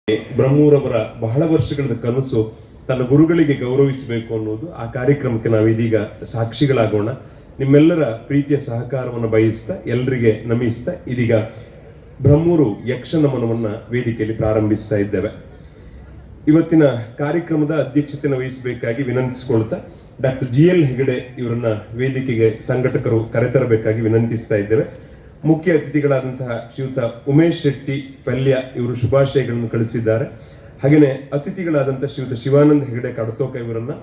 ಬ್ರಹ್ಮೂರವರ ಬಹಳ ವರ್ಷಗಳ ಕನಸು ತನ್ನ ಗುರುಗಳಿಗೆ ಗೌರವಿಸಬೇಕು ಅನ್ನೋದು. ಆ ಕಾರ್ಯಕ್ರಮಕ್ಕೆ ನಾವು ಇದೀಗ ಸಾಕ್ಷಿಗಳಾಗೋಣ. ನಿಮ್ಮೆಲ್ಲರ ಪ್ರೀತಿಯ ಸಹಕಾರವನ್ನು ಬಯಸ್ತಾ ಎಲ್ಲರಿಗೆ ನಮಿಸ್ತಾ ಇದೀಗ ಬ್ರಹ್ಮೂರು ಯಕ್ಷ ನಮನವನ್ನ ವೇದಿಕೆಯಲ್ಲಿ ಪ್ರಾರಂಭಿಸ್ತಾ ಇದ್ದೇವೆ. ಇವತ್ತಿನ ಕಾರ್ಯಕ್ರಮದ ಅಧ್ಯಕ್ಷತೆಯನ್ನು ವಹಿಸಬೇಕಾಗಿ ವಿನಂತಿಸಿಕೊಳ್ತಾ ಡಾಕ್ಟರ್ GL ಹೆಗಡೆ ಇವರನ್ನ ವೇದಿಕೆಗೆ ಸಂಘಟಕರು ಕರೆತರಬೇಕಾಗಿ ವಿನಂತಿಸ್ತಾ ಇದ್ದೇವೆ. ಮುಖ್ಯ ಅತಿಥಿಗಳಾದಂತಹ ಶ್ರೀಯುತ ಉಮೇಶ್ ಶೆಟ್ಟಿ ಪಲ್ಯ ಇವರು ಶುಭಾಶಯಗಳನ್ನು ಕಳಿಸಿದ್ದಾರೆ. ಹಾಗೆಯೇ ಅತಿಥಿಗಳಾದಂತಹ ಶ್ರೀಯುತ ಶಿವಾನಂದ ಹೆಗಡೆ ಕಡತೋಕ ಇವರನ್ನ,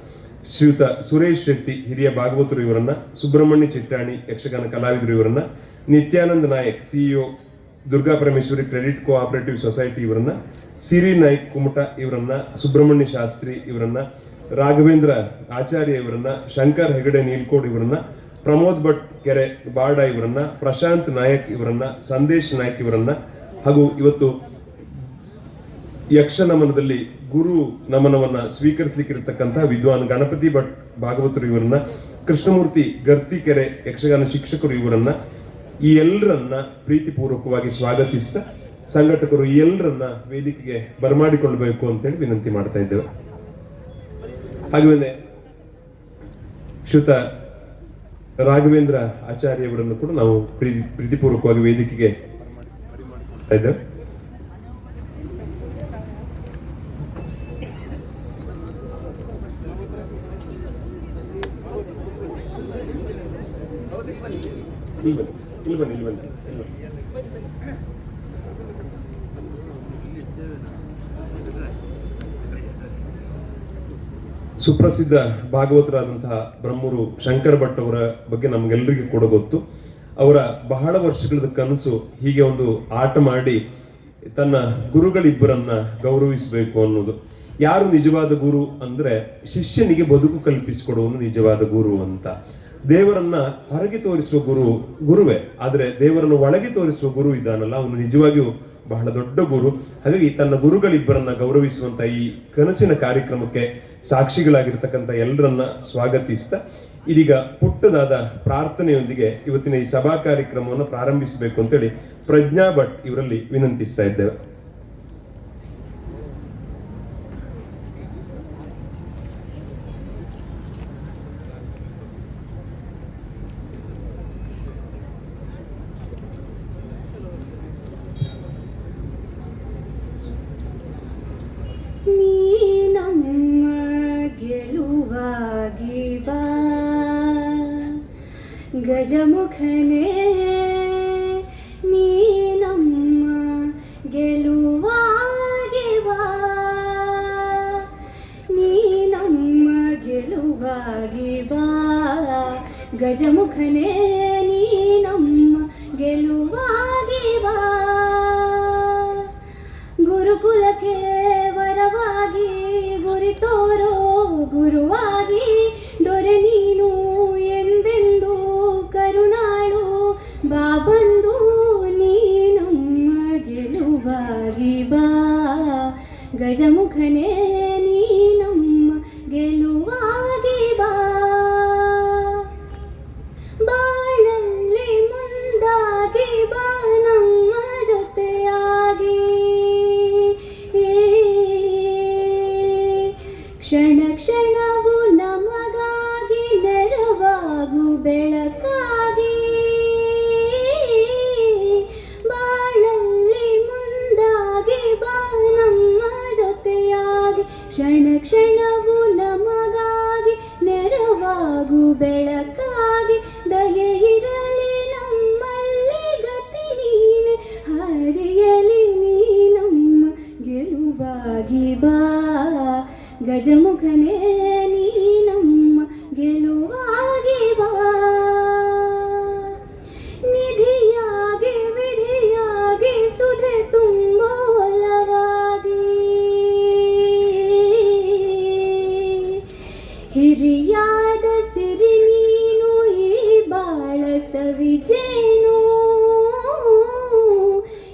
ಶ್ರೀಯುತ ಸುರೇಶ್ ಶೆಟ್ಟಿ ಹಿರಿಯ ಭಾಗವತರು ಇವರನ್ನ, ಸುಬ್ರಹ್ಮಣ್ಯ ಚಿಟ್ಟಾಣಿ ಯಕ್ಷಗಾನ ಕಲಾವಿದರು ಇವರನ್ನ, Nityananda Nayak CEO Durga Parameshwari credit cooperative society ಇವರನ್ನ, ಸಿರಿ ನಾಯ್ಕ್ ಕುಮಟ ಇವರನ್ನ, ಸುಬ್ರಹ್ಮಣ್ಯ ಶಾಸ್ತ್ರಿ ಇವರನ್ನ, ರಾಘವೇಂದ್ರ ಆಚಾರ್ಯ ಇವರನ್ನ, ಶಂಕರ್ ಹೆಗಡೆ ನೀಲ್ಕೋಡ್ ಇವರನ್ನ, ಪ್ರಮೋದ್ ಭಟ್ ಕೆರೆ ಬಾಡ ಇವರನ್ನ, ಪ್ರಶಾಂತ್ ನಾಯಕ್ ಇವರನ್ನ, ಸಂದೇಶ್ ನಾಯಕ್ ಇವರನ್ನ, ಹಾಗೂ ಇವತ್ತು ಯಕ್ಷ ನಮನದಲ್ಲಿ ಗುರು ನಮನವನ್ನ ಸ್ವೀಕರಿಸಲಿಕ್ಕಿರತಕ್ಕಂತಹ ವಿದ್ವಾನ್ ಗಣಪತಿ ಭಟ್ ಭಾಗವತರು ಇವರನ್ನ, ಕೃಷ್ಣಮೂರ್ತಿ ಗರ್ತಿಕೆರೆ ಯಕ್ಷಗಾನ ಶಿಕ್ಷಕರು ಇವರನ್ನ, ಈ ಎಲ್ಲರನ್ನ ಪ್ರೀತಿಪೂರ್ವಕವಾಗಿ ಸ್ವಾಗತಿಸ್ತಾ ಸಂಘಟಕರು ಈ ಎಲ್ಲರನ್ನ ವೇದಿಕೆಗೆ ಬರಮಾಡಿಕೊಳ್ಬೇಕು ಅಂತೇಳಿ ವಿನಂತಿ ಮಾಡ್ತಾ ಇದ್ದೇವೆ. ಹಾಗೆಯೇ ಶ್ರೀಯುತ ರಾಘವೇಂದ್ರ ಆಚಾರ್ಯ ಅವರನ್ನು ಕೂಡ ನಾವು ಪ್ರೀತಿಪೂರ್ವಕವಾಗಿ ವೇದಿಕೆಗೆ ಇದ್ದೇವೆ. ಇಲ್ಲಿ ಬನ್ನಿ. ಸುಪ್ರಸಿದ್ಧ ಭಾಗವತರಾದಂತಹ ಬ್ರಹ್ಮೂರು ಶಂಕರ ಭಟ್ ಅವರ ಬಗ್ಗೆ ನಮ್ಗೆಲ್ಲರಿಗೂ ಕೂಡ ಗೊತ್ತು. ಅವರ ಬಹಳ ವರ್ಷಗಳ ಕನಸು ಹೀಗೆ ಒಂದು ಆಟ ಮಾಡಿ ತನ್ನ ಗುರುಗಳಿಬ್ಬರನ್ನ ಗೌರವಿಸಬೇಕು ಅನ್ನೋದು. ಯಾರು ನಿಜವಾದ ಗುರು ಅಂದ್ರೆ ಶಿಷ್ಯನಿಗೆ ಬದುಕು ಕಲ್ಪಿಸಿಕೊಡುವನು ನಿಜವಾದ ಗುರು ಅಂತ. ದೇವರನ್ನ ಹೊರಗೆ ತೋರಿಸುವ ಗುರುವೇ, ಆದ್ರೆ ದೇವರನ್ನು ಒಳಗೆ ತೋರಿಸುವ ಗುರು ಇದ್ದಾನಲ್ಲ, ಅವನು ನಿಜವಾಗಿಯೂ ಬಹಳ ದೊಡ್ಡ ಗುರು. ಹಾಗಾಗಿ ತನ್ನ ಗುರುಗಳಿಬ್ಬರನ್ನ ಗೌರವಿಸುವಂತ ಈ ಕನಸಿನ ಕಾರ್ಯಕ್ರಮಕ್ಕೆ ಸಾಕ್ಷಿಗಳಾಗಿರ್ತಕ್ಕಂಥ ಎಲ್ಲರನ್ನ ಸ್ವಾಗತಿಸ್ತಾ ಇದೀಗ ಪುಟ್ಟದಾದ ಪ್ರಾರ್ಥನೆಯೊಂದಿಗೆ ಇವತ್ತಿನ ಈ ಸಭಾ ಕಾರ್ಯಕ್ರಮವನ್ನು ಪ್ರಾರಂಭಿಸಬೇಕು ಅಂತೇಳಿ ಪ್ರಜ್ಞಾ ಭಟ್ ಇವರಲ್ಲಿ ವಿನಂತಿಸ್ತಾ ಇದ್ದೇವೆ. ಗಜಮುಖನೇ ನೀ ನಮ್ಮ ಗೆಲುವಾಗಿ ಬಾ, ನೀ ನಮ್ಮ ಗೆಲುವಾಗಿ ಬಾ. ಗಜಮುಖನೇ ನೀ ನಮ್ಮ ಗೆಲುವಾಗಿ ಬಾ. ಗುರುಕುಲಕ್ಕೆ ವರವಾಗಿ ಗುರಿ ತೋರೋ ಗುರುವಾಗಿ ದೊರೆ ನೀನು ಎಂದೆಂದು ಕರುಣಾಳು ಬಾ ಬಂದು ನೀ ನಮ್ಮ ಗೆಲುವಾಗಿ ಬಾ. ಗಜಮುಖನೇ ನೀ ನಮ್ಮ ಗೆಲುವಾಗಿ ಬಾ. ಬಾಳಲ್ಲಿ ಮುಂದಾಗಿ ಬಾ ನಮ್ಮ ಜೊತೆಯಾಗಿ, ಕ್ಷಣ ಕ್ಷಣವು ನಮಗಾಗಿ ನೆರವಾಗು ಬೆಳಕಾಗಿ. ಬಾಳಲ್ಲಿ ಮುಂದಾಗಿ ಬಾ ನಮ್ಮ ಜೊತೆಯಾಗಿ, ಕ್ಷಣ ಕ್ಷಣವು ನಮಗಾಗಿ ನೆರವಾಗು ಬೆಳಕಾಗಿ. ದಯೆ ಇರಲಿ ನಮ್ಮಲ್ಲಿ ಗತಿ ನೀನೆ, ಹಾದಿಯಲಿ ನೀ ನಮ್ಮ ಗೆಲುವಾಗಿ ಬಾ. ಗಜಮುಖನೇ ನೀ ನಮ್ಮ ಗೆಲುವಾಗಿ ಬಾ. ನಿಧಿಯಾಗಿ ವಿಧಿಯಾಗಿ ಸುಧೆ ತುಂಬೋಲವಾಗಿ, ಹಿರಿಯಾದ ಸಿರಿ ನೀನು ಈ ಬಾಳ ಸವಿಜೇನು.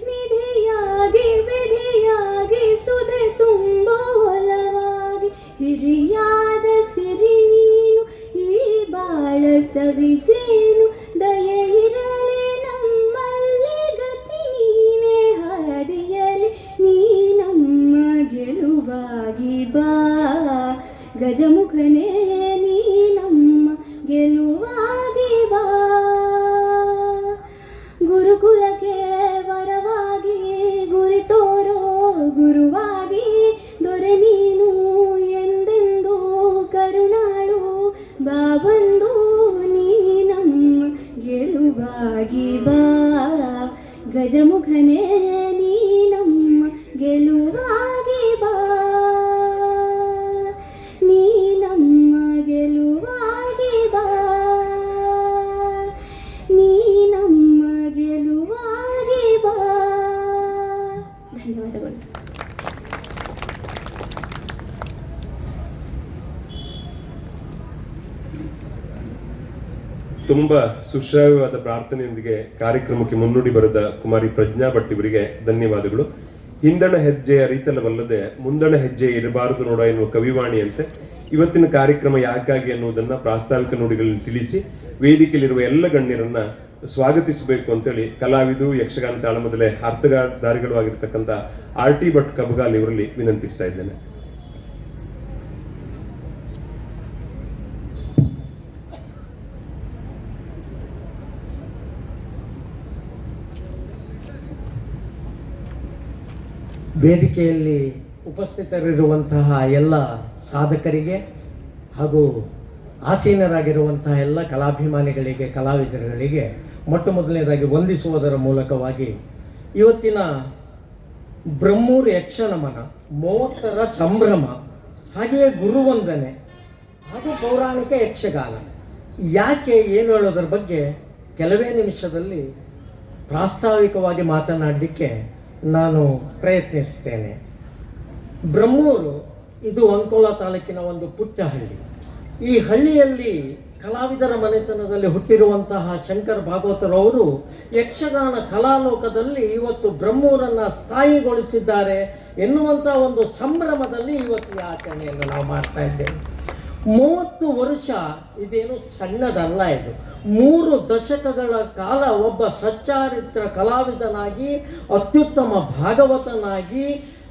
ನಿಧಿಯಾಗಿ ವಿಧಿಯಾಗಿ ಸುಧೆ ತುಂಬೋಲವಾಗಿ, ಹಿರಿಯಾದ ಸಿರಿ ನೀನು ಈ ಬಾಳ ಸವಿಜೇನು. ದಯೆ ಇರಲಿ ನಮ್ಮಲ್ಲಿ ಗತಿ ನೀನೆ, ಹಾದಿಯಲಿ ನೀ ನಮ್ಮ ಗಜಮುಖನೇ ನೀ ನಮ್ಮ ಗೆಲುವಾಗಿ ಬಾ. ಗುರುಕುಲಕ್ಕೆ ವರವಾಗಿ ಗುರಿ ತೋರೋ ಗುರುವಾಗಿ ದೊರೆ ನೀನು ಎಂದೆಂದು ಕರುಣಾಳು ಬಾ ಬಂದು ನೀ ನಮ್ಮ ಗೆಲುವಾಗಿ ಬಾ. ಗಜಮುಖನೇ ನೀ ನಮ್ಮ ಗೆಲುವಾಗಿ ಬಾ. ನೀ ನಮ್ಮ ಗೆಲುವಾಗಿ ಬಾ. ನೀ ನಮ್ಮ ಗೆಲುವಾಗಿ ಬಾ. ಧನ್ಯವಾದಗಳು. ತುಂಬಾ ಸುಶ್ರಾವ್ಯವಾದ ಪ್ರಾರ್ಥನೆಯೊಂದಿಗೆ ಕಾರ್ಯಕ್ರಮಕ್ಕೆ ಮುನ್ನುಡಿ ಬರೆದ ಕುಮಾರಿ ಪ್ರಜ್ಞಾ ಭಟ್ ಇವರಿಗೆ ಧನ್ಯವಾದಗಳು. ಹಿಂದಣ ಹೆಜ್ಜೆ ಅರಿತಲವಲ್ಲದೆ ಮುಂದಣ ಹೆಜ್ಜೆ ಇರಬಾರದು ನೋಡ ಎನ್ನುವ ಕವಿವಾಣಿಯಂತೆ ಇವತ್ತಿನ ಕಾರ್ಯಕ್ರಮ ಯಾಕಾಗಿ ಅನ್ನುವುದನ್ನ ಪ್ರಾಸ್ತಾವಿಕ ನುಡಿಗಳಲ್ಲಿ ತಿಳಿಸಿ ವೇದಿಕೆಯಲ್ಲಿರುವ ಎಲ್ಲ ಗಣ್ಯರನ್ನ ಸ್ವಾಗತಿಸಬೇಕು ಅಂತೇಳಿ ಕಲಾವಿದರು, ಯಕ್ಷಗಾನ ತಾಳಮದಲೆ ಅರ್ಥಧಾರಿಗಳು ಆಗಿರ್ತಕ್ಕಂಥ RT ಭಟ್ ಕಬಗಾಲ್ ಇವರಲ್ಲಿ ವಿನಂತಿಸ್ತಾ ಇದ್ದೇನೆ. ವೇದಿಕೆಯಲ್ಲಿ ಉಪಸ್ಥಿತರಿರುವಂತಹ ಎಲ್ಲ ಸಾಧಕರಿಗೆ ಹಾಗೂ ಆಸೀನರಾಗಿರುವಂತಹ ಎಲ್ಲ ಕಲಾಭಿಮಾನಿಗಳಿಗೆ, ಕಲಾವಿದರುಗಳಿಗೆ ಮೊಟ್ಟ ಮೊದಲನೇದಾಗಿ ವಂದಿಸುವುದರ ಮೂಲಕವಾಗಿ ಇವತ್ತಿನ ಬ್ರಹ್ಮೂರು ಯಕ್ಷನಮನ 30ರ ಸಂಭ್ರಮ, ಹಾಗೆಯೇ ಗುರುವಂದನೆ ಹಾಗೂ ಪೌರಾಣಿಕ ಯಕ್ಷಗಾನ ಯಾಕೆ ಏನು ಹೇಳೋದ್ರ ಬಗ್ಗೆ ಕೆಲವೇ ನಿಮಿಷದಲ್ಲಿ ಪ್ರಾಸ್ತಾವಿಕವಾಗಿ ಮಾತನಾಡಲಿಕ್ಕೆ ನಾನು ಪ್ರಯತ್ನಿಸ್ತೇನೆ. ಬ್ರಹ್ಮೂರು ಇದು ಅಂಕೋಲಾ ತಾಲೂಕಿನ ಒಂದು ಪುಟ್ಟ ಹಳ್ಳಿ. ಈ ಹಳ್ಳಿಯಲ್ಲಿ ಕಲಾವಿದರ ಮನೆತನದಲ್ಲಿ ಹುಟ್ಟಿರುವಂತಹ ಶಂಕರ ಭಾಗವತರವರು ಯಕ್ಷಗಾನ ಕಲಾಲೋಕದಲ್ಲಿ ಇವತ್ತು ಬ್ರಹ್ಮೂರನ್ನು ಸ್ಥಾಯಿಗೊಳಿಸಿದ್ದಾರೆ ಎನ್ನುವಂಥ ಒಂದು ಸಂಭ್ರಮದಲ್ಲಿ ಇವತ್ತು ಈ ಆಚರಣೆಯನ್ನು ನಾವು ಮಾಡ್ತಾ ಇದ್ದೇವೆ. 30 ವರ್ಷ ಇದೇನು ಸಣ್ಣದಲ್ಲ. ಇದು 3 ದಶಕಗಳ ಕಾಲ ಒಬ್ಬ ಸಚ್ಚಾರಿತ್ರ ಕಲಾವಿದನಾಗಿ, ಅತ್ಯುತ್ತಮ ಭಾಗವತನಾಗಿ,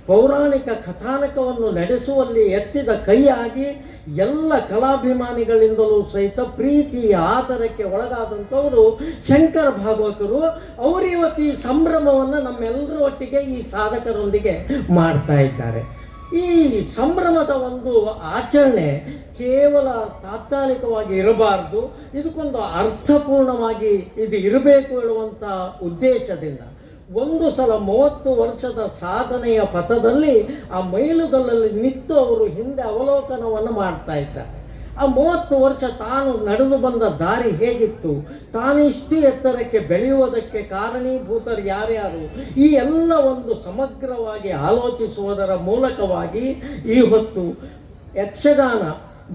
ಪೌರಾಣಿಕ ಕಥಾನಕವನ್ನು ನಡೆಸುವಲ್ಲಿ ಎತ್ತಿದ ಕೈಯಾಗಿ ಎಲ್ಲ ಕಲಾಭಿಮಾನಿಗಳಿಂದಲೂ ಸಹಿತ ಪ್ರೀತಿ ಆದರಕ್ಕೆ ಒಳಗಾದಂಥವರು ಶಂಕರ ಭಾಗವತರು. ಅವರು ಇವತ್ತು ಈ ಸಂಭ್ರಮವನ್ನು ನಮ್ಮೆಲ್ಲರ ಒಟ್ಟಿಗೆ ಈ ಸಾಧಕರೊಂದಿಗೆ ಮಾಡ್ತಾ ಇದ್ದಾರೆ. ಈ ಸಂಭ್ರಮದ ಒಂದು ಆಚರಣೆ ಕೇವಲ ತಾತ್ಕಾಲಿಕವಾಗಿ ಇರಬಾರ್ದು, ಇದಕ್ಕೊಂದು ಅರ್ಥಪೂರ್ಣವಾಗಿ ಇದು ಇರಬೇಕು ಹೇಳುವಂಥ ಉದ್ದೇಶದಿಂದ ಒಂದು ಸಲ 30 ವರ್ಷದ ಸಾಧನೆಯ ಪಥದಲ್ಲಿ ಆ ಮೈಲುಗಲ್ಲಲ್ಲಿ ನಿಂತು ಅವರು ಹಿಂದೆ ಅವಲೋಕನವನ್ನು ಮಾಡ್ತಾ ಇದ್ದಾರೆ. ಆ 30 ವರ್ಷ ತಾನು ನಡೆದು ಬಂದ ದಾರಿ ಹೇಗಿತ್ತು, ತಾನಿಷ್ಟು ಎತ್ತರಕ್ಕೆ ಬೆಳೆಯುವುದಕ್ಕೆ ಕಾರಣೀಭೂತರು ಯಾರ್ಯಾರು, ಈ ಎಲ್ಲ ಒಂದು ಸಮಗ್ರವಾಗಿ ಆಲೋಚಿಸುವುದರ ಮೂಲಕವಾಗಿ ಈ ಹೊತ್ತು ಯಕ್ಷಗಾನ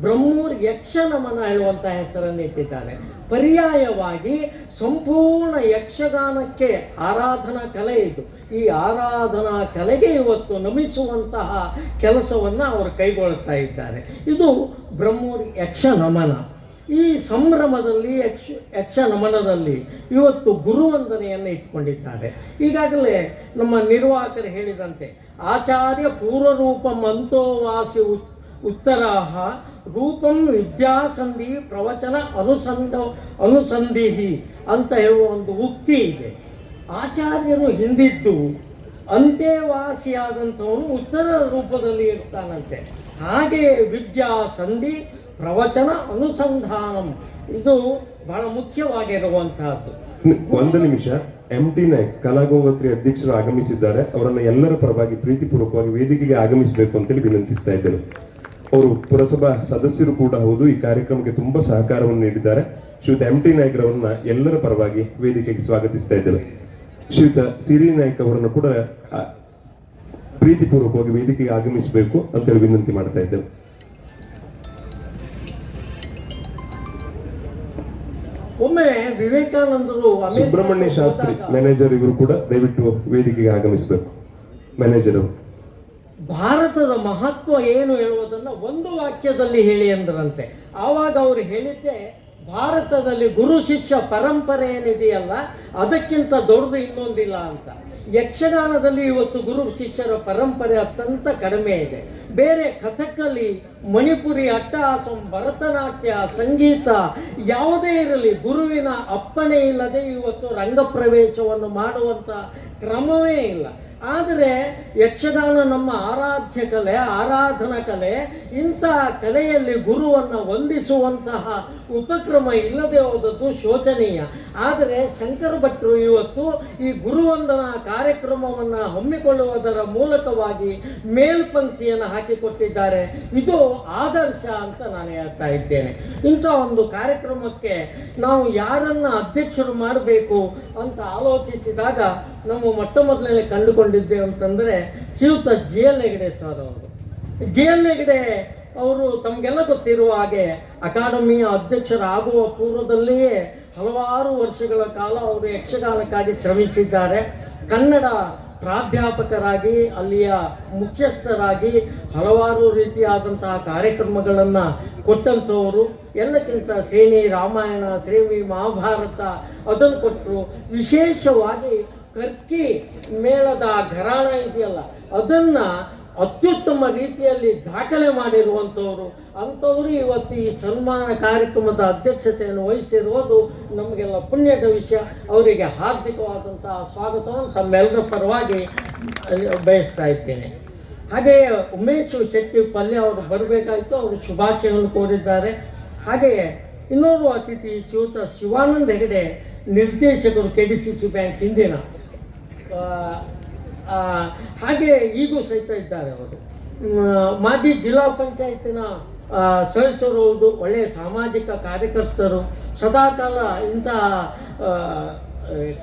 ಬ್ರಹ್ಮೂರು ಯಕ್ಷನಮನ ಹೇಳುವಂಥ ಹೆಸರನ್ನು ಇಟ್ಟಿದ್ದಾರೆ. ಪರ್ಯಾಯವಾಗಿ ಸಂಪೂರ್ಣ ಯಕ್ಷಗಾನಕ್ಕೆ ಆರಾಧನಾ ಕಲೆ ಇದು. ಈ ಆರಾಧನಾ ಕಲೆಗೆ ಇವತ್ತು ನಮಿಸುವಂತಹ ಕೆಲಸವನ್ನು ಅವರು ಕೈಗೊಳ್ತಾ ಇದ್ದಾರೆ. ಇದು ಬ್ರಹ್ಮೂರು ಯಕ್ಷನಮನ. ಈ ಸಂಭ್ರಮದಲ್ಲಿ ಯಕ್ಷನಮನದಲ್ಲಿ ಇವತ್ತು ಗುರುವಂದನೆಯನ್ನು ಇಟ್ಕೊಂಡಿದ್ದಾರೆ. ಈಗಾಗಲೇ ನಮ್ಮ ನಿರ್ವಾಹಕರು ಹೇಳಿದಂತೆ ಆಚಾರ್ಯ ಪೂರ್ವರೂಪ ಮಂತೋವಾಸಿ ಉತ್ತರಾಹ ರೂಪಂ ವಿದ್ಯಾಸಂಧಿ ಪ್ರವಚನ ಅನುಸಂಧಿಹಿ ಅಂತ ಹೇಳುವ ಒಂದು ಉಕ್ತಿ ಇದೆ. ಆಚಾರ್ಯರು ಹಿಂದಿದ್ದು ಅಂತ್ಯವಾಸಿಯಾದಂಥವನು ಉತ್ತರ ರೂಪದಲ್ಲಿ ಇರ್ತಾನಂತೆ. ಹಾಗೆಯೇ ವಿದ್ಯಾಸಂಧಿ ಪ್ರವಚನ ಅನುಸಂಧಾನಂ ಇದು ಬಹಳ ಮುಖ್ಯವಾಗಿರುವಂತಹದ್ದು. ಒಂದು ನಿಮಿಷ, MT ನಾಯ್ಕ್ ಕಲಾಗೋತ್ರಿ ಅಧ್ಯಕ್ಷರು ಆಗಮಿಸಿದ್ದಾರೆ. ಅವರನ್ನ ಎಲ್ಲರ ಪರವಾಗಿ ಪ್ರೀತಿಪೂರ್ವಕವಾಗಿ ವೇದಿಕೆಗೆ ಆಗಮಿಸಬೇಕು ಅಂತೇಳಿ ವಿನಂತಿಸ್ತಾ ಇದ್ದೇನೆ. ಅವರು ಪುರಸಭಾ ಸದಸ್ಯರು ಕೂಡ ಹೌದು. ಈ ಕಾರ್ಯಕ್ರಮಕ್ಕೆ ತುಂಬಾ ಸಹಕಾರವನ್ನು ನೀಡಿದ್ದಾರೆ. ಶ್ರೀಯುತ MT ನಾಯ್ಕ್ ಅವರನ್ನ ಎಲ್ಲರ ಪರವಾಗಿ ವೇದಿಕೆಗೆ ಸ್ವಾಗತಿಸ್ತಾ ಇದ್ದೇವೆ. ಶ್ರೀಯುತ ಸಿರಿ ನಾಯ್ಕ್ ಅವರನ್ನು ಕೂಡ ಪ್ರೀತಿಪೂರ್ವಕವಾಗಿ ವೇದಿಕೆಗೆ ಆಗಮಿಸಬೇಕು ಅಂತೇಳಿ ವಿನಂತಿ ಮಾಡ್ತಾ ಇದ್ದೇವೆ. ಒಮ್ಮೆ ವಿವೇಕಾನಂದರು ಸುಬ್ರಹ್ಮಣ್ಯ ಶಾಸ್ತ್ರಿ ಮ್ಯಾನೇಜರ್ ಇವರು ಕೂಡ ದಯವಿಟ್ಟು ವೇದಿಕೆಗೆ ಆಗಮಿಸಬೇಕು. ಮ್ಯಾನೇಜರ್ ಅವರು ಭಾರತದ ಮಹತ್ವ ಏನು ಹೇಳುವುದನ್ನು ಒಂದು ವಾಕ್ಯದಲ್ಲಿ ಹೇಳಿ ಎಂದ್ರಂತೆ. ಆವಾಗ ಅವರು ಹೇಳಿದ್ದೆ, ಭಾರತದಲ್ಲಿ ಗುರು ಶಿಷ್ಯ ಪರಂಪರೆ ಏನಿದೆಯಲ್ಲ ಅದಕ್ಕಿಂತ ದೊಡ್ಡದು ಇನ್ನೊಂದಿಲ್ಲ ಅಂತ. ಯಕ್ಷಗಾನದಲ್ಲಿ ಇವತ್ತು ಗುರು ಶಿಷ್ಯರ ಪರಂಪರೆ ಅತ್ಯಂತ ಕಡಿಮೆ ಇದೆ. ಬೇರೆ ಕಥಕ್ಕಲಿ, ಮಣಿಪುರಿ, ಅಟ್ಟಹಾಸಂ, ಭರತನಾಟ್ಯ, ಸಂಗೀತ ಯಾವುದೇ ಇರಲಿ ಗುರುವಿನ ಅಪ್ಪಣೆ ಇಲ್ಲದೆ ಇವತ್ತು ರಂಗಪ್ರವೇಶವನ್ನು ಮಾಡುವಂಥ ಕ್ರಮವೇ ಇಲ್ಲ. ಆದರೆ ಯಕ್ಷಗಾನ ನಮ್ಮ ಆರಾಧ್ಯ ಕಲೆ, ಆರಾಧನಾ ಕಲೆ. ಇಂತಹ ಕಲೆಯಲ್ಲಿ ಗುರುವನ್ನು ವಂದಿಸುವಂತಹ ಉಪಕ್ರಮ ಇಲ್ಲದೆ ಹೋದದ್ದು ಶೋಚನೀಯ. ಆದರೆ ಶಂಕರ ಭಟ್ರು ಇವತ್ತು ಈ ಗುರುವಂದನಾ ಕಾರ್ಯಕ್ರಮವನ್ನು ಹಮ್ಮಿಕೊಳ್ಳುವುದರ ಮೂಲಕವಾಗಿ ಮೇಲ್ಪಂಕ್ತಿಯನ್ನು ಹಾಕಿಕೊಟ್ಟಿದ್ದಾರೆ. ಇದು ಆದರ್ಶ ಅಂತ ನಾನು ಹೇಳ್ತಾ ಇದ್ದೇನೆ. ಇಂಥ ಒಂದು ಕಾರ್ಯಕ್ರಮಕ್ಕೆ ನಾವು ಯಾರನ್ನು ಅಧ್ಯಕ್ಷರು ಮಾಡಬೇಕು ಅಂತ ಆಲೋಚಿಸಿದಾಗ ನಾವು ಮೊಟ್ಟ ಮೊದಲನೇ ಕಂಡುಕೊಂಡಿದ್ದೆ ಅಂತಂದರೆ ಶ್ರೀಯುತ JL ಹೆಗ್ಡೆ ಸರ್ ಅವರು. JL ಹೆಗ್ಡೆ ಅವರು ತಮಗೆಲ್ಲ ಗೊತ್ತಿರುವ ಹಾಗೆ ಅಕಾಡೆಮಿಯ ಅಧ್ಯಕ್ಷರಾಗುವ ಪೂರ್ವದಲ್ಲಿಯೇ ಹಲವಾರು ವರ್ಷಗಳ ಕಾಲ ಅವರು ಯಕ್ಷಗಾನಕ್ಕಾಗಿ ಶ್ರಮಿಸಿದ್ದಾರೆ. ಕನ್ನಡ ಪ್ರಾಧ್ಯಾಪಕರಾಗಿ, ಅಲ್ಲಿಯ ಮುಖ್ಯಸ್ಥರಾಗಿ ಹಲವಾರು ರೀತಿಯಾದಂತಹ ಕಾರ್ಯಕ್ರಮಗಳನ್ನು ಕೊಟ್ಟಂಥವರು. ಎಲ್ಲಕ್ಕಿಂತ ಶ್ರೇಣಿ ರಾಮಾಯಣ, ಶ್ರೇಣಿ ಮಹಾಭಾರತ ಅದನ್ನು ಕೊಟ್ಟರು. ವಿಶೇಷವಾಗಿ ಕರ್ಕಿ ಮೇಳದ ಘರಾಣ ಇದೆಯಲ್ಲ, ಅದನ್ನು ಅತ್ಯುತ್ತಮ ರೀತಿಯಲ್ಲಿ ದಾಖಲೆ ಮಾಡಿರುವಂಥವರು. ಅಂಥವರು ಇವತ್ತು ಈ ಸನ್ಮಾನ ಕಾರ್ಯಕ್ರಮದ ಅಧ್ಯಕ್ಷತೆಯನ್ನು ವಹಿಸಿರುವುದು ನಮಗೆಲ್ಲ ಪುಣ್ಯದ ವಿಷಯ. ಅವರಿಗೆ ಹಾರ್ದಿಕವಾದಂತಹ ಸ್ವಾಗತವನ್ನು ತಮ್ಮೆಲ್ಲರ ಪರವಾಗಿ ಬಯಸ್ತಾ ಇದ್ದೇನೆ. ಹಾಗೆಯೇ ಉಮೇಶ್ ಶೆಟ್ಟಿ ಪಲ್ಯ ಅವರು ಬರಬೇಕಾಯಿತು, ಅವರು ಶುಭಾಶಯವನ್ನು ಕೋರಿದ್ದಾರೆ. ಹಾಗೆಯೇ ಇನ್ನೋರ್ವ ಅತಿಥಿ ಶ್ರೀಯುತ ಶಿವಾನಂದ ಹೆಗಡೆ, ನಿರ್ದೇಶಕರು KDCC ಬ್ಯಾಂಕ್ ಹಿಂದಿನ, ಹಾಗೆ ಈಗೂ ಸಹಿತ ಇದ್ದಾರೆ. ಅವರು ಮಾಜಿ ಜಿಲ್ಲಾ ಪಂಚಾಯತಿನ ಸದಸ್ಯರು, ಹೌದು, ಒಳ್ಳೆಯ ಸಾಮಾಜಿಕ ಕಾರ್ಯಕರ್ತರು, ಸದಾಕಾಲ ಇಂತಹ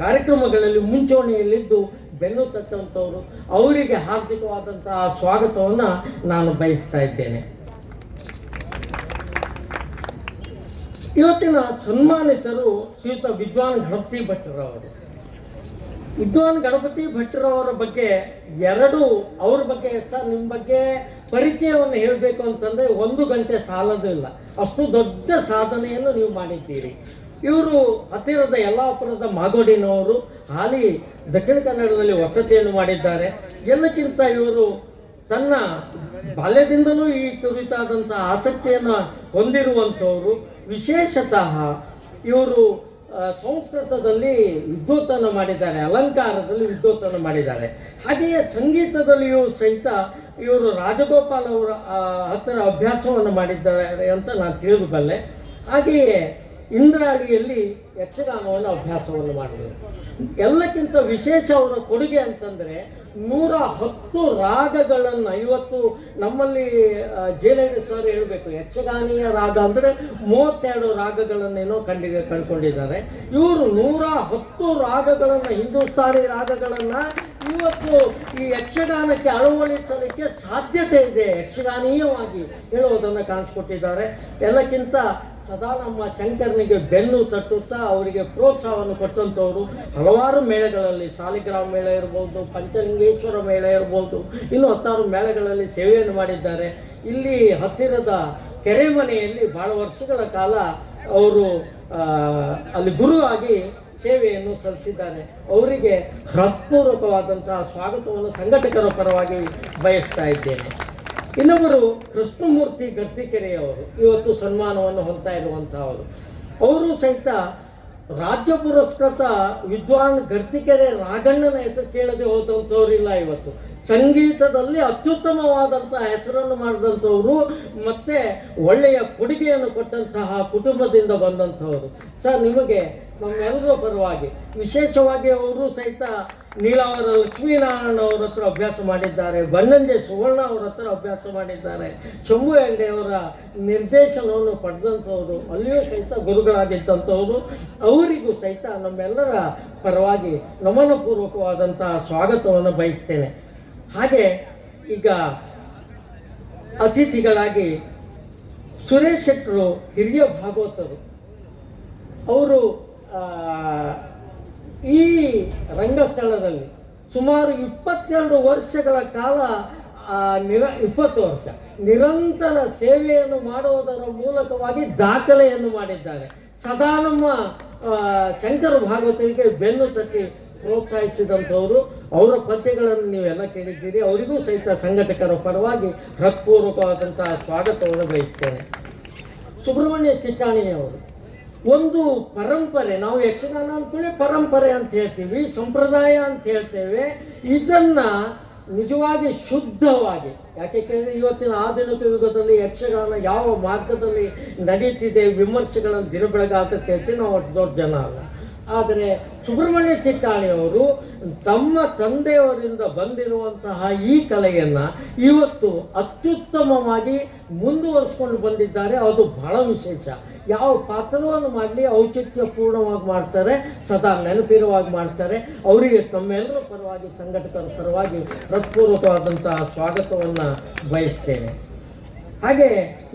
ಕಾರ್ಯಕ್ರಮಗಳಲ್ಲಿ ಮುಂಚೂಣಿಯಲ್ಲಿದ್ದು ಬೆನ್ನು ತಟ್ಟಂಥವರು. ಅವರಿಗೆ ಹಾರ್ದಿಕವಾದಂತಹ ಸ್ವಾಗತವನ್ನು ನಾನು ಬಯಸ್ತಾ ಇದ್ದೇನೆ. ಇವತ್ತಿನ ಸನ್ಮಾನಿತರು ಶ್ರೀಯುತ ವಿದ್ವಾನ್ ಗಣಪತಿ ಭಟ್ರವರು. ವಿದ್ವಾನ್ ಗಣಪತಿ ಭಟ್ರವರ ಬಗ್ಗೆ ಅವ್ರ ಬಗ್ಗೆ ಸರ್ ನಿಮ್ಮ ಬಗ್ಗೆ ಪರಿಚಯವನ್ನು ಹೇಳಬೇಕು ಅಂತಂದರೆ 1 ಗಂಟೆ ಸಾಲದಿಲ್ಲ. ಅಷ್ಟು ದೊಡ್ಡ ಸಾಧನೆಯನ್ನು ನೀವು ಮಾಡಿದ್ದೀರಿ. ಇವರು ಹತ್ತಿರದ ಯಲ್ಲಾಪುರದ ಮಾಗೋಡಿನವರು. ಹಾಲಿ ದಕ್ಷಿಣ ಕನ್ನಡದಲ್ಲಿ ವಸತಿಯನ್ನು ಮಾಡಿದ್ದಾರೆ. ಎಲ್ಲಕ್ಕಿಂತ ಇವರು ತನ್ನ ಬಾಲ್ಯದಿಂದಲೂ ಈ ಕುರಿತಾದಂಥ ಆಸಕ್ತಿಯನ್ನು ಹೊಂದಿರುವಂಥವರು. ವಿಶೇಷತಃ ಇವರು ಸಂಸ್ಕೃತದಲ್ಲಿ ವಿದ್ವತ್ತನ್ನು ಮಾಡಿದ್ದಾರೆ, ಅಲಂಕಾರದಲ್ಲಿ ವಿದ್ವತ್ತನ್ನು ಮಾಡಿದ್ದಾರೆ. ಹಾಗೆಯೇ ಸಂಗೀತದಲ್ಲಿಯೂ ಸಹಿತ ಇವರು ರಾಜಗೋಪಾಲ್ ಅವರ ಹತ್ತಿರ ಅಭ್ಯಾಸವನ್ನು ಮಾಡಿದ್ದಾರೆ ಅಂತ ನಾನು ತಿಳಿದುಬಲ್ಲೆ. ಹಾಗೆಯೇ ಇಂದ್ರಾಳಿಯಲ್ಲಿ ಯಕ್ಷಗಾನವನ್ನು ಅಭ್ಯಾಸವನ್ನು ಮಾಡಿದರು. ಎಲ್ಲಕ್ಕಿಂತ ವಿಶೇಷ ಅವರ ಕೊಡುಗೆ ಅಂತಂದರೆ 110 ರಾಗಗಳನ್ನು ಇವತ್ತು ನಮ್ಮಲ್ಲಿ JL ಸರ್ ಹೇಳಬೇಕು, ಯಕ್ಷಗಾನೀಯ ರಾಗ ಅಂದರೆ 32 ರಾಗಗಳನ್ನೇನೋ ಕಂಡುಕೊಂಡಿದ್ದಾರೆ. ಇವರು 110 ರಾಗಗಳನ್ನು, ಹಿಂದೂಸ್ತಾನಿ ರಾಗಗಳನ್ನು ಇವತ್ತು ಈ ಯಕ್ಷಗಾನಕ್ಕೆ ಅಳವಡಿಸಲಿಕ್ಕೆ ಸಾಧ್ಯತೆ ಇದೆ, ಯಕ್ಷಗಾನೀಯವಾಗಿ ಹೇಳುವುದನ್ನು ಕಾಣಿಸ್ಕೊಟ್ಟಿದ್ದಾರೆ. ಎಲ್ಲಕ್ಕಿಂತ ಸದಾ ನಮ್ಮ ಶಂಕರನಿಗೆ ಬೆನ್ನು ತಟ್ಟುತ್ತಾ ಅವರಿಗೆ ಪ್ರೋತ್ಸಾಹವನ್ನು ಕೊಟ್ಟಂಥವರು. ಹಲವಾರು ಮೇಳಗಳಲ್ಲಿ, ಸಾಲಿಗ್ರಾಮ ಮೇಳ ಇರ್ಬೋದು, ಪಂಚಲಿಂಗೇಶ್ವರ ಮೇಳ ಇರ್ಬೋದು, ಇನ್ನು 10 ಮೇಳಗಳಲ್ಲಿ ಸೇವೆಯನ್ನು ಮಾಡಿದ್ದಾರೆ. ಇಲ್ಲಿ ಹತ್ತಿರದ ಕೆರೆಮನೆಯಲ್ಲಿ ಬಹಳ ವರ್ಷಗಳ ಕಾಲ ಅವರು ಅಲ್ಲಿ ಗುರುವಾಗಿ ಸೇವೆಯನ್ನು ಸಲ್ಲಿಸಿದ್ದಾರೆ. ಅವರಿಗೆ ಹೃತ್ಪೂರ್ವಕವಾದಂತಹ ಸ್ವಾಗತವನ್ನು ಸಂಘಟಕರ ಪರವಾಗಿ ಬಯಸ್ತಾ ಇದ್ದೇನೆ. ಇನ್ನೊಬ್ಬರು ಕೃಷ್ಣಮೂರ್ತಿ ಗರ್ತಿಕೆರೆಯವರು ಇವತ್ತು ಸನ್ಮಾನವನ್ನು ಹೊಂದ್ತಾ ಇರುವಂತಹವರು. ಅವರು ಸಹಿತ ರಾಜ್ಯ ಪುರಸ್ಕೃತ ವಿದ್ವಾನ್ ಗರ್ತಿಕೆರೆ ರಾಘಣ್ಣನ ಹೆಸರು ಕೇಳದೆ ಹೋದಂಥವರಿಲ್ಲ. ಇವತ್ತು ಸಂಗೀತದಲ್ಲಿ ಅತ್ಯುತ್ತಮವಾದಂತಹ ಹೆಸರನ್ನು ಮಾಡಿದಂಥವರು, ಮತ್ತು ಒಳ್ಳೆಯ ಕೊಡುಗೆಯನ್ನು ಕೊಟ್ಟಂತಹ ಕುಟುಂಬದಿಂದ ಬಂದಂಥವರು. ಸರ್, ನಿಮಗೆ ನಮ್ಮೆಲ್ಲರ ಪರವಾಗಿ ವಿಶೇಷವಾಗಿ ಅವರು ಸಹಿತ ನೀಲಾವರ ಲಕ್ಷ್ಮೀನಾರಾಯಣ ಅವರ ಹತ್ರ ಅಭ್ಯಾಸ ಮಾಡಿದ್ದಾರೆ, ಬನ್ನಂಜೆ ಸುವರ್ಣ ಅವರ ಹತ್ರ ಅಭ್ಯಾಸ ಮಾಡಿದ್ದಾರೆ, ಶಂಭು ಹೆಗ್ಡೆ ಅವರ ನಿರ್ದೇಶನವನ್ನು ಪಡೆದಂಥವರು, ಅಲ್ಲಿಯೂ ಸಹಿತ ಗುರುಗಳಾಗಿದ್ದಂಥವರು. ಅವರಿಗೂ ಸಹಿತ ನಮ್ಮೆಲ್ಲರ ಪರವಾಗಿ ನಮನಪೂರ್ವಕವಾದಂತಹ ಸ್ವಾಗತವನ್ನು ಬಯಸ್ತೇನೆ. ಹಾಗೆ ಈಗ ಅತಿಥಿಗಳಾಗಿ ಸುರೇಶ್ ಶೆಟ್ಟರು, ಹಿರಿಯ ಭಾಗವತರು, ಅವರು ಈ ರಂಗಸ್ಥಳದಲ್ಲಿ ಸುಮಾರು 22 ವರ್ಷಗಳ ಕಾಲ 20 ವರ್ಷ ನಿರಂತರ ಸೇವೆಯನ್ನು ಮಾಡುವುದರ ಮೂಲಕವಾಗಿ ದಾಖಲೆಯನ್ನು ಮಾಡಿದ್ದಾರೆ. ಸದಾ ನಮ್ಮ ಶಂಕರ ಭಾಗವತರಿಗೆ ಬೆನ್ನು ತಟ್ಟಿ ಪ್ರೋತ್ಸಾಹಿಸಿದಂಥವರು. ಅವರ ಪದ್ಯಗಳನ್ನು ನೀವೆಲ್ಲ ಕೇಳಿದ್ದೀರಿ. ಅವರಿಗೂ ಸಹಿತ ಸಂಘಟಕರ ಪರವಾಗಿ ಹೃತ್ಪೂರ್ವಕವಾದಂತಹ ಸ್ವಾಗತವನ್ನು ಬಯಸ್ತೇನೆ. ಸುಬ್ರಹ್ಮಣ್ಯ ಚಿಟ್ಟಾಣಿಯವರು ಒಂದು ಪರಂಪರೆ, ನಾವು ಯಕ್ಷಗಾನ ಅಂದ್ಕೊಳ್ಳಿ ಪರಂಪರೆ ಅಂತ ಹೇಳ್ತೀವಿ, ಸಂಪ್ರದಾಯ ಅಂತ ಹೇಳ್ತೇವೆ. ಇದನ್ನು ನಿಜವಾಗಿ ಶುದ್ಧವಾಗಿ, ಯಾಕೆ ಕೇಳಿದ್ರೆ ಇವತ್ತಿನ ಆಧುನಿಕ ಯುಗದಲ್ಲಿ ಯಕ್ಷಗಾನ ಯಾವ ಮಾರ್ಗದಲ್ಲಿ ನಡೀತಿದೆ ವಿಮರ್ಶೆಗಳನ್ನು ದಿನ ಬೆಳಗಾತ ಕೇಳ್ತೀವಿ. ನಾವು ಅಷ್ಟು ದೊಡ್ಡ ಜನ ಅಲ್ಲ. ಆದರೆ ಸುಬ್ರಹ್ಮಣ್ಯ ಚಿಟ್ಟಾಣಿಯವರು ತಮ್ಮ ತಂದೆಯವರಿಂದ ಬಂದಿರುವಂತಹ ಈ ಕಲೆಯನ್ನು ಇವತ್ತು ಅತ್ಯುತ್ತಮವಾಗಿ ಮುಂದುವರಿಸ್ಕೊಂಡು ಬಂದಿದ್ದಾರೆ. ಅದು ಬಹಳ ವಿಶೇಷ. ಯಾವ ಪಾತ್ರವನ್ನು ಮಾಡಲಿ ಔಚಿತ್ಯಪೂರ್ಣವಾಗಿ ಮಾಡ್ತಾರೆ, ಸದಾ ನೆನಪಿರುವಾಗಿ ಮಾಡ್ತಾರೆ. ಅವರಿಗೆ ತಮ್ಮೆಲ್ಲರ ಪರವಾಗಿ, ಸಂಘಟಕರ ಪರವಾಗಿ ಹೃತ್ಪೂರ್ವಕವಾದಂತಹ ಸ್ವಾಗತವನ್ನು ಬಯಸ್ತೇನೆ. ಹಾಗೆ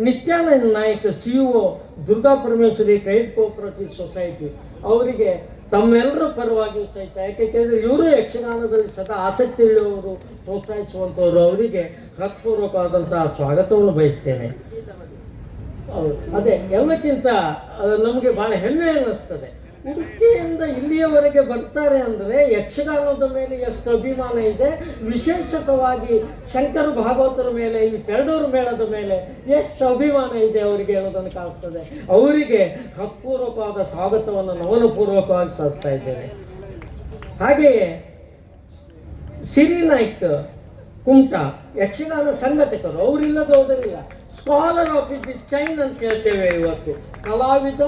Nityananda Nayak CEO Durga Parameshwari credit cooperative society ಅವರಿಗೆ ತಮ್ಮೆಲ್ಲರ ಪರವಾಗಿಯೂ ಸಹಿತ, ಯಾಕೆ ಕೇಳಿದ್ರೆ ಇವರು ಯಕ್ಷಗಾನದಲ್ಲಿ ಸದಾ ಆಸಕ್ತಿ ಇರುವವರು, ಪ್ರೋತ್ಸಾಹಿಸುವಂಥವ್ರು, ಅವರಿಗೆ ಹೃತ್ಪೂರ್ವಕವಾದಂತಹ ಸ್ವಾಗತವನ್ನು ಬಯಸ್ತೇನೆ. ಅದೇ ಎಲ್ಲಕ್ಕಿಂತ ನಮಗೆ ಭಾಳ ಹೆಮ್ಮೆ ಅನ್ನಿಸ್ತದೆ. ಉಡುಪಿಯಿಂದ ಇಲ್ಲಿಯವರೆಗೆ ಬರ್ತಾರೆ ಅಂದರೆ ಯಕ್ಷಗಾನದ ಮೇಲೆ ಎಷ್ಟು ಅಭಿಮಾನ ಇದೆ. ವಿಶೇಷತವಾಗಿ ಶಂಕರ ಭಾಗವತರ ಮೇಲೆ, ಈ ಪೆರಡೂರು ಮೇಳದ ಮೇಲೆ ಎಷ್ಟು ಅಭಿಮಾನ ಇದೆ ಅವರಿಗೆ ಹೇಳೋದನ್ನು ಕಾಣಿಸ್ತದೆ. ಅವರಿಗೆ ಹೃತ್ಪೂರ್ವಕವಾದ ಸ್ವಾಗತವನ್ನು ನಮನಪೂರ್ವಕವಾಗಿ ಸಲ್ಲಿಸ್ತಾ ಇದ್ದೇನೆ. ಹಾಗೆಯೇ ಸಿರಿ ನಾಯ್ಕ್ ಕುಮಟಾ ಯಕ್ಷಗಾನ ಸಂಘಟಕರು, ಅವರಿಲ್ಲದೆ ಹೋದರಿಲ್ಲ. ಸ್ಕಾಲರ್ ಆಫ್ ದಿ ಚೈನ್ ಅಂತ ಹೇಳ್ತೇವೆ ಇವತ್ತು. ಕಲಾವಿದ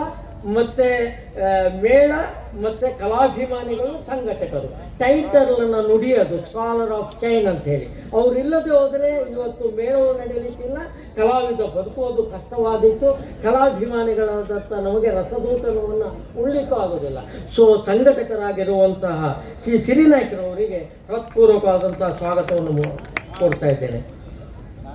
ಮತ್ತು ಮೇಳ ಮತ್ತು ಕಲಾಭಿಮಾನಿಗಳು ಸಂಘಟಕರು, ಚೈತರ್ಯನ ನುಡಿಯೋದು ಸ್ಕಾಲರ್ ಆಫ್ ಚೈನ್ ಅಂತ ಹೇಳಿ. ಅವರಿಲ್ಲದೆ ಹೋದರೆ ಇವತ್ತು ಮೇಳವು ನಡೆಯಲಿಕ್ಕಿಲ್ಲ, ಕಲಾವಿದ ಬದುಕುವುದು ಕಷ್ಟವಾದೀತು, ಕಲಾಭಿಮಾನಿಗಳಾದಂಥ ನಮಗೆ ರಸದೂಟನವನ್ನು ಉಳ್ಳಿಕ್ಕೂ ಆಗೋದಿಲ್ಲ. ಸೊ ಸಂಘಟಕರಾಗಿರುವಂತಹ ಸಿರಿನಾಯ್ಕರವರಿಗೆ ಹೃತ್ಪೂರ್ವಕವಾದಂತಹ ಸ್ವಾಗತವನ್ನು ಕೊಡ್ತಾ ಇದ್ದೇನೆ.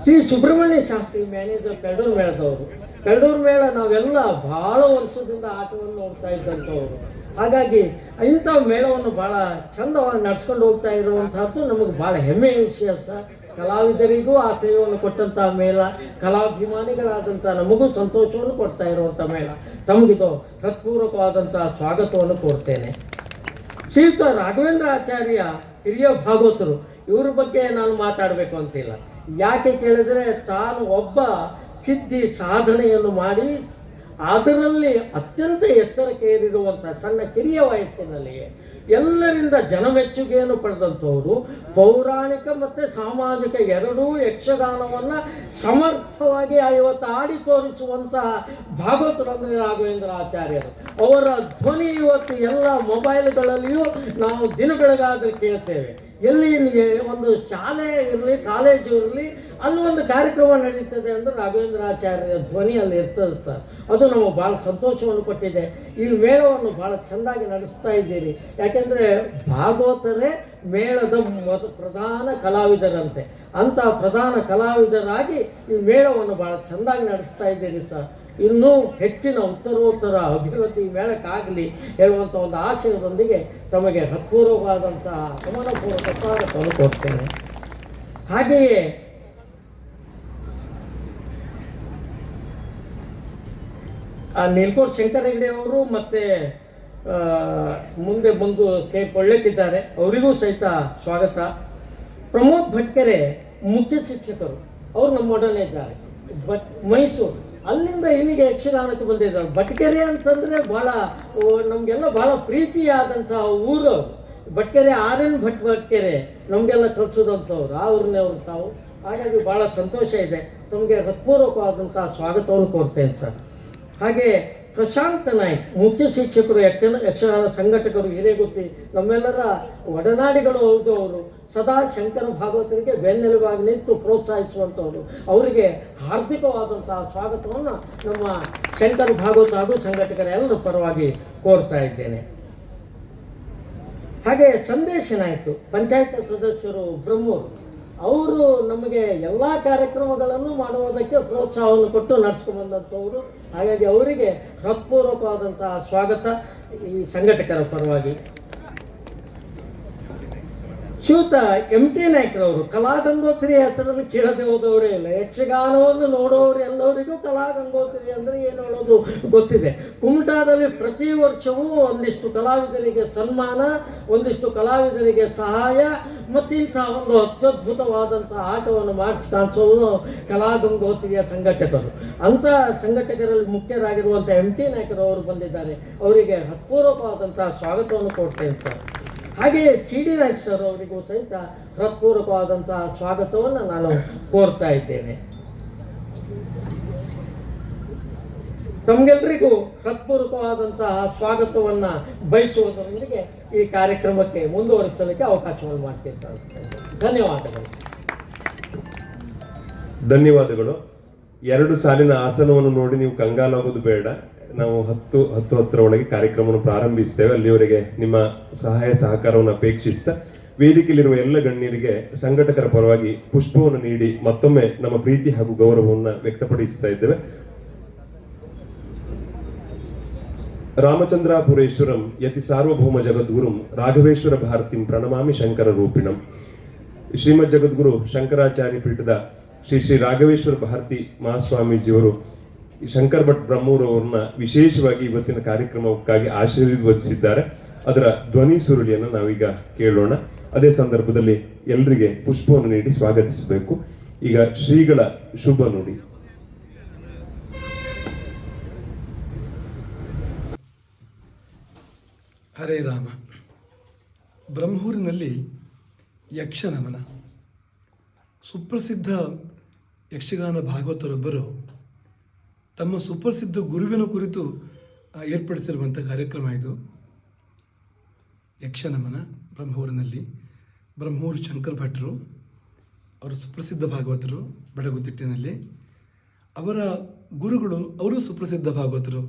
ಶ್ರೀ ಸುಬ್ರಹ್ಮಣ್ಯ ಶಾಸ್ತ್ರಿ ಮ್ಯಾನೇಜರ್ ಪೆರಡೂರು ಮೇಳದವರು. ಪೆರಡೂರು ಮೇಳ ನಾವೆಲ್ಲ ಭಾಳ ವರ್ಷದಿಂದ ಆಟವನ್ನು ನೋಡ್ತಾ ಇದ್ದಂಥವ್ರು. ಹಾಗಾಗಿ ಇಂಥ ಮೇಳವನ್ನು ಭಾಳ ಚಂದವಾಗಿ ನಡ್ಸ್ಕೊಂಡು ಹೋಗ್ತಾ ಇರುವಂತಹದ್ದು ನಮಗೆ ಭಾಳ ಹೆಮ್ಮೆಯ ವಿಷಯ ಸರ್. ಕಲಾವಿದರಿಗೂ ಆ ಸೇವೆಯನ್ನು ಕೊಟ್ಟಂತಹ ಮೇಳ, ಕಲಾಭಿಮಾನಿಗಳಾದಂಥ ನಮಗೂ ಸಂತೋಷವನ್ನು ಕೊಡ್ತಾ ಇರುವಂಥ ಮೇಳ. ತಮಗಿದು ಹೃತ್ಪೂರ್ವಕವಾದಂತಹ ಸ್ವಾಗತವನ್ನು ಕೋರ್ತೇನೆ. ಶ್ರೀಯುತ ರಾಘವೇಂದ್ರ ಆಚಾರ್ಯ ಹಿರಿಯ ಭಾಗವತರು, ಇವ್ರ ಬಗ್ಗೆ ನಾನು ಮಾತಾಡಬೇಕು ಅಂತಿಲ್ಲ. ಯಾಕೆ ಕೇಳಿದರೆ ತಾನು ಒಬ್ಬ ಸಿದ್ಧಿ ಸಾಧನೆಯನ್ನು ಮಾಡಿ ಅದರಲ್ಲಿ ಅತ್ಯಂತ ಎತ್ತರಕ್ಕೆ ಏರಿರುವಂಥ ಸಣ್ಣ ಕಿರಿಯ ವಯಸ್ಸಿನಲ್ಲಿಯೇ ಎಲ್ಲರಿಂದ ಜನಮೆಚ್ಚುಗೆಯನ್ನು ಪಡೆದಂಥವರು. ಪೌರಾಣಿಕ ಮತ್ತು ಸಾಮಾಜಿಕ ಎರಡೂ ಯಕ್ಷಗಾನವನ್ನು ಸಮರ್ಥವಾಗಿ ಇವತ್ತು ಆಡಿ ತೋರಿಸುವಂತಹ ಭಾಗವತರಂದರೆ ರಾಘವೇಂದ್ರ ಆಚಾರ್ಯರು. ಅವರ ಧ್ವನಿ ಇವತ್ತು ಎಲ್ಲ ಮೊಬೈಲ್ಗಳಲ್ಲಿಯೂ ನಾವು ದಿನ ಬೆಳಗಾದರೆ ಕೇಳ್ತೇವೆ. ಎಲ್ಲಿ ಒಂದು ಶಾಲೆ ಇರಲಿ, ಕಾಲೇಜು ಇರಲಿ, ಅಲ್ಲಿ ಒಂದು ಕಾರ್ಯಕ್ರಮ ನಡೀತದೆ ಅಂದರೆ ರಾಘವೇಂದ್ರ ಆಚಾರ್ಯ ಧ್ವನಿ ಅಲ್ಲಿ ಇರ್ತದೆ ಸರ್. ಅದು ನಮಗೆ ಭಾಳ ಸಂತೋಷವನ್ನು ಕೊಟ್ಟಿದೆ. ಈ ಮೇಳವನ್ನು ಭಾಳ ಚೆಂದಾಗಿ ನಡೆಸ್ತಾ ಇದ್ದೀರಿ. ಯಾಕೆಂದರೆ ಭಾಗವತರೇ ಮೇಳದ ಪ್ರಧಾನ ಕಲಾವಿದರಂತೆ. ಅಂಥ ಪ್ರಧಾನ ಕಲಾವಿದರಾಗಿ ಈ ಮೇಳವನ್ನು ಭಾಳ ಚೆಂದಾಗಿ ನಡೆಸ್ತಾ ಇದ್ದೀರಿ ಸರ್. ಇನ್ನೂ ಹೆಚ್ಚಿನ ಉತ್ತರೋತ್ತರ ಅಭಿವೃದ್ಧಿ ಮೇಳಕ್ಕಾಗಲಿ ಹೇಳುವಂಥ ಒಂದು ಆಶಯದೊಂದಿಗೆ ತಮಗೆ ಹೃತ್ಪೂರ್ವಕವಾದಂತಹ ಗಮನಪೂರ್ವಕ ಸ್ವಾಗತವನ್ನು ಕೊಡ್ತೇನೆ. ಹಾಗೆಯೇ ನೀಲ್ಕೋಟ್ ಶಂಕರ ಹೆಗಡೆ ಅವರು ಮತ್ತು ಮುಂದೆ ಸೇರಿಕೊಳ್ಳುತ್ತಿದ್ದಾರೆ, ಅವರಿಗೂ ಸಹಿತ ಸ್ವಾಗತ. ಪ್ರಮೋದ್ ಭಟ್ಕೆರೆ ಮುಖ್ಯ ಶಿಕ್ಷಕರು, ಅವರು ನಮ್ಮೊಡನೆ ಇದ್ದಾರೆ. ಮೈಸೂರು, ಅಲ್ಲಿಂದ ಇಲ್ಲಿಗೆ ಯಕ್ಷಗಾನಕ್ಕೆ ಬಂದಿದ್ದಾರೆ. ಭಟ್ಕೆರೆ ಅಂತಂದರೆ ಭಾಳ ನಮಗೆಲ್ಲ ಭಾಳ ಪ್ರೀತಿಯಾದಂತಹ ಊರು. ಭಟ್ಕೆರೆ RN ಭಟ್ಕೆರೆ ನಮಗೆಲ್ಲ ಕಲಿಸೋದಂಥವ್ರು, ಆ ಊರಿನವ್ರು ತಾವು. ಹಾಗಾಗಿ ಭಾಳ ಸಂತೋಷ ಇದೆ. ತಮಗೆ ಹೃತ್ಪೂರ್ವಕವಾದಂತಹ ಸ್ವಾಗತವನ್ನು ಕೋರ್ತೇನೆ ಸರ್. ಹಾಗೆ ಪ್ರಶಾಂತ್ ನಾಯ್ಕ್ ಮುಖ್ಯ ಶಿಕ್ಷಕರು, ಯಕ್ಷಗಾನ ಸಂಘಟಕರು, ಹಿರೇಗುತ್ತಿ, ನಮ್ಮೆಲ್ಲರ ಒಡನಾಡಿಗಳು ಹೌದು. ಅವರು ಸದಾ ಶಂಕರ ಭಾಗವತರಿಗೆ ಬೆನ್ನೆಲುಬಾಗಿ ನಿಂತು ಪ್ರೋತ್ಸಾಹಿಸುವಂಥವ್ರು. ಅವರಿಗೆ ಹಾರ್ದಿಕವಾದಂತಹ ಸ್ವಾಗತವನ್ನು ನಮ್ಮ ಶಂಕರ ಭಾಗವತ ಹಾಗೂ ಸಂಘಟಕರ ಎಲ್ಲರ ಪರವಾಗಿ ಕೋರ್ತಾ ಇದ್ದೇನೆ. ಹಾಗೆ ಸಂದೇಶ ನಾಯ್ಕು ಪಂಚಾಯತ್ ಸದಸ್ಯರು ಬ್ರಹ್ಮೂರು, ಅವರು ನಮಗೆ ಎಲ್ಲ ಕಾರ್ಯಕ್ರಮಗಳನ್ನು ಮಾಡುವುದಕ್ಕೆ ಪ್ರೋತ್ಸಾಹವನ್ನು ಕೊಟ್ಟು ನಡೆಸ್ಕೊಂಡು ಬಂದಂಥವರು. ಹಾಗಾಗಿ ಅವರಿಗೆ ಹೃತ್ಪೂರ್ವಕವಾದಂತಹ ಸ್ವಾಗತ ಈ ಸಂಘಟಕರ ಪರವಾಗಿ. ಶ್ರೀಯುತ MT ನಾಯ್ಕರವರು ಕಲಾಗಂಗೋತ್ರಿ ಹೆಸರನ್ನು ಕೇಳದೆ ಹೋದವರೇ ಇಲ್ಲ. ಯಕ್ಷಗಾನವನ್ನು ನೋಡೋರು ಎಲ್ಲರಿಗೂ ಕಲಾಗಂಗೋತ್ರಿ ಅಂದರೆ ಏನು ಹೇಳೋದು ಗೊತ್ತಿದೆ. ಕುಮಟಾದಲ್ಲಿ ಪ್ರತಿ ವರ್ಷವೂ ಒಂದಿಷ್ಟು ಕಲಾವಿದರಿಗೆ ಸನ್ಮಾನ, ಒಂದಿಷ್ಟು ಕಲಾವಿದರಿಗೆ ಸಹಾಯ ಮತ್ತಿಂತಹ ಒಂದು ಅತ್ಯದ್ಭುತವಾದಂಥ ಆಟವನ್ನು ಮಾರ್ಚ್ ಕಾಣಿಸೋದು ಕಲಾಗಂಗೋತ್ರಿಯ ಸಂಘಟಕರು. ಅಂಥ ಸಂಘಟಕರಲ್ಲಿ ಮುಖ್ಯರಾಗಿರುವಂಥ MT ನಾಯ್ಕರವರು ಬಂದಿದ್ದಾರೆ. ಅವರಿಗೆ ಹೃತ್ಪೂರ್ವಕವಾದಂತಹ ಸ್ವಾಗತವನ್ನು ಕೊಡ್ತೇನೆ ಸರ್. ಹಾಗೆ CD ನಾಯ್ಕ ಸರ್ ಅವರಿಗೂ ಸಹಿತ ಹೃತ್ಪೂರ್ವಕವಾದಂತಹ ಸ್ವಾಗತವನ್ನು ನಾನು ಕೋರ್ತಾ ಇದ್ದೇನೆ. ತಮಗೆಲ್ಲರಿಗೂ ಹೃತ್ಪೂರ್ವಕವಾದಂತಹ ಸ್ವಾಗತವನ್ನು ಬಯಸುವುದರೊಂದಿಗೆ ಈ ಕಾರ್ಯಕ್ರಮಕ್ಕೆ ಮುಂದುವರಿಸಲಿಕ್ಕೆ ಅವಕಾಶವನ್ನು ಮಾಡ್ತಿರ್ತಾರೆ. ಧನ್ಯವಾದಗಳು. ಧನ್ಯವಾದಗಳು. 2 ಸಾಲಿನ ಆಸನವನ್ನು ನೋಡಿ ನೀವು ಕಂಗಾಲಾಗೋದು ಬೇಡ. ನಾವು 10 ಒಳಗೆ ಕಾರ್ಯಕ್ರಮವನ್ನು ಪ್ರಾರಂಭಿಸ್ತೇವೆ. ಅಲ್ಲಿವರೆಗೆ ನಿಮ್ಮ ಸಹಾಯ ಸಹಕಾರವನ್ನು ಅಪೇಕ್ಷಿಸ್ತಾ ವೇದಿಕೆಯಲ್ಲಿರುವ ಎಲ್ಲ ಗಣ್ಯರಿಗೆ ಸಂಘಟಕರ ಪರವಾಗಿ ಪುಷ್ಪವನ್ನು ನೀಡಿ ಮತ್ತೊಮ್ಮೆ ನಮ್ಮ ಪ್ರೀತಿ ಹಾಗೂ ಗೌರವವನ್ನು ವ್ಯಕ್ತಪಡಿಸ್ತಾ ಇದ್ದೇವೆ. ರಾಮಚಂದ್ರಾಪುರೇಶ್ವರಂ ಯತಿ ಸಾರ್ವಭೌಮ ಜಗದ್ಗುರುಂ ರಾಘವೇಶ್ವರ ಭಾರತಿಂ ಪ್ರಣಮಾಮಿ ಶಂಕರ ರೂಪಿಣಂ. ಶ್ರೀಮದ್ ಜಗದ್ಗುರು ಶಂಕರಾಚಾರ್ಯ ಪೀಠದ ಶ್ರೀ ರಾಘವೇಶ್ವರ ಭಾರತಿ ಮಹಾಸ್ವಾಮೀಜಿಯವರು ಶಂಕರ್ ಭಟ್ ಬ್ರಹ್ಮೂರವ್ರನ್ನ ವಿಶೇಷವಾಗಿ ಇವತ್ತಿನ ಕಾರ್ಯಕ್ರಮಕ್ಕಾಗಿ ಆಶೀರ್ವದಿಸಿದ್ದಾರೆ. ಅದರ ಧ್ವನಿ ಸುರುಳಿಯನ್ನು ನಾವೀಗ ಕೇಳೋಣ. ಅದೇ ಸಂದರ್ಭದಲ್ಲಿ ಎಲ್ಲರಿಗೆ ಪುಷ್ಪವನ್ನು ನೀಡಿ ಸ್ವಾಗತಿಸಬೇಕು. ಈಗ ಶ್ರೀಗಳ ಶುಭ ನುಡಿ. ಹರೇ ರಾಮ. ಬ್ರಹ್ಮೂರಿನಲ್ಲಿ ಯಕ್ಷನಮನ. ಸುಪ್ರಸಿದ್ಧ ಯಕ್ಷಗಾನ ಭಾಗವತರೊಬ್ಬರು ತಮ್ಮ ಸುಪ್ರಸಿದ್ಧ ಗುರುವಿನ ಕುರಿತು ಏರ್ಪಡಿಸಿರುವಂಥ ಕಾರ್ಯಕ್ರಮ ಇದು. ಯಕ್ಷನಮನ ಬ್ರಹ್ಮೂರಿನಲ್ಲಿ. ಬ್ರಹ್ಮೂರು ಶಂಕರ್ ಭಟ್ರು ಅವರು ಸುಪ್ರಸಿದ್ಧ ಭಾಗವತರು ಬಡಗುತಿಟ್ಟಿನಲ್ಲಿ. ಅವರ ಗುರುಗಳು ಅವರು ಸುಪ್ರಸಿದ್ಧ ಭಾಗವತರು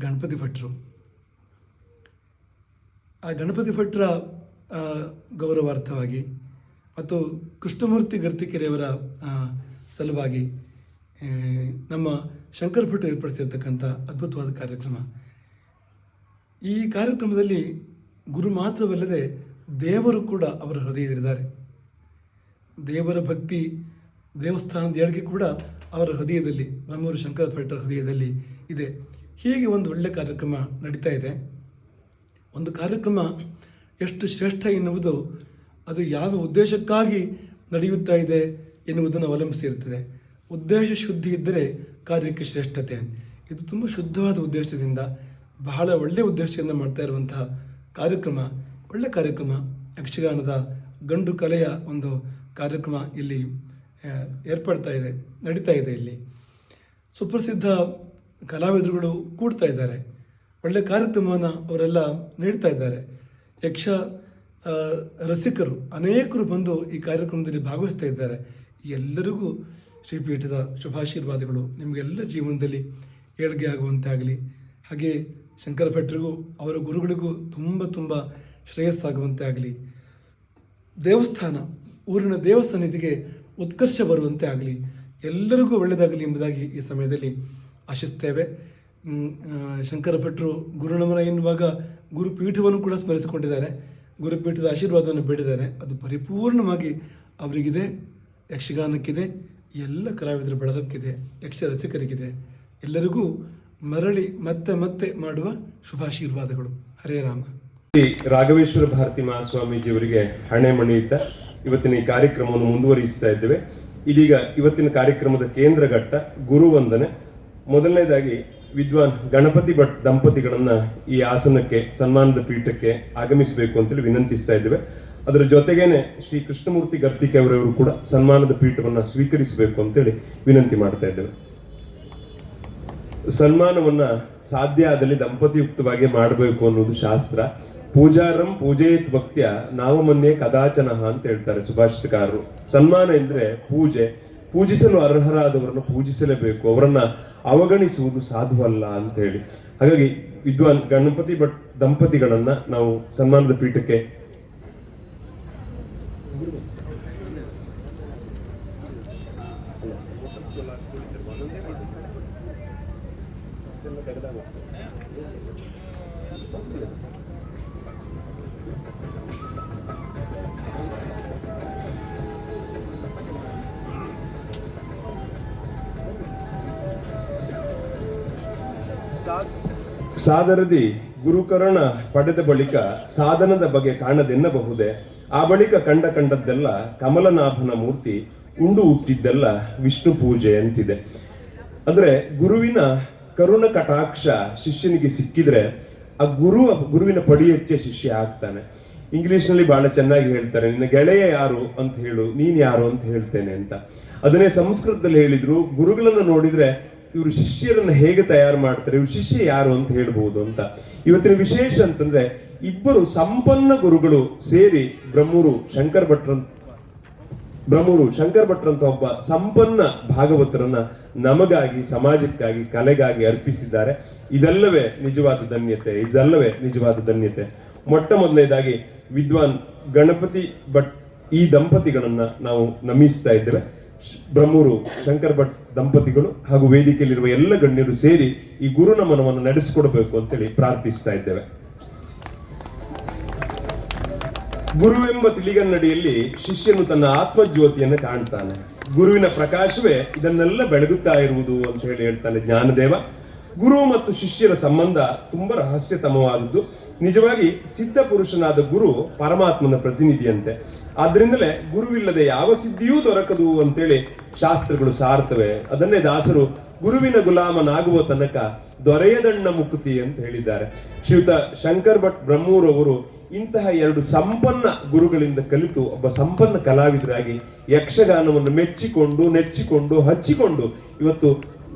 ಗಣಪತಿ ಭಟ್ರು. ಆ ಗಣಪತಿ ಭಟ್ರ ಗೌರವಾರ್ಥವಾಗಿ ಮತ್ತು ಕೃಷ್ಣಮೂರ್ತಿ ಗರ್ತಿಕೆರೆಯವರ ಸಲುವಾಗಿ ನಮ್ಮ ಶಂಕರ್ ಭಟ್ ಏರ್ಪಡಿಸಿರ್ತಕ್ಕಂಥ ಅದ್ಭುತವಾದ ಕಾರ್ಯಕ್ರಮ. ಈ ಕಾರ್ಯಕ್ರಮದಲ್ಲಿ ಗುರು ಮಾತ್ರವಲ್ಲದೆ ದೇವರು ಕೂಡ ಅವರ ಹೃದಯದಲ್ಲಿದ್ದಾರೆ. ದೇವರ ಭಕ್ತಿ, ದೇವಸ್ಥಾನದ ಏಳಿಗೆ ಕೂಡ ಅವರ ಹೃದಯದಲ್ಲಿ, ಬ್ರಹ್ಮೂರು ಶಂಕರ್ ಭಟ್ರ ಹೃದಯದಲ್ಲಿ ಇದೆ. ಹೀಗೆ ಒಂದು ಒಳ್ಳೆಯ ಕಾರ್ಯಕ್ರಮ ನಡೀತಾ ಇದೆ. ಒಂದು ಕಾರ್ಯಕ್ರಮ ಎಷ್ಟು ಶ್ರೇಷ್ಠ ಎನ್ನುವುದು ಅದು ಯಾವ ಉದ್ದೇಶಕ್ಕಾಗಿ ನಡೆಯುತ್ತಾ ಇದೆ ಎನ್ನುವುದನ್ನು ಅವಲಂಬಿಸಿರುತ್ತದೆ. ಉದ್ದೇಶ ಶುದ್ಧಿ ಇದ್ದರೆ ಕಾರ್ಯಕ್ಕೆ ಶ್ರೇಷ್ಠತೆ. ಇದು ತುಂಬ ಶುದ್ಧವಾದ ಉದ್ದೇಶದಿಂದ, ಬಹಳ ಒಳ್ಳೆಯ ಉದ್ದೇಶದಿಂದ ಮಾಡ್ತಾ ಇರುವಂತಹ ಕಾರ್ಯಕ್ರಮ, ಒಳ್ಳೆಯ ಕಾರ್ಯಕ್ರಮ. ಯಕ್ಷಗಾನದ ಗಂಡು ಕಲೆಯ ಒಂದು ಕಾರ್ಯಕ್ರಮ ಇಲ್ಲಿ ಏರ್ಪಡ್ತಾ ಇದೆ, ನಡೀತಾ ಇದೆ. ಇಲ್ಲಿ ಸುಪ್ರಸಿದ್ಧ ಕಲಾವಿದರುಗಳು ಕೂಡ್ತಾ ಇದ್ದಾರೆ. ಒಳ್ಳೆಯ ಕಾರ್ಯಕ್ರಮವನ್ನು ಅವರೆಲ್ಲ ನೀಡ್ತಾ ಇದ್ದಾರೆ. ಯಕ್ಷ ರಸಿಕರು ಅನೇಕರು ಬಂದು ಈ ಕಾರ್ಯಕ್ರಮದಲ್ಲಿ ಭಾಗವಹಿಸ್ತಾ ಇದ್ದಾರೆ. ಎಲ್ಲರಿಗೂ ಶ್ರೀಪೀಠದ ಶುಭಾಶೀರ್ವಾದಗಳು. ನಿಮಗೆಲ್ಲ ಜೀವನದಲ್ಲಿ ಏಳಿಗೆ ಆಗುವಂತೆ ಆಗಲಿ. ಹಾಗೆ ಶಂಕರ ಭಟ್ರಿಗೂ ಅವರ ಗುರುಗಳಿಗೂ ತುಂಬ ತುಂಬ ಶ್ರೇಯಸ್ಸಾಗುವಂತೆ ಆಗಲಿ. ದೇವಸ್ಥಾನ, ಊರಿನ ದೇವಸ್ಥಾನದಿಗೆ ಉತ್ಕರ್ಷ ಬರುವಂತೆ ಆಗಲಿ. ಎಲ್ಲರಿಗೂ ಒಳ್ಳೆಯದಾಗಲಿ ಎಂಬುದಾಗಿ ಈ ಸಮಯದಲ್ಲಿ ಆಶಿಸ್ತೇವೆ. ಶಂಕರ ಭಟ್ರು ಗುರುನಮನ ಎನ್ನುವಾಗ ಗುರುಪೀಠವನ್ನು ಕೂಡ ಸ್ಮರಿಸಿಕೊಂಡಿದ್ದಾರೆ. ಗುರುಪೀಠದ ಆಶೀರ್ವಾದವನ್ನು ಬೇಡಿದ್ದಾರೆ. ಅದು ಪರಿಪೂರ್ಣವಾಗಿ ಅವರಿಗಿದೆ, ಯಕ್ಷಗಾನಕ್ಕಿದೆ, ಎಲ್ಲ ಕಲಾವಿದರ ಬಳಗಕ್ಕಿದೆ, ಯಕ್ಷ ರಸಿಕರಿಗಿದೆ. ಎಲ್ಲರಿಗೂ ಮರಳಿ ಮತ್ತೆ ಮತ್ತೆ ಮಾಡುವ ಶುಭಾಶೀರ್ವಾದಗಳು. ಹರೇ ರಾಮ. ಶ್ರೀ ರಾಘವೇಶ್ವರ ಭಾರತಿ ಮಹಾಸ್ವಾಮೀಜಿಯವರಿಗೆ ಹಣೆ ಮಣಿಯುತ್ತ ಇವತ್ತಿನ ಈ ಕಾರ್ಯಕ್ರಮವನ್ನು ಮುಂದುವರಿಸ್ತಾ ಇದ್ದೇವೆ. ಇದೀಗ ಇವತ್ತಿನ ಕಾರ್ಯಕ್ರಮದ ಕೇಂದ್ರ ಘಟ್ಟ ಗುರುವಂದನೆ. ಮೊದಲನೇದಾಗಿ ವಿದ್ವಾನ್ ಗಣಪತಿ ಭಟ್ ದಂಪತಿಗಳನ್ನ ಈ ಆಸನಕ್ಕೆ, ಸನ್ಮಾನದ ಪೀಠಕ್ಕೆ ಆಗಮಿಸಬೇಕು ಅಂತೇಳಿ ವಿನಂತಿಸ್ತಾ ಇದ್ದೇವೆ. ಅದರ ಜೊತೆಗೇನೆ ಶ್ರೀ ಕೃಷ್ಣಮೂರ್ತಿ ಗರ್ತಿಕೆ ಅವರವರು ಕೂಡ ಸನ್ಮಾನದ ಪೀಠವನ್ನ ಸ್ವೀಕರಿಸಬೇಕು ಅಂತೇಳಿ ವಿನಂತಿ ಮಾಡ್ತಾ ಇದ್ದೇವೆ. ಸನ್ಮಾನವನ್ನ ಸಾಧ್ಯ ಆದಲ್ಲಿ ದಂಪತಿಯುಕ್ತವಾಗಿ ಮಾಡಬೇಕು ಅನ್ನೋದು ಶಾಸ್ತ್ರ. ಪೂಜಾರಂ ಪೂಜೇತ್ ಭಕ್ತ್ಯ ನಾವಮನ್ಯೇ ಕದಾಚನಃ ಅಂತ ಹೇಳ್ತಾರೆ ಸುಭಾಷಿತಕಾರರು. ಸನ್ಮಾನ ಎಂದ್ರೆ ಪೂಜೆ. ಪೂಜಿಸಲು ಅರ್ಹರಾದವರನ್ನು ಪೂಜಿಸಲೇಬೇಕು, ಅವರನ್ನ ಅವಗಣಿಸುವುದು ಸಾಧುವಲ್ಲ ಅಂತ ಹೇಳಿ. ಹಾಗಾಗಿ ವಿದ್ವಾನ್ ಗಣಪತಿ ಭಟ್ ದಂಪತಿಗಳನ್ನ ನಾವು ಸನ್ಮಾನದ ಪೀಠಕ್ಕೆ ಸಾದರದಿ ಗುರುಕರಣ ಪಡೆದ ಬಳಿಕ ಸಾಧನದ ಬಗೆ ಕಾಣದೆನ್ನಬಹುದೇ, ಆ ಬಳಿಕ ಕಂಡದ್ದೆಲ್ಲ ಕಮಲನಾಭನ ಮೂರ್ತಿ, ಉಂಡು ಹುಟ್ಟಿದ್ದೆಲ್ಲ ವಿಷ್ಣು ಪೂಜೆ ಅಂತಿದೆ. ಅಂದ್ರೆ ಗುರುವಿನ ಕರುಣ ಕಟಾಕ್ಷ ಶಿಷ್ಯನಿಗೆ ಸಿಕ್ಕಿದ್ರೆ ಆ ಗುರುವಿನ ಪಡಿಯಚ್ಚೆ ಶಿಷ್ಯ ಆಗ್ತಾನೆ. ಇಂಗ್ಲಿಷ್ನಲ್ಲಿ ಬಹಳ ಚೆನ್ನಾಗಿ ಹೇಳ್ತಾರೆ, ನಿನ್ನ ಗೆಳೆಯ ಯಾರು ಅಂತ ಹೇಳು, ನೀನ್ ಯಾರು ಅಂತ ಹೇಳ್ತೇನೆ ಅಂತ. ಅದನ್ನೇ ಸಂಸ್ಕೃತದಲ್ಲಿ ಹೇಳಿದ್ರು, ಗುರುಗಳನ್ನ ನೋಡಿದ್ರೆ ಇವರು ಶಿಷ್ಯರನ್ನ ಹೇಗೆ ತಯಾರು ಮಾಡ್ತಾರೆ, ಇವ್ರು ಶಿಷ್ಯ ಯಾರು ಅಂತ ಹೇಳ್ಬಹುದು ಅಂತ. ಇವತ್ತಿನ ವಿಶೇಷ ಅಂತಂದ್ರೆ ಇಬ್ಬರು ಸಂಪನ್ನ ಗುರುಗಳು ಸೇರಿ ಬ್ರಹ್ಮೂರು ಶಂಕರ್ ಭಟ್ರಂತ ಒಬ್ಬ ಸಂಪನ್ನ ಭಾಗವತರನ್ನ ನಮಗಾಗಿ, ಸಮಾಜಕ್ಕಾಗಿ, ಕಲೆಗಾಗಿ ಅರ್ಪಿಸಿದ್ದಾರೆ. ಇದೆಲ್ಲವೇ ನಿಜವಾದ ಧನ್ಯತೆ. ಮೊಟ್ಟ ಮೊದಲನೇದಾಗಿ ವಿದ್ವಾನ್ ಗಣಪತಿ ಭಟ್ ಈ ದಂಪತಿಗಳನ್ನ ನಾವು ನಮಿಸ್ತಾ ಇದ್ದೇವೆ. ಬ್ರಹ್ಮೂರು ಶಂಕರ್ ಭಟ್ ದಂಪತಿಗಳು ಹಾಗೂ ವೇದಿಕೆಯಲ್ಲಿರುವ ಎಲ್ಲ ಗಣ್ಯರು ಸೇರಿ ಈ ಗುರು ನಮನವನ್ನು ನಡೆಸಿಕೊಡಬೇಕು ಅಂತೇಳಿ ಪ್ರಾರ್ಥಿಸ್ತಾ ಇದ್ದೇವೆ. ಗುರುವೆಂಬ ತಿಳಿಗನ್ನಡಿಯಲ್ಲಿ ಶಿಷ್ಯನು ತನ್ನ ಆತ್ಮಜ್ಯೋತಿಯನ್ನು ಕಾಣ್ತಾನೆ. ಗುರುವಿನ ಪ್ರಕಾಶವೇ ಇದನ್ನೆಲ್ಲ ಬೆಳಗುತ್ತಾ ಇರುವುದು ಅಂತ ಹೇಳಿ ಹೇಳ್ತಾನೆ ಜ್ಞಾನದೇವ. ಗುರು ಮತ್ತು ಶಿಷ್ಯರ ಸಂಬಂಧ ತುಂಬಾ ರಹಸ್ಯತಮವಾದದ್ದು. ನಿಜವಾಗಿ ಸಿದ್ಧ ಪುರುಷನಾದ ಗುರು ಪರಮಾತ್ಮನ ಪ್ರತಿನಿಧಿಯಂತೆ. ಆದ್ರಿಂದಲೇ ಗುರುವಿಲ್ಲದೆ ಯಾವ ಸಿದ್ಧಿಯೂ ದೊರಕದು ಅಂತೇಳಿ ಶಾಸ್ತ್ರಗಳು ಸಾರ್ತವೆ. ಅದನ್ನೇ ದಾಸರು ಗುರುವಿನ ಗುಲಾಮನಾಗುವ ತನಕ ದೊರೆಯದಣ್ಣ ಮುಕುತಿ ಅಂತ ಹೇಳಿದ್ದಾರೆ. ಶ್ರೀಯುತ ಶಂಕರ್ ಭಟ್ ಬ್ರಹ್ಮೂರ್ ಅವರು ಇಂತಹ ಎರಡು ಸಂಪನ್ನ ಗುರುಗಳಿಂದ ಕಲಿತು ಒಬ್ಬ ಸಂಪನ್ನ ಕಲಾವಿದರಾಗಿ ಯಕ್ಷಗಾನವನ್ನು ನೆಚ್ಚಿಕೊಂಡು ಹಚ್ಚಿಕೊಂಡು ಇವತ್ತು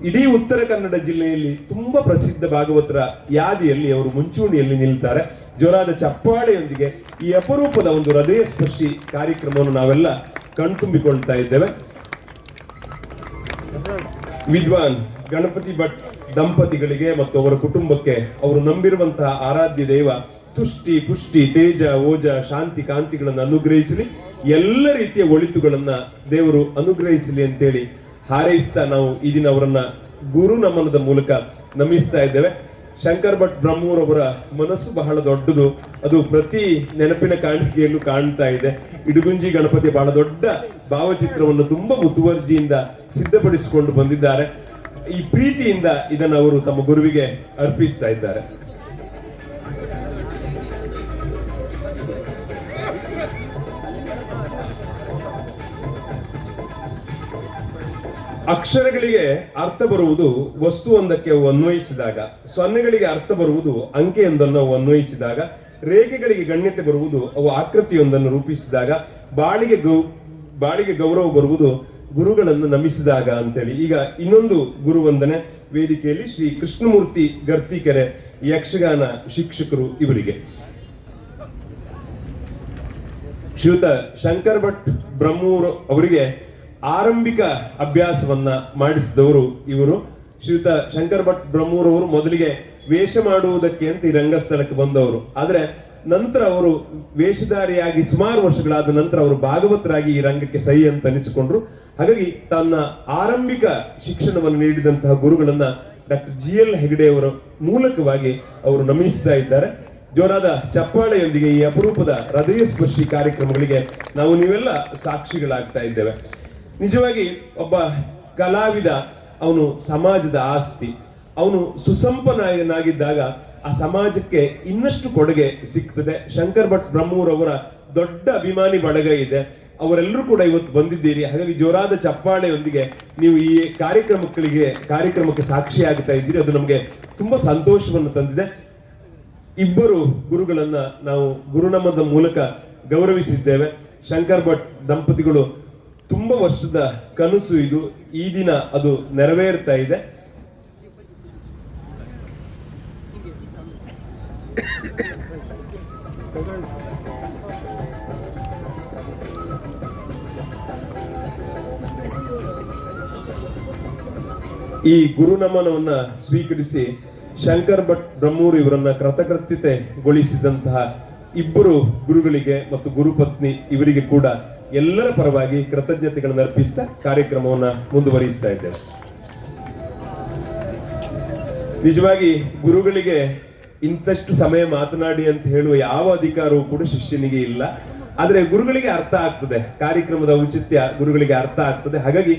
ಇಡೀ ಉತ್ತರ ಕನ್ನಡ ಜಿಲ್ಲೆಯಲ್ಲಿ ತುಂಬಾ ಪ್ರಸಿದ್ಧ ಭಾಗವತರ ಯಾದಿಯಲ್ಲಿ ಅವರು ಮುಂಚೂಣಿಯಲ್ಲಿ ನಿಲ್ತಾರೆ. ಜೋರಾದ ಚಪ್ಪಾಳೆಯೊಂದಿಗೆ ಈ ಅಪರೂಪದ ಒಂದು ಹೃದಯ ಸ್ಪರ್ಶಿ ಕಾರ್ಯಕ್ರಮವನ್ನು ನಾವೆಲ್ಲ ಕಣ್ತುಂಬಿಕೊಳ್ತಾ ಇದ್ದೇವೆ. ವಿದ್ವಾನ್ ಗಣಪತಿ ಭಟ್ ದಂಪತಿಗಳಿಗೆ ಮತ್ತು ಅವರ ಕುಟುಂಬಕ್ಕೆ ಅವರು ನಂಬಿರುವಂತಹ ಆರಾಧ್ಯ ದೇವ ತುಷ್ಟಿ, ಪುಷ್ಟಿ, ತೇಜ, ಓಜ, ಶಾಂತಿ, ಕಾಂತಿಗಳನ್ನು ಅನುಗ್ರಹಿಸಲಿ, ಎಲ್ಲ ರೀತಿಯ ಒಳಿತುಗಳನ್ನ ದೇವರು ಅನುಗ್ರಹಿಸಲಿ ಅಂತೇಳಿ ಹಾರೈಸ್ತಾ ನಾವು ಈ ದಿನ ಅವರನ್ನ ಗುರು ನಮನದ ಮೂಲಕ ನಮಿಸ್ತಾ ಇದ್ದೇವೆ. ಶಂಕರ್ ಭಟ್ ಬ್ರಹ್ಮೂರ್ ಅವರ ಮನಸ್ಸು ಬಹಳ ದೊಡ್ಡದು. ಅದು ಪ್ರತಿ ನೆನಪಿನ ಕಾಣಿಕೆಯಲ್ಲೂ ಕಾಣ್ತಾ ಇದೆ. ಇಡುಗುಂಜಿ ಗಣಪತಿ ಬಹಳ ದೊಡ್ಡ ಭಾವಚಿತ್ರವನ್ನು ತುಂಬಾ ಮುತುವರ್ಜಿಯಿಂದ ಸಿದ್ಧಪಡಿಸಿಕೊಂಡು ಬಂದಿದ್ದಾರೆ. ಈ ಪ್ರೀತಿಯಿಂದ ಇದನ್ನು ಅವರು ತಮ್ಮ ಗುರುವಿಗೆ ಅರ್ಪಿಸ್ತಾ ಇದ್ದಾರೆ. ಅಕ್ಷರಗಳಿಗೆ ಅರ್ಥ ಬರುವುದು ವಸ್ತುವೊಂದಕ್ಕೆ ಅನ್ವಯಿಸಿದಾಗ, ಸೊನ್ನೆಗಳಿಗೆ ಅರ್ಥ ಬರುವುದು ಅಂಕೆಯೊಂದನ್ನು ಅವು ಅನ್ವಯಿಸಿದಾಗ, ರೇಖೆಗಳಿಗೆ ಗಣ್ಯತೆ ಬರುವುದು ಅವು ಆಕೃತಿಯೊಂದನ್ನು ರೂಪಿಸಿದಾಗ, ಬಾಳಿಗೆ ಗೌರವ ಬರುವುದು ಗುರುಗಳನ್ನು ನಮಿಸಿದಾಗ ಅಂತೇಳಿ. ಈಗ ಇನ್ನೊಂದು ಗುರುವಂದನೆ ವೇದಿಕೆಯಲ್ಲಿ ಶ್ರೀ ಕೃಷ್ಣಮೂರ್ತಿ ಗರ್ತಿಕೆರೆ ಯಕ್ಷಗಾನ ಶಿಕ್ಷಕರು ಇವರಿಗೆ. ಶ್ರೀಯುತ ಶಂಕರ್ ಭಟ್ ಬ್ರಹ್ಮೂರ್ ಅವರಿಗೆ ಆರಂಭಿಕ ಅಭ್ಯಾಸವನ್ನ ಮಾಡಿಸಿದವರು ಇವರು. ಶ್ರೀಯುತ ಶಂಕರ್ ಭಟ್ ಬ್ರಹ್ಮೂರ್ ಅವರು ಮೊದಲಿಗೆ ವೇಷ ಮಾಡುವುದಕ್ಕೆ ಅಂತ ಈ ರಂಗಸ್ಥಳಕ್ಕೆ ಬಂದವರು. ಆದ್ರೆ ನಂತರ ಅವರು ವೇಷಧಾರಿಯಾಗಿ ಸುಮಾರು ವರ್ಷಗಳಾದ ನಂತರ ಅವರು ಭಾಗವತರಾಗಿ ಈ ರಂಗಕ್ಕೆ ಸೈ ಅಂತ ಅನಿಸಿಕೊಂಡ್ರು. ಹಾಗಾಗಿ ತನ್ನ ಆರಂಭಿಕ ಶಿಕ್ಷಣವನ್ನು ನೀಡಿದಂತಹ ಗುರುಗಳನ್ನ ಡಾಕ್ಟರ್ GL ಹೆಗಡೆ ಅವರ ಮೂಲಕವಾಗಿ ಅವರು ನಮಿಸ್ತಾ ಇದ್ದಾರೆ. ಜೋರಾದ ಚಪ್ಪಾಳೆಯೊಂದಿಗೆ ಈ ಅಪರೂಪದ ಹೃದಯ ಸ್ಪರ್ಶಿ ಕಾರ್ಯಕ್ರಮಗಳಿಗೆ ನಾವು ನೀವೆಲ್ಲ ಸಾಕ್ಷಿಗಳಾಗ್ತಾ ಇದ್ದೇವೆ. ನಿಜವಾಗಿ ಒಬ್ಬ ಕಲಾವಿದ ಅವನು ಸಮಾಜದ ಆಸ್ತಿ. ಅವನು ಸುಸಂಪನ್ನನಾಗಿದ್ದಾಗ ಆ ಸಮಾಜಕ್ಕೆ ಇನ್ನಷ್ಟು ಕೊಡುಗೆ ಸಿಗ್ತದೆ. ಶಂಕರ್ ಭಟ್ ಬ್ರಹ್ಮೂರ್ ಅವರ ದೊಡ್ಡ ಅಭಿಮಾನಿ ಬಳಗ ಇದೆ. ಅವರೆಲ್ಲರೂ ಕೂಡ ಇವತ್ತು ಬಂದಿದ್ದೀರಿ. ಹಾಗಾಗಿ ಜೋರಾದ ಚಪ್ಪಾಳೆಯೊಂದಿಗೆ ನೀವು ಈ ಕಾರ್ಯಕ್ರಮಕ್ಕೆ ಸಾಕ್ಷಿಯಾಗ್ತಾ ಇದ್ದೀರಿ. ಅದು ನಮಗೆ ತುಂಬಾ ಸಂತೋಷವನ್ನು ತಂದಿದೆ. ಇಬ್ಬರು ಗುರುಗಳನ್ನ ನಾವು ಗುರುನಾಮದ ಮೂಲಕ ಗೌರವಿಸಿದ್ದೇವೆ. ಶಂಕರ್ ಭಟ್ ದಂಪತಿಗಳು ತುಂಬಾ ವರ್ಷದ ಕನಸು ಇದು. ಈ ದಿನ ಅದು ನೆರವೇರ್ತಾ ಇದೆ. ಈ ಗುರುನಮನವನ್ನ ಸ್ವೀಕರಿಸಿ ಶಂಕರ್ ಭಟ್ ಬ್ರಹ್ಮೂರ್ ಇವರನ್ನ ಕೃತಕೃತ್ಯತೆಗೊಳಿಸಿದಂತಹ ಇಬ್ಬರು ಗುರುಗಳಿಗೆ ಮತ್ತು ಗುರುಪತ್ನಿ ಇವರಿಗೆ ಕೂಡ ಎಲ್ಲರ ಪರವಾಗಿ ಕೃತಜ್ಞತೆಗಳನ್ನು ಅರ್ಪಿಸ್ತಾ ಕಾರ್ಯಕ್ರಮವನ್ನ ಮುಂದುವರಿಸ್ತಾ ಇದ್ದೇವೆ. ನಿಜವಾಗಿ ಗುರುಗಳಿಗೆ ಇಂತಷ್ಟು ಸಮಯ ಮಾತನಾಡಿ ಅಂತ ಹೇಳುವ ಯಾವ ಅಧಿಕಾರವೂ ಕೂಡ ಶಿಷ್ಯನಿಗೆ ಇಲ್ಲ. ಆದ್ರೆ ಗುರುಗಳಿಗೆ ಅರ್ಥ ಆಗ್ತದೆ, ಕಾರ್ಯಕ್ರಮದ ಔಚಿತ್ಯ ಗುರುಗಳಿಗೆ ಅರ್ಥ ಆಗ್ತದೆ. ಹಾಗಾಗಿ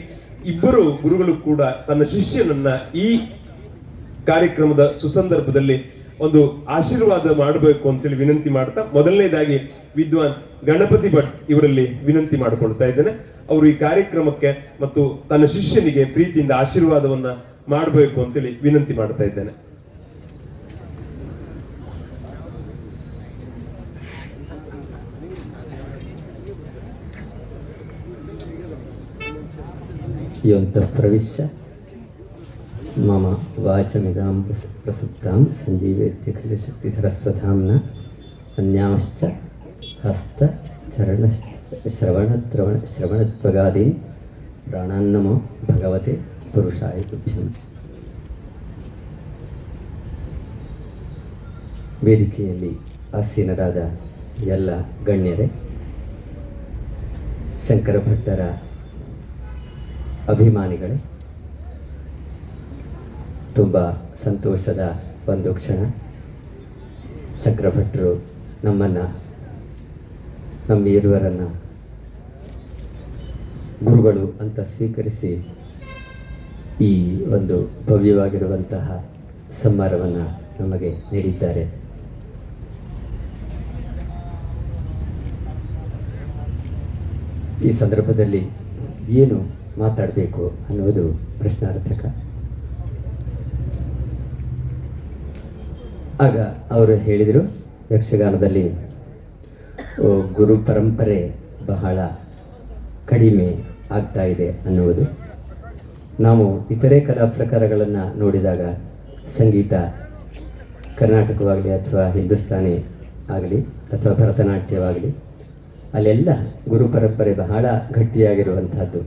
ಇಬ್ಬರು ಗುರುಗಳು ಕೂಡ ತನ್ನ ಶಿಷ್ಯನನ್ನ ಈ ಕಾರ್ಯಕ್ರಮದ ಸುಸಂದರ್ಭದಲ್ಲಿ ಒಂದು ಆಶೀರ್ವಾದ ಮಾಡಬೇಕು ಅಂತೇಳಿ ವಿನಂತಿ ಮಾಡ್ತಾ, ಮೊದಲನೇದಾಗಿ ವಿದ್ವಾನ್ ಗಣಪತಿ ಭಟ್ ಇವರಲ್ಲಿ ವಿನಂತಿ ಮಾಡಿಕೊಳ್ತಾ ಇದ್ದೇನೆ. ಅವರು ಈ ಕಾರ್ಯಕ್ರಮಕ್ಕೆ ಮತ್ತು ತನ್ನ ಶಿಷ್ಯನಿಗೆ ಪ್ರೀತಿಯಿಂದ ಆಶೀರ್ವಾದವನ್ನ ಮಾಡಬೇಕು ಅಂತೇಳಿ ವಿನಂತಿ ಮಾಡ್ತಾ ಇದ್ದೇನೆ. योऽन्तः प्रविश्य मम वाचमिदां प्रसुप्तां सञ्जीवेत्य खलु शक्तिधरस्वधाम्ना अन्यांश्च श्रवणत्वगादीन् प्राणान्नमो भगवते पुरुषाय तुभ्यम्. ವೇದಿಕೆಯಲ್ಲಿ ಆಸೀನರಾದ ಎಲ್ಲ ಗಣ್ಯರೇ, ಶಂಕರ ಭಟ್ಟರ ಅಭಿಮಾನಿಗಳೇ, ತುಂಬ ಸಂತೋಷದ ಒಂದು ಕ್ಷಣ. ಶಂಕರ ಭಟ್ಟರು ನಮ್ಮ ಇರುವರನ್ನು ಗುರುಗಳು ಅಂತ ಸ್ವೀಕರಿಸಿ ಈ ಒಂದು ಭವ್ಯವಾಗಿರುವಂತಹ ಸಮಾರಂಭವನ್ನು ನಮಗೆ ನೀಡಿದ್ದಾರೆ. ಈ ಸಂದರ್ಭದಲ್ಲಿ ಏನು ಮಾತಾಡಬೇಕು ಅನ್ನುವುದು ಪ್ರಶ್ನಾರ್ಥಕ. ಆಗ ಅವರು ಹೇಳಿದರು, ಯಕ್ಷಗಾನದಲ್ಲಿ ಗುರು ಪರಂಪರೆ ಬಹಳ ಕಡಿಮೆ ಆಗ್ತಾ ಇದೆ ಅನ್ನುವುದು. ನಾವು ಇತರೆ ಕಲಾ ಪ್ರಕಾರಗಳನ್ನು ನೋಡಿದಾಗ, ಸಂಗೀತ ಕರ್ನಾಟಕವಾಗಲಿ ಅಥವಾ ಹಿಂದೂಸ್ತಾನಿ ಆಗಲಿ ಅಥವಾ ಭರತನಾಟ್ಯವಾಗಲಿ, ಅಲ್ಲೆಲ್ಲ ಗುರು ಪರಂಪರೆ ಬಹಳ ಗಟ್ಟಿಯಾಗಿರುವಂತಹದ್ದು.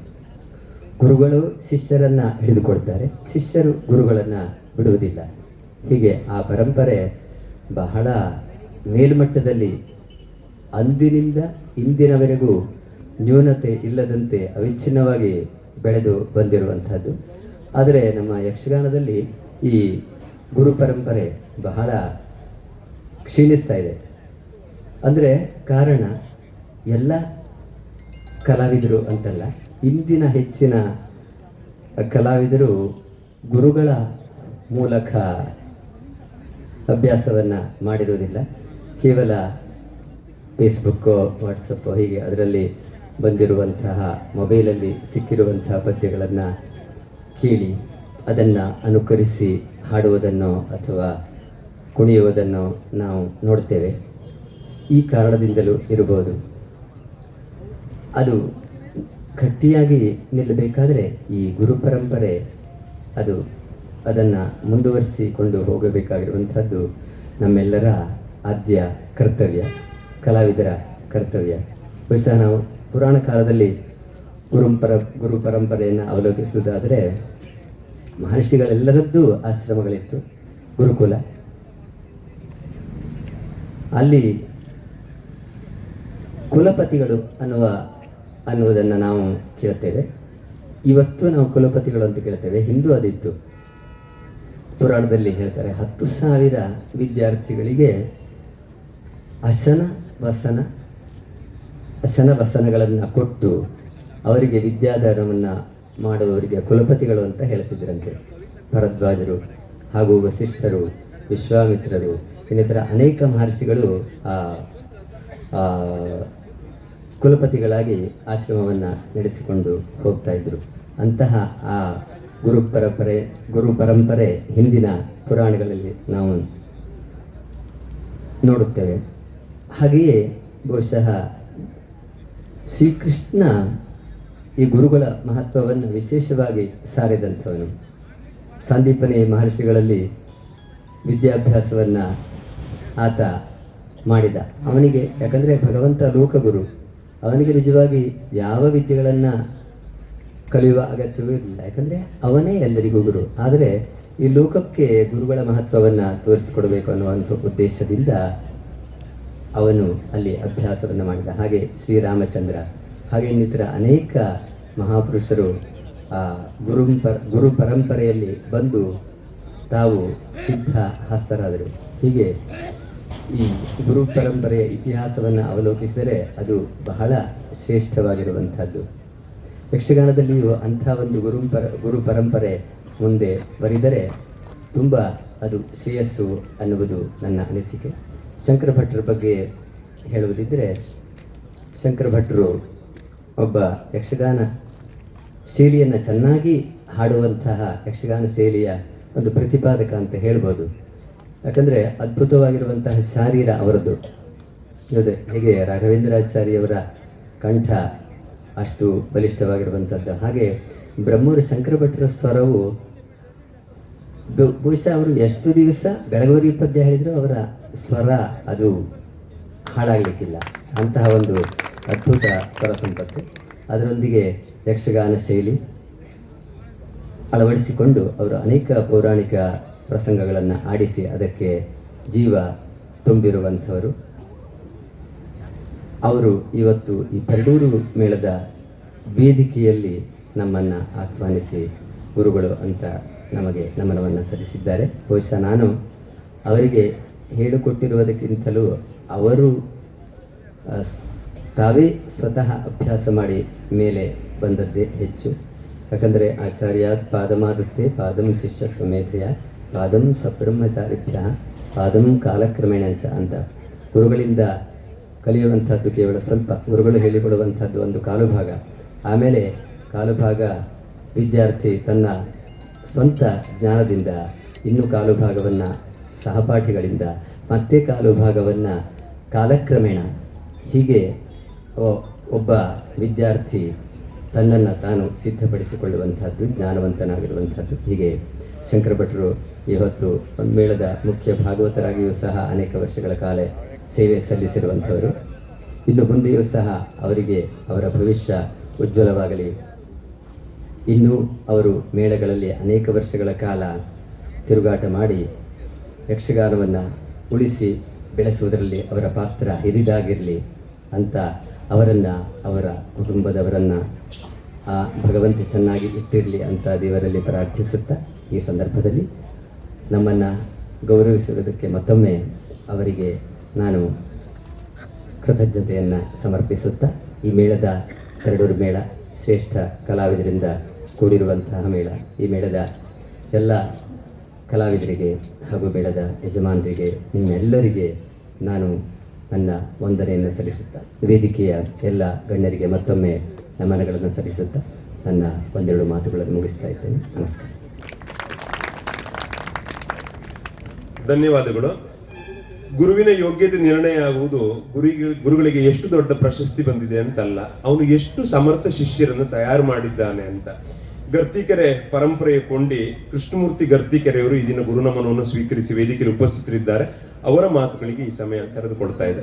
ಗುರುಗಳು ಶಿಷ್ಯರನ್ನು ಹಿಡಿದುಕೊಳ್ತಾರೆ, ಶಿಷ್ಯರು ಗುರುಗಳನ್ನು ಬಿಡುವುದಿಲ್ಲ. ಹೀಗೆ ಆ ಪರಂಪರೆ ಬಹಳ ಮೇಲ್ಮಟ್ಟದಲ್ಲಿ ಅಂದಿನಿಂದ ಇಂದಿನವರೆಗೂ ನ್ಯೂನತೆ ಇಲ್ಲದಂತೆ ಅವಿಚ್ಛಿನ್ನವಾಗಿ ಬೆಳೆದು ಬಂದಿರುವಂತಹದ್ದು. ಆದರೆ ನಮ್ಮ ಯಕ್ಷಗಾನದಲ್ಲಿ ಈ ಗುರು ಪರಂಪರೆ ಬಹಳ ಕ್ಷೀಣಿಸ್ತಾ ಇದೆ. ಅಂದರೆ ಕಾರಣ ಎಲ್ಲ ಕಲಾವಿದರು ಅಂತಲ್ಲ, ಇಂದಿನ ಹೆಚ್ಚಿನ ಕಲಾವಿದರು ಗುರುಗಳ ಮೂಲಕ ಅಭ್ಯಾಸವನ್ನು ಮಾಡಿರುವುದಿಲ್ಲ. ಕೇವಲ ಫೇಸ್ಬುಕ್ಕು, ವಾಟ್ಸಪ್ಪು ಹೀಗೆ ಅದರಲ್ಲಿ ಬಂದಿರುವಂತಹ ಮೊಬೈಲಲ್ಲಿ ಸಿಕ್ಕಿರುವಂತಹ ಪದ್ಯಗಳನ್ನು ಕೇಳಿ ಅದನ್ನು ಅನುಕರಿಸಿ ಹಾಡುವುದನ್ನು ಅಥವಾ ಕುಣಿಯುವುದನ್ನು ನಾವು ನೋಡ್ತೇವೆ. ಈ ಕಾರಣದಿಂದಲೂ ಇರಬಹುದು. ಅದು ಗಟ್ಟಿಯಾಗಿ ನಿಲ್ಲಬೇಕಾದರೆ ಈ ಗುರು ಪರಂಪರೆ ಅದನ್ನು ಮುಂದುವರಿಸಿಕೊಂಡು ಹೋಗಬೇಕಾಗಿರುವಂಥದ್ದು ನಮ್ಮೆಲ್ಲರ ಆದ್ಯ ಕರ್ತವ್ಯ, ಕಲಾವಿದರ ಕರ್ತವ್ಯ. ಬಹುಶಃ ನಾವು ಪುರಾಣ ಕಾಲದಲ್ಲಿ ಗುರು ಪರಂಪರೆಯನ್ನು ಅವಲೋಕಿಸುವುದಾದರೆ, ಮಹರ್ಷಿಗಳೆಲ್ಲರದ್ದು ಆಶ್ರಮಗಳಿತ್ತು, ಗುರುಕುಲ. ಅಲ್ಲಿ ಕುಲಪತಿಗಳು ಅನ್ನುವುದನ್ನು ನಾವು ಕೇಳ್ತೇವೆ. ಇವತ್ತು ನಾವು ಕುಲಪತಿಗಳು ಅಂತ ಕೇಳ್ತೇವೆ. ಹಿಂದೂ ಅದಿತ್ತು. ಪುರಾಣದಲ್ಲಿ ಹೇಳ್ತಾರೆ, 10,000 ವಿದ್ಯಾರ್ಥಿಗಳಿಗೆ ಅಶನ ವಸನಗಳನ್ನು ಕೊಟ್ಟು ಅವರಿಗೆ ವಿದ್ಯಾದಾನವನ್ನು ಮಾಡುವವರಿಗೆ ಕುಲಪತಿಗಳು ಅಂತ ಹೇಳ್ತಿದ್ದರಂತೆ. ಭರದ್ವಾಜರು ಹಾಗೂ ವಸಿಷ್ಠರು, ವಿಶ್ವಾಮಿತ್ರರು, ಇನ್ನಿತರ ಅನೇಕ ಮಹರ್ಷಿಗಳು ಕುಲಪತಿಗಳಾಗಿ ಆಶ್ರಮವನ್ನು ನಡೆಸಿಕೊಂಡು ಹೋಗ್ತಾ ಇದ್ರು. ಅಂತಹ ಆ ಗುರು ಪರಂಪರೆ ಹಿಂದಿನ ಪುರಾಣಗಳಲ್ಲಿ ನಾವು ನೋಡುತ್ತೇವೆ. ಹಾಗೆಯೇ ಬಹುಶಃ ಶ್ರೀಕೃಷ್ಣ ಈ ಗುರುಗಳ ಮಹತ್ವವನ್ನು ವಿಶೇಷವಾಗಿ ಸಾರಿದಂಥವನು. ಸಂದೀಪನಿ ಮಹರ್ಷಿಗಳಲ್ಲಿ ವಿದ್ಯಾಭ್ಯಾಸವನ್ನು ಆತ ಮಾಡಿದ. ಅವನಿಗೆ, ಯಾಕಂದರೆ ಭಗವಂತ ಲೋಕಗುರು, ಅವನಿಗೆ ನಿಜವಾಗಿ ಯಾವ ವಿದ್ಯೆಗಳನ್ನು ಕಲಿಯುವ ಅಗತ್ಯವೂ ಇರಲಿಲ್ಲ, ಯಾಕಂದರೆ ಅವನೇ ಎಲ್ಲರಿಗೂ ಗುರು. ಆದರೆ ಈ ಲೋಕಕ್ಕೆ ಗುರುಗಳ ಮಹತ್ವವನ್ನು ತೋರಿಸಿಕೊಡಬೇಕು ಅನ್ನುವಂಥ ಉದ್ದೇಶದಿಂದ ಅವನು ಅಲ್ಲಿ ಅಭ್ಯಾಸವನ್ನು ಮಾಡಿದ. ಹಾಗೆ ಶ್ರೀರಾಮಚಂದ್ರ, ಹಾಗೆ ಇನ್ನಿತರ ಅನೇಕ ಮಹಾಪುರುಷರು ಆ ಗುರು ಪರಂಪರೆಯಲ್ಲಿ ಬಂದು ತಾವು ಸಿದ್ಧ ಹಸ್ತರಾದರು. ಹೀಗೆ ಈ ಗುರು ಪರಂಪರೆಯ ಇತಿಹಾಸವನ್ನು ಅವಲೋಕಿಸಿದರೆ ಅದು ಬಹಳ ಶ್ರೇಷ್ಠವಾಗಿರುವಂಥದ್ದು. ಯಕ್ಷಗಾನದಲ್ಲಿಯೂ ಅಂಥ ಒಂದು ಗುರು ಪರಂಪರೆ ಮುಂದೆ ಬರಿದರೆ ತುಂಬ ಅದು ಶ್ರೇಯಸ್ಸು ಅನ್ನುವುದು ನನ್ನ ಅನಿಸಿಕೆ. ಶಂಕರ ಭಟ್ರ ಬಗ್ಗೆ ಹೇಳುವುದಿದ್ದರೆ, ಶಂಕರ ಭಟ್ರು ಒಬ್ಬ ಯಕ್ಷಗಾನ ಶೈಲಿಯನ್ನು ಚೆನ್ನಾಗಿ ಹಾಡುವಂತಹ ಯಕ್ಷಗಾನ ಶೈಲಿಯ ಒಂದು ಪ್ರತಿಪಾದಕ ಅಂತ ಹೇಳ್ಬೋದು. ಯಾಕಂದರೆ ಅದ್ಭುತವಾಗಿರುವಂತಹ ಶಾರೀರ ಅವರದ್ದು. ಹೇಗೆ ರಾಘವೇಂದ್ರಾಚಾರ್ಯವರ ಕಂಠ ಅಷ್ಟು ಬಲಿಷ್ಠವಾಗಿರುವಂಥದ್ದು, ಹಾಗೆ ಬ್ರಹ್ಮೂರು ಶಂಕರ ಭಟ್ರ ಸ್ವರವು ಬಹುಶಃ ಅವರು ಎಷ್ಟು ದಿವಸ ಬೆಳಗೋರಿ ಪದ್ಯ ಹೇಳಿದರೂ ಅವರ ಸ್ವರ ಅದು ಹಾಳಾಗಲಿಕ್ಕಿಲ್ಲ. ಅಂತಹ ಒಂದು ಅದ್ಭುತ ಸ್ವರ ಸಂಪತ್ತು. ಅದರೊಂದಿಗೆ ಯಕ್ಷಗಾನ ಶೈಲಿ ಅಳವಡಿಸಿಕೊಂಡು ಅವರು ಅನೇಕ ಪೌರಾಣಿಕ ಪ್ರಸಂಗಗಳನ್ನು ಆಡಿಸಿ ಅದಕ್ಕೆ ಜೀವ ತುಂಬಿರುವಂಥವರು. ಅವರು ಇವತ್ತು ಈ ಪರಡೂರು ಮೇಳದ ವೇದಿಕೆಯಲ್ಲಿ ನಮ್ಮನ್ನು ಆಹ್ವಾನಿಸಿ ಗುರುಗಳು ಅಂತ ನಮಗೆ ನಮನವನ್ನು ಸಲ್ಲಿಸಿದ್ದಾರೆ. ಬಹುಶಃ ನಾನು ಅವರಿಗೆ ಹೇಳಿಕೊಟ್ಟಿರುವುದಕ್ಕಿಂತಲೂ ಅವರು ತಾವೇ ಸ್ವತಃ ಅಭ್ಯಾಸ ಮಾಡಿ ಮೇಲೆ ಬಂದದ್ದೇ ಹೆಚ್ಚು. ಯಾಕಂದರೆ ಆಚಾರ್ಯ ಪಾದಮಾದತ್ತೆ ಪಾದಂ ಶಿಷ್ಯ ಸ್ವಮೇಧಯ ಪಾದಂ ಸಬ್ರಹ್ಮಚಾರಿಭ್ಯ ಪಾದಂ ಕಾಲಕ್ರಮೇಣ ಅಂತ ಗುರುಗಳಿಂದ ಕಲಿಯುವಂಥದ್ದು ಕೇವಲ ಸ್ವಲ್ಪ, ಗುರುಗಳು ಹೇಳಿಕೊಡುವಂಥದ್ದು ಒಂದು ಕಾಲು ಭಾಗ. ಆಮೇಲೆ ಕಾಲು ಭಾಗ ವಿದ್ಯಾರ್ಥಿ ತನ್ನ ಸ್ವಂತ ಜ್ಞಾನದಿಂದ, ಇನ್ನೂ ಕಾಲು ಭಾಗವನ್ನು ಸಹಪಾಠಿಗಳಿಂದ, ಮತ್ತೆ ಕಾಲು ಭಾಗವನ್ನು ಕಾಲಕ್ರಮೇಣ, ಹೀಗೆ ಒಬ್ಬ ವಿದ್ಯಾರ್ಥಿ ತನ್ನನ್ನು ತಾನು ಸಿದ್ಧಪಡಿಸಿಕೊಳ್ಳುವಂಥದ್ದು, ಜ್ಞಾನವಂತನಾಗಿರುವಂಥದ್ದು. ಹೀಗೆ ಶಂಕರ ಭಟ್ರು ಇವತ್ತು ಒಂದು ಮೇಳದ ಮುಖ್ಯ ಭಾಗವತರಾಗಿಯೂ ಸಹ ಅನೇಕ ವರ್ಷಗಳ ಕಾಲ ಸೇವೆ ಸಲ್ಲಿಸಿರುವಂಥವರು. ಇನ್ನು ಮುಂದೆಯೂ ಸಹ ಅವರಿಗೆ ಅವರ ಭವಿಷ್ಯ ಉಜ್ವಲವಾಗಲಿ. ಇನ್ನೂ ಅವರು ಮೇಳಗಳಲ್ಲಿ ಅನೇಕ ವರ್ಷಗಳ ಕಾಲ ತಿರುಗಾಟ ಮಾಡಿ ಯಕ್ಷಗಾನವನ್ನು ಉಳಿಸಿ ಬೆಳೆಸುವುದರಲ್ಲಿ ಅವರ ಪಾತ್ರ ಹಿರಿದಾಗಿರಲಿ ಅಂತ ಅವರನ್ನು, ಅವರ ಕುಟುಂಬದವರನ್ನು ಆ ಭಗವಂತ ಚೆನ್ನಾಗಿ ಇಟ್ಟಿರಲಿ ಅಂತ ದೇವರಲ್ಲಿ ಪ್ರಾರ್ಥಿಸುತ್ತಾ, ಈ ಸಂದರ್ಭದಲ್ಲಿ ನಮ್ಮನ್ನು ಗೌರವಿಸುವುದಕ್ಕೆ ಮತ್ತೊಮ್ಮೆ ಅವರಿಗೆ ನಾನು ಕೃತಜ್ಞತೆಯನ್ನು ಸಮರ್ಪಿಸುತ್ತಾ, ಈ ಮೇಳದ ಪರಡೂರು ಮೇಳ ಶ್ರೇಷ್ಠ ಕಲಾವಿದರಿಂದ ಕೂಡಿರುವಂತಹ ಮೇಳ. ಈ ಮೇಳದ ಎಲ್ಲ ಕಲಾವಿದರಿಗೆ ಹಾಗೂ ಮೇಳದ ಯಜಮಾನರಿಗೆ, ನಿಮ್ಮೆಲ್ಲರಿಗೆ ನಾನು ನನ್ನ ವಂದನೆಯನ್ನು ಸಲ್ಲಿಸುತ್ತಾ, ವೇದಿಕೆಯ ಎಲ್ಲ ಗಣ್ಯರಿಗೆ ಮತ್ತೊಮ್ಮೆ ನಮನಗಳನ್ನು ಸಲ್ಲಿಸುತ್ತಾ ನನ್ನ ಒಂದೆರಡು ಮಾತುಗಳನ್ನು ಮುಗಿಸ್ತಾ ಇದ್ದೇನೆ. ನಮಸ್ಕಾರ. ಧನ್ಯವಾದಗಳು. ಗುರುವಿನ ಯೋಗ್ಯತೆ ನಿರ್ಣಯ ಆಗುವುದು ಗುರುಗಳಿಗೆ ಎಷ್ಟು ದೊಡ್ಡ ಪ್ರಶಸ್ತಿ ಬಂದಿದೆ ಅಂತಲ್ಲ, ಅವನು ಎಷ್ಟು ಸಮರ್ಥ ಶಿಷ್ಯರನ್ನು ತಯಾರು ಮಾಡಿದ್ದಾನೆ ಅಂತ. ಗರ್ತಿಕೆರೆ ಪರಂಪರೆಯ ಕೊಂಡಿ ಕೃಷ್ಣಮೂರ್ತಿ ಗರ್ತಿಕೆರೆಯವರು ಈ ದಿನ ಗುರುನಮನವನ್ನು ಸ್ವೀಕರಿಸಿ ವೇದಿಕೆಯಲ್ಲಿ ಉಪಸ್ಥಿತರಿದ್ದಾರೆ. ಅವರ ಮಾತುಗಳಿಗೆ ಈ ಸಮಯ ಕರೆದುಕೊಡ್ತಾ ಇದೆ.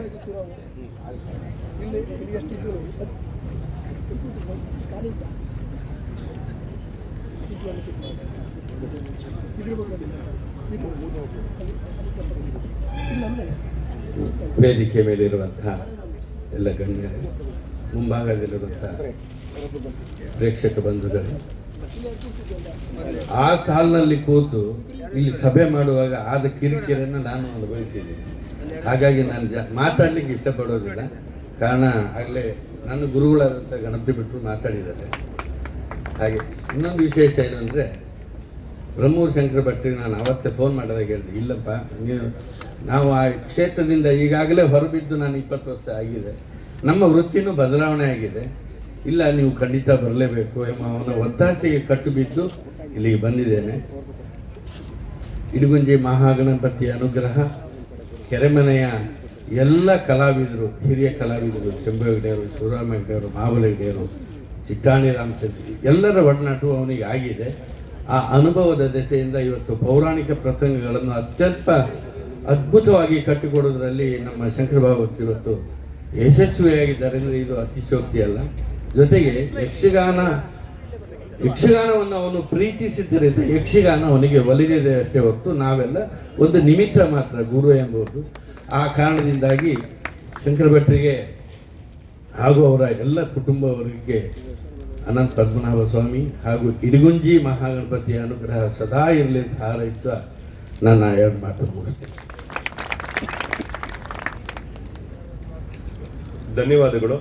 ವೇದಿಕೆ ಮೇಲಿರುವಂತಹ ಎಲ್ಲ ಗಣ್ಯರು, ಮುಂಭಾಗದಲ್ಲಿರುವಂತಹ ಪ್ರೇಕ್ಷಕ ಬಂಧುಗಳು, ಆ ಸಾಲಿನಲ್ಲಿ ಕೂತು ಇಲ್ಲಿ ಸಭೆ ಮಾಡುವಾಗ ಆದ ಕಿರಿಕಿರಿಯನ್ನು ನಾನು ಅನುಭವಿಸಿದ್ದೀನಿ. ಹಾಗಾಗಿ ನಾನು ಮಾತಾಡ್ಲಿಕ್ಕೆ ಇಷ್ಟಪಡೋದಿಲ್ಲ. ಕಾರಣ ಆಗಲೇ ನನ್ನ ಗುರುಗಳಾದಂಥ ಗಣಪತಿ ಬಿಟ್ಟರು ಮಾತಾಡಿದ್ದಾರೆ. ಹಾಗೆ ಇನ್ನೊಂದು ವಿಶೇಷ ಏನು ಅಂದರೆ, ಬ್ರಹ್ಮೂರು ಶಂಕರ ಭಟ್ರಿಗೆ ನಾನು ಅವತ್ತೇ ಫೋನ್ ಮಾಡಿದಾಗ ಹೇಳಿದೆ, ಇಲ್ಲಪ್ಪ ನಾವು ಆ ಕ್ಷೇತ್ರದಿಂದ ಈಗಾಗಲೇ ಹೊರಬಿದ್ದು ನಾನು 20 ವರ್ಷ ಆಗಿದೆ, ನಮ್ಮ ವೃತ್ತಿನೂ ಬದಲಾವಣೆ ಆಗಿದೆ, ಇಲ್ಲ ನೀವು ಖಂಡಿತ ಬರಲೇಬೇಕು ಎಂಬ ಅವನ ಒತ್ತಾಸೆಗೆ ಕಟ್ಟು ಬಿದ್ದು ಇಲ್ಲಿಗೆ ಬಂದಿದ್ದೇನೆ. ಇಡಗುಂಜಿ ಮಹಾಗಣಪತಿಯ ಅನುಗ್ರಹ, ಕೆರೆಮನೆಯ ಎಲ್ಲ ಕಲಾವಿದರು, ಹಿರಿಯ ಕಲಾವಿದರು, ಶಂಭು ಹೆಗ್ಡೆಯವರು, ಶಿವರಾಮ ಹೆಗ್ಡೆಯವರು, ಮಹಾಬಲ ಹೆಗ್ಡೆಯವರು, ಚಿಟ್ಟಾಣಿ ರಾಮಚಂದ್ರ, ಎಲ್ಲರ ಒಡನಾಟವು ಅವನಿಗೆ ಆಗಿದೆ. ಆ ಅನುಭವದ ದೆಸೆಯಿಂದ ಇವತ್ತು ಪೌರಾಣಿಕ ಪ್ರಸಂಗಗಳನ್ನು ಅತ್ಯಂತ ಅದ್ಭುತವಾಗಿ ಕಟ್ಟಿಕೊಡೋದ್ರಲ್ಲಿ ನಮ್ಮ ಶಂಕರ ಭಾಗವತ್ ಇವತ್ತು ಯಶಸ್ವಿಯಾಗಿದ್ದಾರೆ ಅಂದರೆ ಇದು ಅತಿಶಯೋಕ್ತಿ ಅಲ್ಲ. ಜೊತೆಗೆ ಯಕ್ಷಗಾನವನ್ನು ಅವನು ಪ್ರೀತಿಸಿದ್ದರಿಂದ ಯಕ್ಷಗಾನ ಅವನಿಗೆ ಒಲಿದಿದೆ ಅಷ್ಟೇ ಹೊರತು ನಾವೆಲ್ಲ ಒಂದು ನಿಮಿತ್ತ ಮಾತ್ರ, ಗುರು ಎಂಬುದು. ಆ ಕಾರಣದಿಂದಾಗಿ ಶಂಕರ ಭಟ್ರಿಗೆ ಹಾಗೂ ಅವರ ಎಲ್ಲ ಕುಟುಂಬವರಿಗೆ ಅನಂತ ಪದ್ಮನಾಭ ಸ್ವಾಮಿ ಹಾಗೂ ಇಡಗುಂಜಿ ಮಹಾಗಣಪತಿಯ ಅನುಗ್ರಹ ಸದಾ ಇರಲಿ ಅಂತ ಹಾರೈಸ್ತಾ ನನ್ನ 2 ಮಾತು ಮುಗಿಸ್ತೇನೆ. ಧನ್ಯವಾದಗಳು.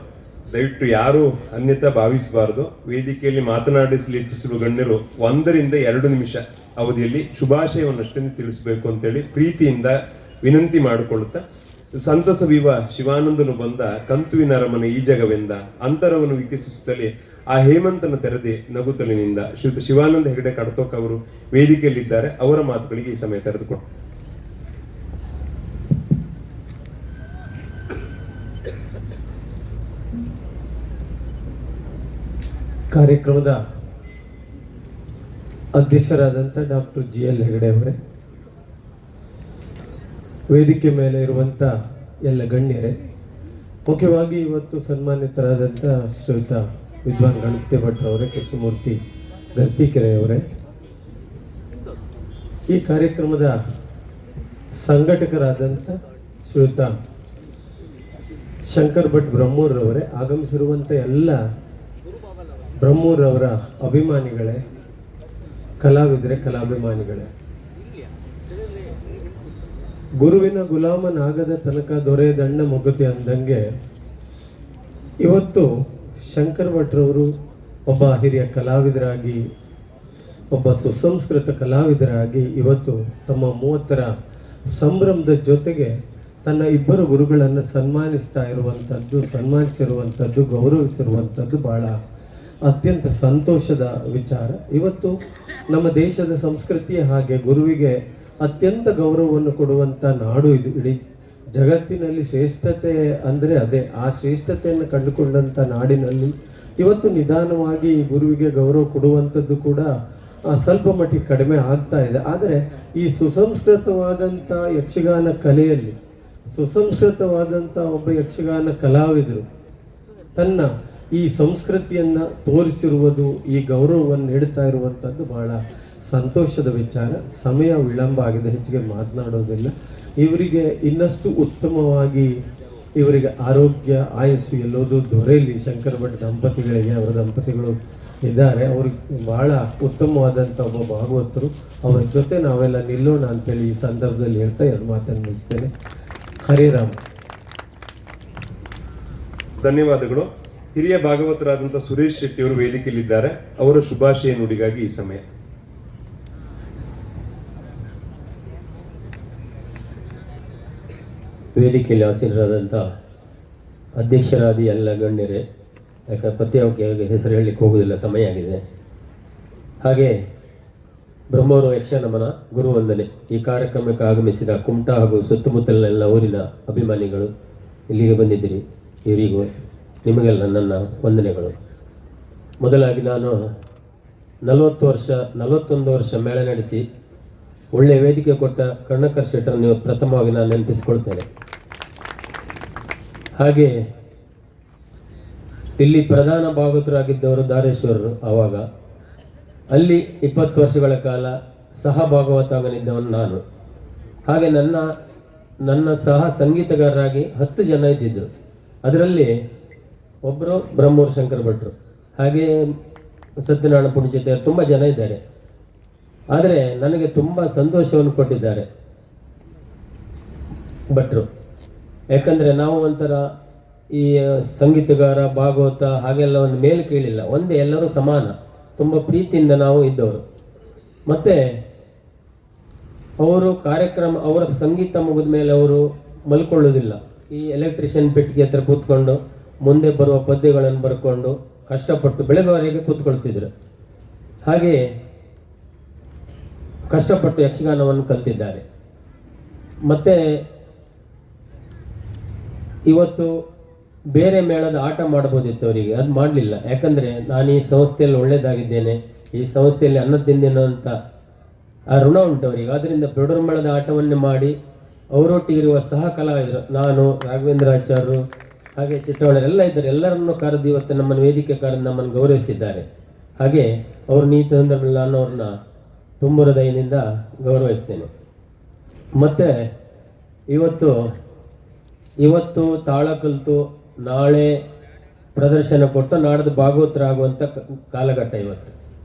ದಯವಿಟ್ಟು ಯಾರು ಅನ್ಯತಾ ಭಾವಿಸಬಾರದು. ವೇದಿಕೆಯಲ್ಲಿ ಮಾತನಾಡಿಸಲು ಇಚ್ಛಿಸುವ ಗಣ್ಯರು 1-2 ನಿಮಿಷ ಅವಧಿಯಲ್ಲಿ ಶುಭಾಶಯವನ್ನಷ್ಟೇ ತಿಳಿಸಬೇಕು ಅಂತೇಳಿ ಪ್ರೀತಿಯಿಂದ ವಿನಂತಿ ಮಾಡಿಕೊಳ್ಳುತ್ತಾ, ಸಂತಸ ವಿವ ಶಿವಾನಂದನು ಬಂದ ಕಂತುವಿನ ಅರಮನೆ ಈ ಜಗವೆಂದ ಅಂತರವನ್ನು ವಿಕಸಿಸುತ್ತಲೇ ಆ ಹೇಮಂತನ ತೆರೆದೆ ನಗುತ್ತಲಿನಿಂದ ಶ್ರೀಯುತ ಶಿವಾನಂದ ಹೆಗಡೆ ಕಡತೋಕ್ ಅವರು ವೇದಿಕೆಯಲ್ಲಿದ್ದಾರೆ. ಅವರ ಮಾತುಗಳಿಗೆ ಈ ಸಮಯ ತೆರೆದುಕೊಂಡು ಕಾರ್ಯಕ್ರಮದ ಅಧ್ಯಕ್ಷರಾದಂಥ ಡಾಕ್ಟರ್ GL ಹೆಗಡೆ ಅವರೇ, ವೇದಿಕೆ ಮೇಲೆ ಇರುವಂಥ ಎಲ್ಲ ಗಣ್ಯರೇ, ಮುಖ್ಯವಾಗಿ ಇವತ್ತು ಸನ್ಮಾನಿತರಾದಂಥ ಶ್ರೀಯುತ ವಿದ್ವಾನ್ ಗಣಪತಿ ಭಟ್ರವರೇ, ಕೃಷ್ಣಮೂರ್ತಿ ಗರ್ತಿಕೆರೆಯವರೇ, ಈ ಕಾರ್ಯಕ್ರಮದ ಸಂಘಟಕರಾದಂಥ ಶ್ರೀಯುತ ಶಂಕರ್ ಭಟ್ ಬ್ರಹ್ಮೂರ್ರವರೇ, ಆಗಮಿಸಿರುವಂಥ ಎಲ್ಲ ಬ್ರಹ್ಮೂರವರ ಅಭಿಮಾನಿಗಳೇ, ಕಲಾವಿದರೆ, ಕಲಾಭಿಮಾನಿಗಳೇ, ಗುರುವಿನ ಗುಲಾಮನಾಗದ ತನಕ ದೊರೆಯದಣ್ಣ ಮುಗತಿ ಅಂದಂಗೆ ಇವತ್ತು ಶಂಕರ್ ಭಟ್ರವರು ಒಬ್ಬ ಹಿರಿಯ ಕಲಾವಿದರಾಗಿ, ಒಬ್ಬ ಸುಸಂಸ್ಕೃತ ಕಲಾವಿದರಾಗಿ ಇವತ್ತು ತಮ್ಮ 30ರ ಸಂಭ್ರಮದ ಜೊತೆಗೆ ತನ್ನ ಇಬ್ಬರು ಗುರುಗಳನ್ನು ಸನ್ಮಾನಿಸಿರುವಂಥದ್ದು, ಗೌರವಿಸಿರುವಂಥದ್ದು ಬಹಳ ಅತ್ಯಂತ ಸಂತೋಷದ ವಿಚಾರ. ಇವತ್ತು ನಮ್ಮ ದೇಶದ ಸಂಸ್ಕೃತಿಯ ಹಾಗೆ ಗುರುವಿಗೆ ಅತ್ಯಂತ ಗೌರವವನ್ನು ಕೊಡುವಂಥ ನಾಡು ಇದು. ಇಡೀ ಜಗತ್ತಿನಲ್ಲಿ ಶ್ರೇಷ್ಠತೆ ಅಂದರೆ ಅದೇ. ಆ ಶ್ರೇಷ್ಠತೆಯನ್ನು ಕಂಡುಕೊಂಡಂಥ ನಾಡಿನಲ್ಲಿ ಇವತ್ತು ನಿಧಾನವಾಗಿ ಗುರುವಿಗೆ ಗೌರವ ಕೊಡುವಂಥದ್ದು ಕೂಡ ಸ್ವಲ್ಪ ಮಟ್ಟಿಗೆ ಕಡಿಮೆ ಆಗ್ತಾ ಇದೆ. ಆದರೆ ಈ ಸುಸಂಸ್ಕೃತವಾದಂಥ ಯಕ್ಷಗಾನ ಕಲೆಯಲ್ಲಿ ಸುಸಂಸ್ಕೃತವಾದಂಥ ಒಬ್ಬ ಯಕ್ಷಗಾನ ಕಲಾವಿದರು ತನ್ನ ಈ ಸಂಸ್ಕೃತಿಯನ್ನು ತೋರಿಸಿರುವುದು, ಈ ಗೌರವವನ್ನು ನೀಡುತ್ತಾ ಇರುವಂಥದ್ದು ಬಹಳ ಸಂತೋಷದ ವಿಚಾರ. ಸಮಯ ವಿಳಂಬ ಆಗಿದೆ, ಹೆಚ್ಚಿಗೆ ಮಾತನಾಡೋದಿಲ್ಲ. ಇವರಿಗೆ ಇನ್ನಷ್ಟು ಉತ್ತಮವಾಗಿ ಇವರಿಗೆ ಆರೋಗ್ಯ ಆಯಸ್ಸು ಎಲ್ಲೋದು ದೊರೆಯಲಿ. ಶಂಕರ್ ಭಟ್ ದಂಪತಿಗಳಿಗೆ, ಅವರ ದಂಪತಿಗಳು ಇದ್ದಾರೆ, ಅವ್ರಿಗೆ ಬಹಳ ಉತ್ತಮವಾದಂಥ ಒಬ್ಬ ಭಾಗವತರು, ಅವರ ಜೊತೆ ನಾವೆಲ್ಲ ನಿಲ್ಲೋಣ ಅಂತೇಳಿ ಈ ಸಂದರ್ಭದಲ್ಲಿ ಹೇಳ್ತಾ 2 ಮಾತನ್ನು ಮುಗಿಸ್ತೇನೆ. ಹರಿರಾಮ್. ಧನ್ಯವಾದಗಳು. ಹಿರಿಯ ಭಾಗವತರಾದಂಥ ಸುರೇಶ್ ಶೆಟ್ಟಿ ಅವರು ವೇದಿಕೆಯಲ್ಲಿದ್ದಾರೆ. ಅವರ ಶುಭಾಶಯ ನುಡಿಗಾಗಿ ಈ ಸಮಯ. ವೇದಿಕೆಯಲ್ಲಿ ಆಸೀನರಾದಂಥ ಅಧ್ಯಕ್ಷರಾದಿ ಎಲ್ಲ ಗಣ್ಯರೇ, ಯಾಕಂದರೆ ಪ್ರತ್ಯೇಕವಾಗಿ ಹೆಸರು ಹೇಳಲಿಕ್ಕೆ ಹೋಗುವುದಿಲ್ಲ, ಸಮಯ ಆಗಿದೆ. ಹಾಗೆ ಬ್ರಹ್ಮವರು ಯಕ್ಷನಮನ ಗುರುವಂದನೆ ಈ ಕಾರ್ಯಕ್ರಮಕ್ಕೆ ಆಗಮಿಸಿದ ಕುಮಟಾ ಹಾಗೂ ಸುತ್ತಮುತ್ತಲಿನ ಎಲ್ಲ ಊರಿನ ಅಭಿಮಾನಿಗಳು ಇಲ್ಲಿಗೆ ಬಂದಿದ್ದೀರಿ. ಇವರಿಗೂ ನಿಮಗೆಲ್ಲ ನನ್ನ ವಂದನೆಗಳು. ಮೊದಲಾಗಿ ನಾನು 41 ವರ್ಷ ಮೇಳ ನಡೆಸಿ ಒಳ್ಳೆಯ ವೇದಿಕೆ ಕೊಟ್ಟ ಕರ್ಣಕರ್ ಶೆಟ್ಟರನ್ನು ಪ್ರಥಮವಾಗಿ ನಾನು ನೆನಪಿಸಿಕೊಳ್ತೇನೆ. ಹಾಗೆ ಇಲ್ಲಿ ಪ್ರಧಾನ ಭಾಗವತರಾಗಿದ್ದವರು ದಾರೇಶ್ವರರು. ಆವಾಗ ಅಲ್ಲಿ 20 ವರ್ಷಗಳ ಕಾಲ ಸಹ ಭಾಗವತನಿದ್ದವನು ನಾನು. ಹಾಗೆ ನನ್ನ ಸಹ ಸಂಗೀತಗಾರರಾಗಿ 10 ಜನ ಇದ್ದಿದ್ದರು. ಅದರಲ್ಲಿ ಒಬ್ಬರು ಬ್ರಹ್ಮೂರು ಶಂಕರ್ ಭಟ್ರು, ಹಾಗೆ ಸತ್ಯನಾರಾಯಣ ಪುಣ್ಯಚೇತ, ತುಂಬ ಜನ ಇದ್ದಾರೆ. ಆದರೆ ನನಗೆ ತುಂಬ ಸಂತೋಷವನ್ನು ಕೊಟ್ಟಿದ್ದಾರೆ ಭಟ್ರು. ಯಾಕಂದರೆ ನಾವು ಒಂಥರ ಈ ಸಂಗೀತಗಾರ ಭಾಗವತ ಹಾಗೆಲ್ಲ ಒಂದು ಮೇಲೆ ಕೇಳಿಲ್ಲ, ಒಂದೇ, ಎಲ್ಲರೂ ಸಮಾನ, ತುಂಬ ಪ್ರೀತಿಯಿಂದ ನಾವು ಇದ್ದವರು. ಮತ್ತು ಅವರು ಕಾರ್ಯಕ್ರಮ, ಅವರ ಸಂಗೀತ ಮುಗಿದ ಮೇಲೆ ಅವರು ಮಲ್ಕೊಳ್ಳೋದಿಲ್ಲ. ಈ ಎಲೆಕ್ಟ್ರಿಷಿಯನ್ ಪೆಟ್ಟಿಗೆ ಹತ್ರ ಕೂತ್ಕೊಂಡು ಮುಂದೆ ಬರುವ ಪದ್ಯಗಳನ್ನು ಬರ್ಕೊಂಡು ಕಷ್ಟಪಟ್ಟು ಬೆಳಗುವವರೆಗೆ ಕೂತ್ಕೊಳ್ತಿದ್ರು. ಹಾಗೆ ಕಷ್ಟಪಟ್ಟು ಯಕ್ಷಗಾನವನ್ನು ಕಲ್ತಿದ್ದಾರೆ. ಮತ್ತು ಇವತ್ತು ಬೇರೆ ಮೇಳದ ಆಟ ಮಾಡ್ಬೋದಿತ್ತು ಅವರಿಗೆ, ಅದು ಮಾಡಲಿಲ್ಲ. ಯಾಕಂದರೆ ನಾನು ಈ ಸಂಸ್ಥೆಯಲ್ಲಿ ಒಳ್ಳೆಯದಾಗಿದ್ದೇನೆ, ಈ ಸಂಸ್ಥೆಯಲ್ಲಿ ಅನ್ನದಿಂದೇನೋ ಅಂತ ಆ ಋಣ ಉಂಟು ಅವರಿಗೆ. ಆದ್ದರಿಂದ ದೊಡ್ಡರ ಮೇಳದ ಆಟವನ್ನೇ ಮಾಡಿ ಅವರೊಟ್ಟಿಗಿರುವ ಸಹ ಕಲಾವಿದರು, ನಾನು, ರಾಘವೇಂದ್ರಾಚಾರ್ಯರು, ಹಾಗೆ ಚಿತ್ರವಳೆಲ್ಲ ಇದ್ದಾರೆ, ಎಲ್ಲರನ್ನು ಕರೆದು ಇವತ್ತು ನಮ್ಮನ್ನು ವೇದಿಕೆ ಕರೆದು ನಮ್ಮನ್ನು ಗೌರವಿಸಿದ್ದಾರೆ. ಹಾಗೆ ಅವರು ನೀತಿ ಸಂದರ್ಭದಲ್ಲಿ ನಾನು ಅವ್ರನ್ನ ತುಂಬ ಹೃದಯದಿಂದ ಗೌರವಿಸ್ತೇನೆ. ಮತ್ತು ಇವತ್ತು ತಾಳ ಕಲಿತು ನಾಳೆ ಪ್ರದರ್ಶನ ಕೊಟ್ಟು ನಾಡ್ದು ಭಾಗವತರಾಗುವಂಥ ಕಾಲಘಟ್ಟ ಇವತ್ತು.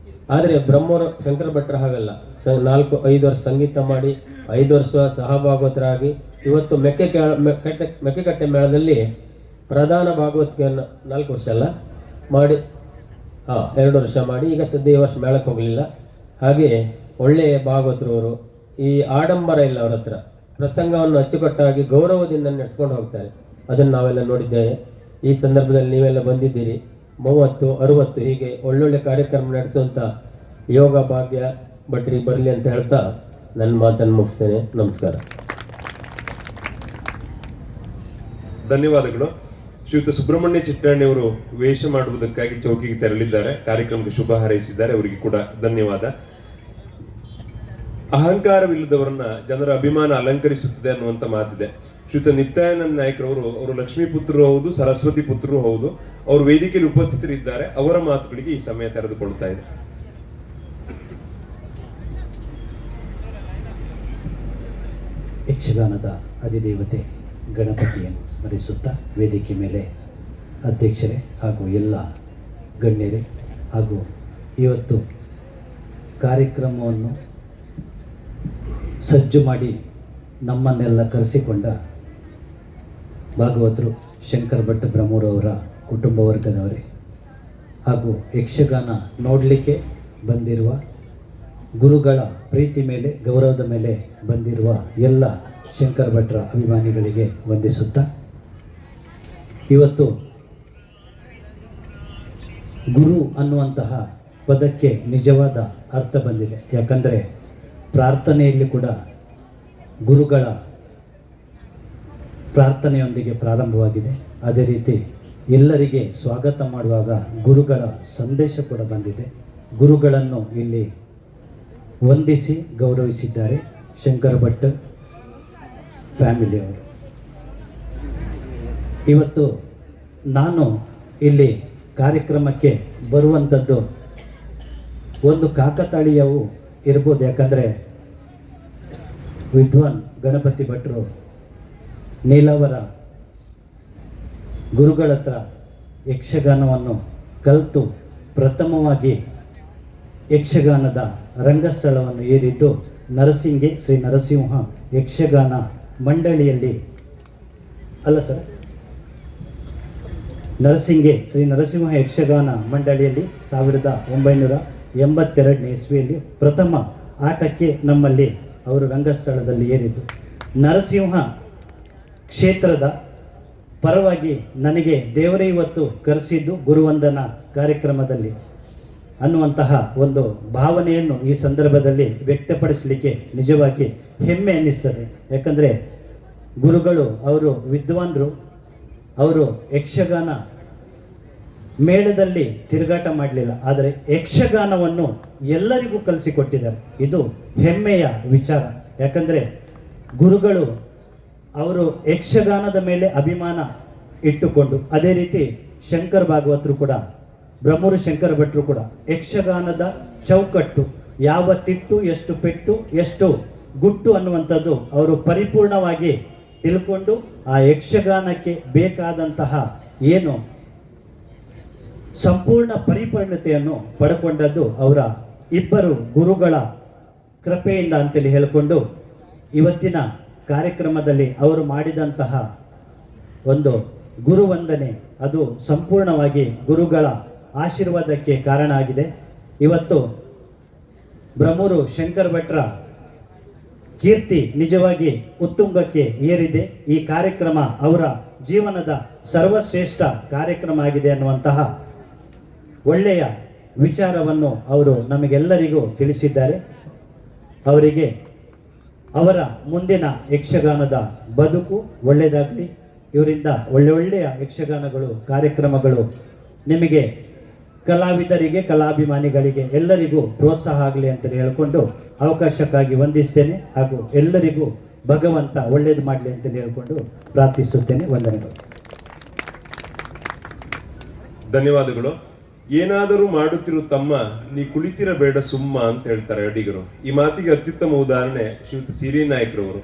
ಆದರೆ ಬ್ರಹ್ಮರು ಶಂಕರ ಭಟ್ರ ಹಾಗಲ್ಲ, 4-5 ವರ್ಷ ಸಂಗೀತ ಮಾಡಿ 5 ವರ್ಷ ಸಹ ಭಾಗವತರಾಗಿ ಇವತ್ತು ಮೆಕ್ಕೆಕಟ್ಟೆ ಮೇಳದಲ್ಲಿ ಪ್ರಧಾನ ಭಾಗವತಿಕೆಯನ್ನು 4 ವರ್ಷ ಅಲ್ಲ ಮಾಡಿ 2 ವರ್ಷ ಮಾಡಿ, ಈಗ ಸದ್ಯ ಈ ವರ್ಷ ಮೇಳಕ್ಕೆ ಹೋಗಲಿಲ್ಲ. ಹಾಗೆ ಒಳ್ಳೆಯ ಭಾಗವತರವರು, ಈ ಆಡಂಬರ ಇಲ್ಲ ಅವರ ಹತ್ರ, ಪ್ರಸಂಗವನ್ನು ಅಚ್ಚುಕಟ್ಟಾಗಿ ಗೌರವದಿಂದ ನಡೆಸ್ಕೊಂಡು ಹೋಗ್ತಾರೆ. ಅದನ್ನು ನಾವೆಲ್ಲ ನೋಡಿದ್ದೇವೆ. ಈ ಸಂದರ್ಭದಲ್ಲಿ ನೀವೆಲ್ಲ ಬಂದಿದ್ದೀರಿ. 30, 60 ಹೀಗೆ ಒಳ್ಳೊಳ್ಳೆ ಕಾರ್ಯಕ್ರಮ ನಡೆಸುವಂಥ ಯೋಗ ಭಾಗ್ಯ ಭಟ್ರಿಗೆ ಬರಲಿ ಅಂತ ಹೇಳ್ತಾ ನನ್ನ ಮಾತನ್ನು ಮುಗಿಸ್ತೇನೆ. ನಮಸ್ಕಾರ. ಧನ್ಯವಾದಗಳು. ಶ್ರೀಯುತ ಸುಬ್ರಹ್ಮಣ್ಯ ಚಿಟ್ಟಾಣಿಯವರು ವೇಷ ಮಾಡುವುದಕ್ಕಾಗಿ ಚೌಕಿಗೆ ತೆರಳಿದ್ದಾರೆ. ಕಾರ್ಯಕ್ರಮಕ್ಕೆ ಶುಭ ಹಾರೈಸಿದ್ದಾರೆ. ಅವರಿಗೆ ಕೂಡ ಧನ್ಯವಾದ. ಅಹಂಕಾರವಿಲ್ಲದವರನ್ನ ಜನರ ಅಭಿಮಾನ ಅಲಂಕರಿಸುತ್ತದೆ ಅನ್ನುವಂತ ಮಾತಿದೆ. ಶ್ರೀಯುತ ನಿತ್ಯಾನಂದ ನಾಯ್ಕರವರು, ಅವರು ಲಕ್ಷ್ಮೀ ಪುತ್ರರು ಹೌದು, ಸರಸ್ವತಿ ಪುತ್ರರು ಹೌದು. ಅವರು ವೇದಿಕೆಯಲ್ಲಿ ಉಪಸ್ಥಿತರಿದ್ದಾರೆ. ಅವರ ಮಾತುಗಳಿಗೆ ಈ ಸಮಯ ತೆರೆದುಕೊಳ್ತಾ ಇದೆ. ಯಕ್ಷಗಾನದ ಅಧಿದೇವತೆ ಗಣಪತಿಯನ್ನು ಸ್ಮರಿಸುತ್ತಾ ವೇದಿಕೆ ಮೇಲೆ ಅಧ್ಯಕ್ಷರೇ ಹಾಗೂ ಎಲ್ಲ ಗಣ್ಯರೇ ಹಾಗೂ ಇವತ್ತು ಕಾರ್ಯಕ್ರಮವನ್ನು ಸಜ್ಜು ಮಾಡಿ ನಮ್ಮನ್ನೆಲ್ಲ ಕರೆಸಿಕೊಂಡ ಭಾಗವತರು ಶಂಕರ ಭಟ್ ಬ್ರಹ್ಮೂರು ಅವರ ಕುಟುಂಬ ವರ್ಗದವರೇ ಹಾಗೂ ಯಕ್ಷಗಾನ ನೋಡಲಿಕ್ಕೆ ಬಂದಿರುವ ಗುರುಗಳ ಪ್ರೀತಿ ಮೇಲೆ ಗೌರವದ ಮೇಲೆ ಬಂದಿರುವ ಎಲ್ಲ ಶಂಕರ ಭಟ್ರ ಅಭಿಮಾನಿಗಳಿಗೆ ವಂದಿಸುತ್ತಾ, ಇವತ್ತು ಗುರು ಅನ್ನುವಂತಹ ಪದಕ್ಕೆ ನಿಜವಾದ ಅರ್ಥ ಬಂದಿದೆ. ಯಾಕಂದರೆ ಪ್ರಾರ್ಥನೆಯಲ್ಲಿ ಕೂಡ ಗುರುಗಳ ಪ್ರಾರ್ಥನೆಯೊಂದಿಗೆ ಪ್ರಾರಂಭವಾಗಿದೆ. ಅದೇ ರೀತಿ ಎಲ್ಲರಿಗೆ ಸ್ವಾಗತ ಮಾಡುವಾಗ ಗುರುಗಳ ಸಂದೇಶ ಕೂಡ ಬಂದಿದೆ. ಗುರುಗಳನ್ನು ಇಲ್ಲಿ ವಂದಿಸಿ ಗೌರವಿಸಿದ್ದಾರೆ ಶಂಕರ ಭಟ್ ಫ್ಯಾಮಿಲಿಯವರು. ಇವತ್ತು ನಾನು ಇಲ್ಲಿ ಕಾರ್ಯಕ್ರಮಕ್ಕೆ ಬರುವಂಥದ್ದು ಒಂದು ಕಾಕತಾಳೀಯವು ಇರ್ಬೋದು. ಯಾಕಂದರೆ ವಿದ್ವಾನ್ ಗಣಪತಿ ಭಟ್ರು ನೀಲವರ ಗುರುಗಳ ಹತ್ರ ಯಕ್ಷಗಾನವನ್ನು ಕಲಿತು ಪ್ರಥಮವಾಗಿ ಯಕ್ಷಗಾನದ ರಂಗಸ್ಥಳವನ್ನು ಏರಿದ್ದು ನರಸಿಂಗೆ ಶ್ರೀ ನರಸಿಂಹ ಯಕ್ಷಗಾನ ಮಂಡಳಿಯಲ್ಲಿ ಅಲ್ಲ ಸರ್, ನರಸಿಂಗೆ ಶ್ರೀ ನರಸಿಂಹ ಯಕ್ಷಗಾನ ಮಂಡಳಿಯಲ್ಲಿ 1982ನೇ ಇಸ್ವಿಯಲ್ಲಿ ಪ್ರಥಮ ಆಟಕ್ಕೆ ನಮ್ಮಲ್ಲಿ ಅವರು ರಂಗಸ್ಥಳದಲ್ಲಿ ಏರಿದ್ದು. ನರಸಿಂಹ ಕ್ಷೇತ್ರದ ಪರವಾಗಿ ನನಗೆ ದೇವರೇ ಇವತ್ತು ಕರೆಸಿದ್ದು ಗುರುವಂದನಾ ಕಾರ್ಯಕ್ರಮದಲ್ಲಿ ಅನ್ನುವಂತಹ ಒಂದು ಭಾವನೆಯನ್ನು ಈ ಸಂದರ್ಭದಲ್ಲಿ ವ್ಯಕ್ತಪಡಿಸಲಿಕ್ಕೆ ನಿಜವಾಗಿ ಹೆಮ್ಮೆ ಅನ್ನಿಸ್ತದೆ. ಯಾಕಂದರೆ ಗುರುಗಳು ಅವರು ವಿದ್ವಾಂಸರು, ಅವರು ಯಕ್ಷಗಾನ ಮೇಳದಲ್ಲಿ ತಿರುಗಾಟ ಮಾಡಲಿಲ್ಲ, ಆದರೆ ಯಕ್ಷಗಾನವನ್ನು ಎಲ್ಲರಿಗೂ ಕಲಿಸಿಕೊಟ್ಟಿದ್ದಾರೆ. ಇದು ಹೆಮ್ಮೆಯ ವಿಚಾರ. ಯಾಕಂದರೆ ಗುರುಗಳು ಅವರು ಯಕ್ಷಗಾನದ ಮೇಲೆ ಅಭಿಮಾನ ಇಟ್ಟುಕೊಂಡು, ಅದೇ ರೀತಿ ಶಂಕರ ಭಾಗವತರು ಕೂಡ, ಬ್ರಹ್ಮೂರು ಶಂಕರ ಭಟ್ರು ಕೂಡ ಯಕ್ಷಗಾನದ ಚೌಕಟ್ಟು, ಯಾವ ತಿಟ್ಟು, ಎಷ್ಟು ಪೆಟ್ಟು, ಎಷ್ಟು ಗುಟ್ಟು ಅನ್ನುವಂಥದ್ದು ಅವರು ಪರಿಪೂರ್ಣವಾಗಿ ತಿಳ್ಕೊಂಡು ಆ ಯಕ್ಷಗಾನಕ್ಕೆ ಬೇಕಾದಂತಹ ಏನು ಸಂಪೂರ್ಣ ಪರಿಪೂರ್ಣತೆಯನ್ನು ಪಡ್ಕೊಂಡದ್ದು ಅವರ ಇಬ್ಬರು ಗುರುಗಳ ಕೃಪೆಯಿಂದ ಅಂತೇಳಿ ಹೇಳಿಕೊಂಡು, ಇವತ್ತಿನ ಕಾರ್ಯಕ್ರಮದಲ್ಲಿ ಅವರು ಮಾಡಿದಂತಹ ಒಂದು ಗುರುವಂದನೆ ಅದು ಸಂಪೂರ್ಣವಾಗಿ ಗುರುಗಳ ಆಶೀರ್ವಾದಕ್ಕೆ ಕಾರಣ ಆಗಿದೆ. ಇವತ್ತು ಬ್ರಹ್ಮೂರು ಶಂಕರ ಭಟ್ರ ಕೀರ್ತಿ ನಿಜವಾಗಿ ಉತ್ತುಂಗಕ್ಕೆ ಏರಿದೆ. ಈ ಕಾರ್ಯಕ್ರಮ ಅವರ ಜೀವನದ ಸರ್ವಶ್ರೇಷ್ಠ ಕಾರ್ಯಕ್ರಮ ಆಗಿದೆ ಅನ್ನುವಂತಹ ಒಳ್ಳೆಯ ವಿಚಾರವನ್ನು ಅವರು ನಮಗೆಲ್ಲರಿಗೂ ತಿಳಿಸಿದ್ದಾರೆ. ಅವರಿಗೆ ಅವರ ಮುಂದಿನ ಯಕ್ಷಗಾನದ ಬದುಕು ಒಳ್ಳೆಯದಾಗಲಿ. ಇವರಿಂದ ಒಳ್ಳೆಯ ಯಕ್ಷಗಾನಗಳು, ಕಾರ್ಯಕ್ರಮಗಳು ನಿಮಗೆ ಕಲಾವಿದರಿಗೆ, ಕಲಾಭಿಮಾನಿಗಳಿಗೆ ಎಲ್ಲರಿಗೂ ಪ್ರೋತ್ಸಾಹ ಆಗಲಿ ಅಂತ ಹೇಳಿಕೊಂಡು ಅವಕಾಶಕ್ಕಾಗಿ ವಂದಿಸ್ತೇನೆ. ಹಾಗೂ ಎಲ್ಲರಿಗೂ ಭಗವಂತ ಒಳ್ಳೇದು ಮಾಡಲಿ ಅಂತ ಹೇಳಿಕೊಂಡು ಪ್ರಾರ್ಥಿಸುತ್ತೇನೆ. ವಂದನೆಗಳು. ಧನ್ಯವಾದಗಳು. ಏನಾದರೂ ಮಾಡುತ್ತಿರು ತಮ್ಮ, ನೀ ಕುಳಿತಿರಬೇಡ ಸುಮ್ಮ ಅಂತ ಹೇಳ್ತಾರೆ ಅಡಿಗರು. ಈ ಮಾತಿಗೆ ಅತ್ಯುತ್ತಮ ಉದಾಹರಣೆ ಶ್ರೀಯುತ ಸಿರಿ ನಾಯ್ಕರವರು.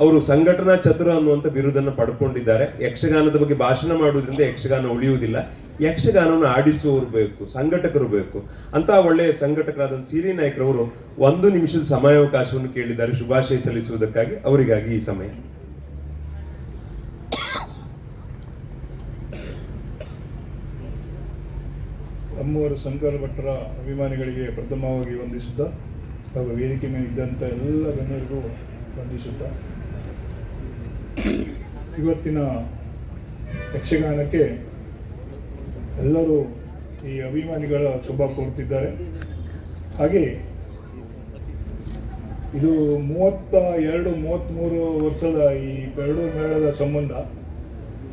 ಅವರು ಸಂಘಟನಾ ಚತುರ ಅನ್ನುವಂಥ ಬಿರುದನ್ನು ಪಡ್ಕೊಂಡಿದ್ದಾರೆ. ಯಕ್ಷಗಾನದ ಬಗ್ಗೆ ಭಾಷಣ ಮಾಡುವುದರಿಂದ ಯಕ್ಷಗಾನ ಉಳಿಯುವುದಿಲ್ಲ, ಯಕ್ಷಗಾನವನ್ನು ಆಡಿಸುವವರು ಬೇಕು, ಸಂಘಟಕರು ಬೇಕು. ಅಂತ ಒಳ್ಳೆಯ ಸಂಘಟಕರಾದ ಸಿರಿ ನಾಯ್ಕರವರು 1 ನಿಮಿಷದ ಸಮಯಾವಕಾಶವನ್ನು ಕೇಳಿದ್ದಾರೆ ಶುಭಾಶಯ ಸಲ್ಲಿಸುವುದಕ್ಕಾಗಿ. ಅವರಿಗಾಗಿ ಈ ಸಮಯ. ಬ್ರಹ್ಮವರ ಶಂಕರ ಭಟ್ರ ಅಭಿಮಾನಿಗಳಿಗೆ ಪ್ರಥಮವಾಗಿ ವಂದಿಸುತ್ತಾ ಹಾಗೂ ವೇದಿಕೆ ಮೇಲೆ ಇದ್ದಂಥ ಎಲ್ಲ ಗಣ್ಯರಿಗೂ ವಂದಿಸುತ್ತಾ ಇವತ್ತಿನ ಯಕ್ಷಗಾನಕ್ಕೆ ಎಲ್ಲರೂ ಈ ಅಭಿಮಾನಿಗಳ ಶುಭ ಕೋರುತ್ತಿದ್ದಾರೆ. ಹಾಗೆ ಇದು 32-33 ವರ್ಷದ ಈ ಪೆರಡೂರು ಮೇಳದ ಸಂಬಂಧ.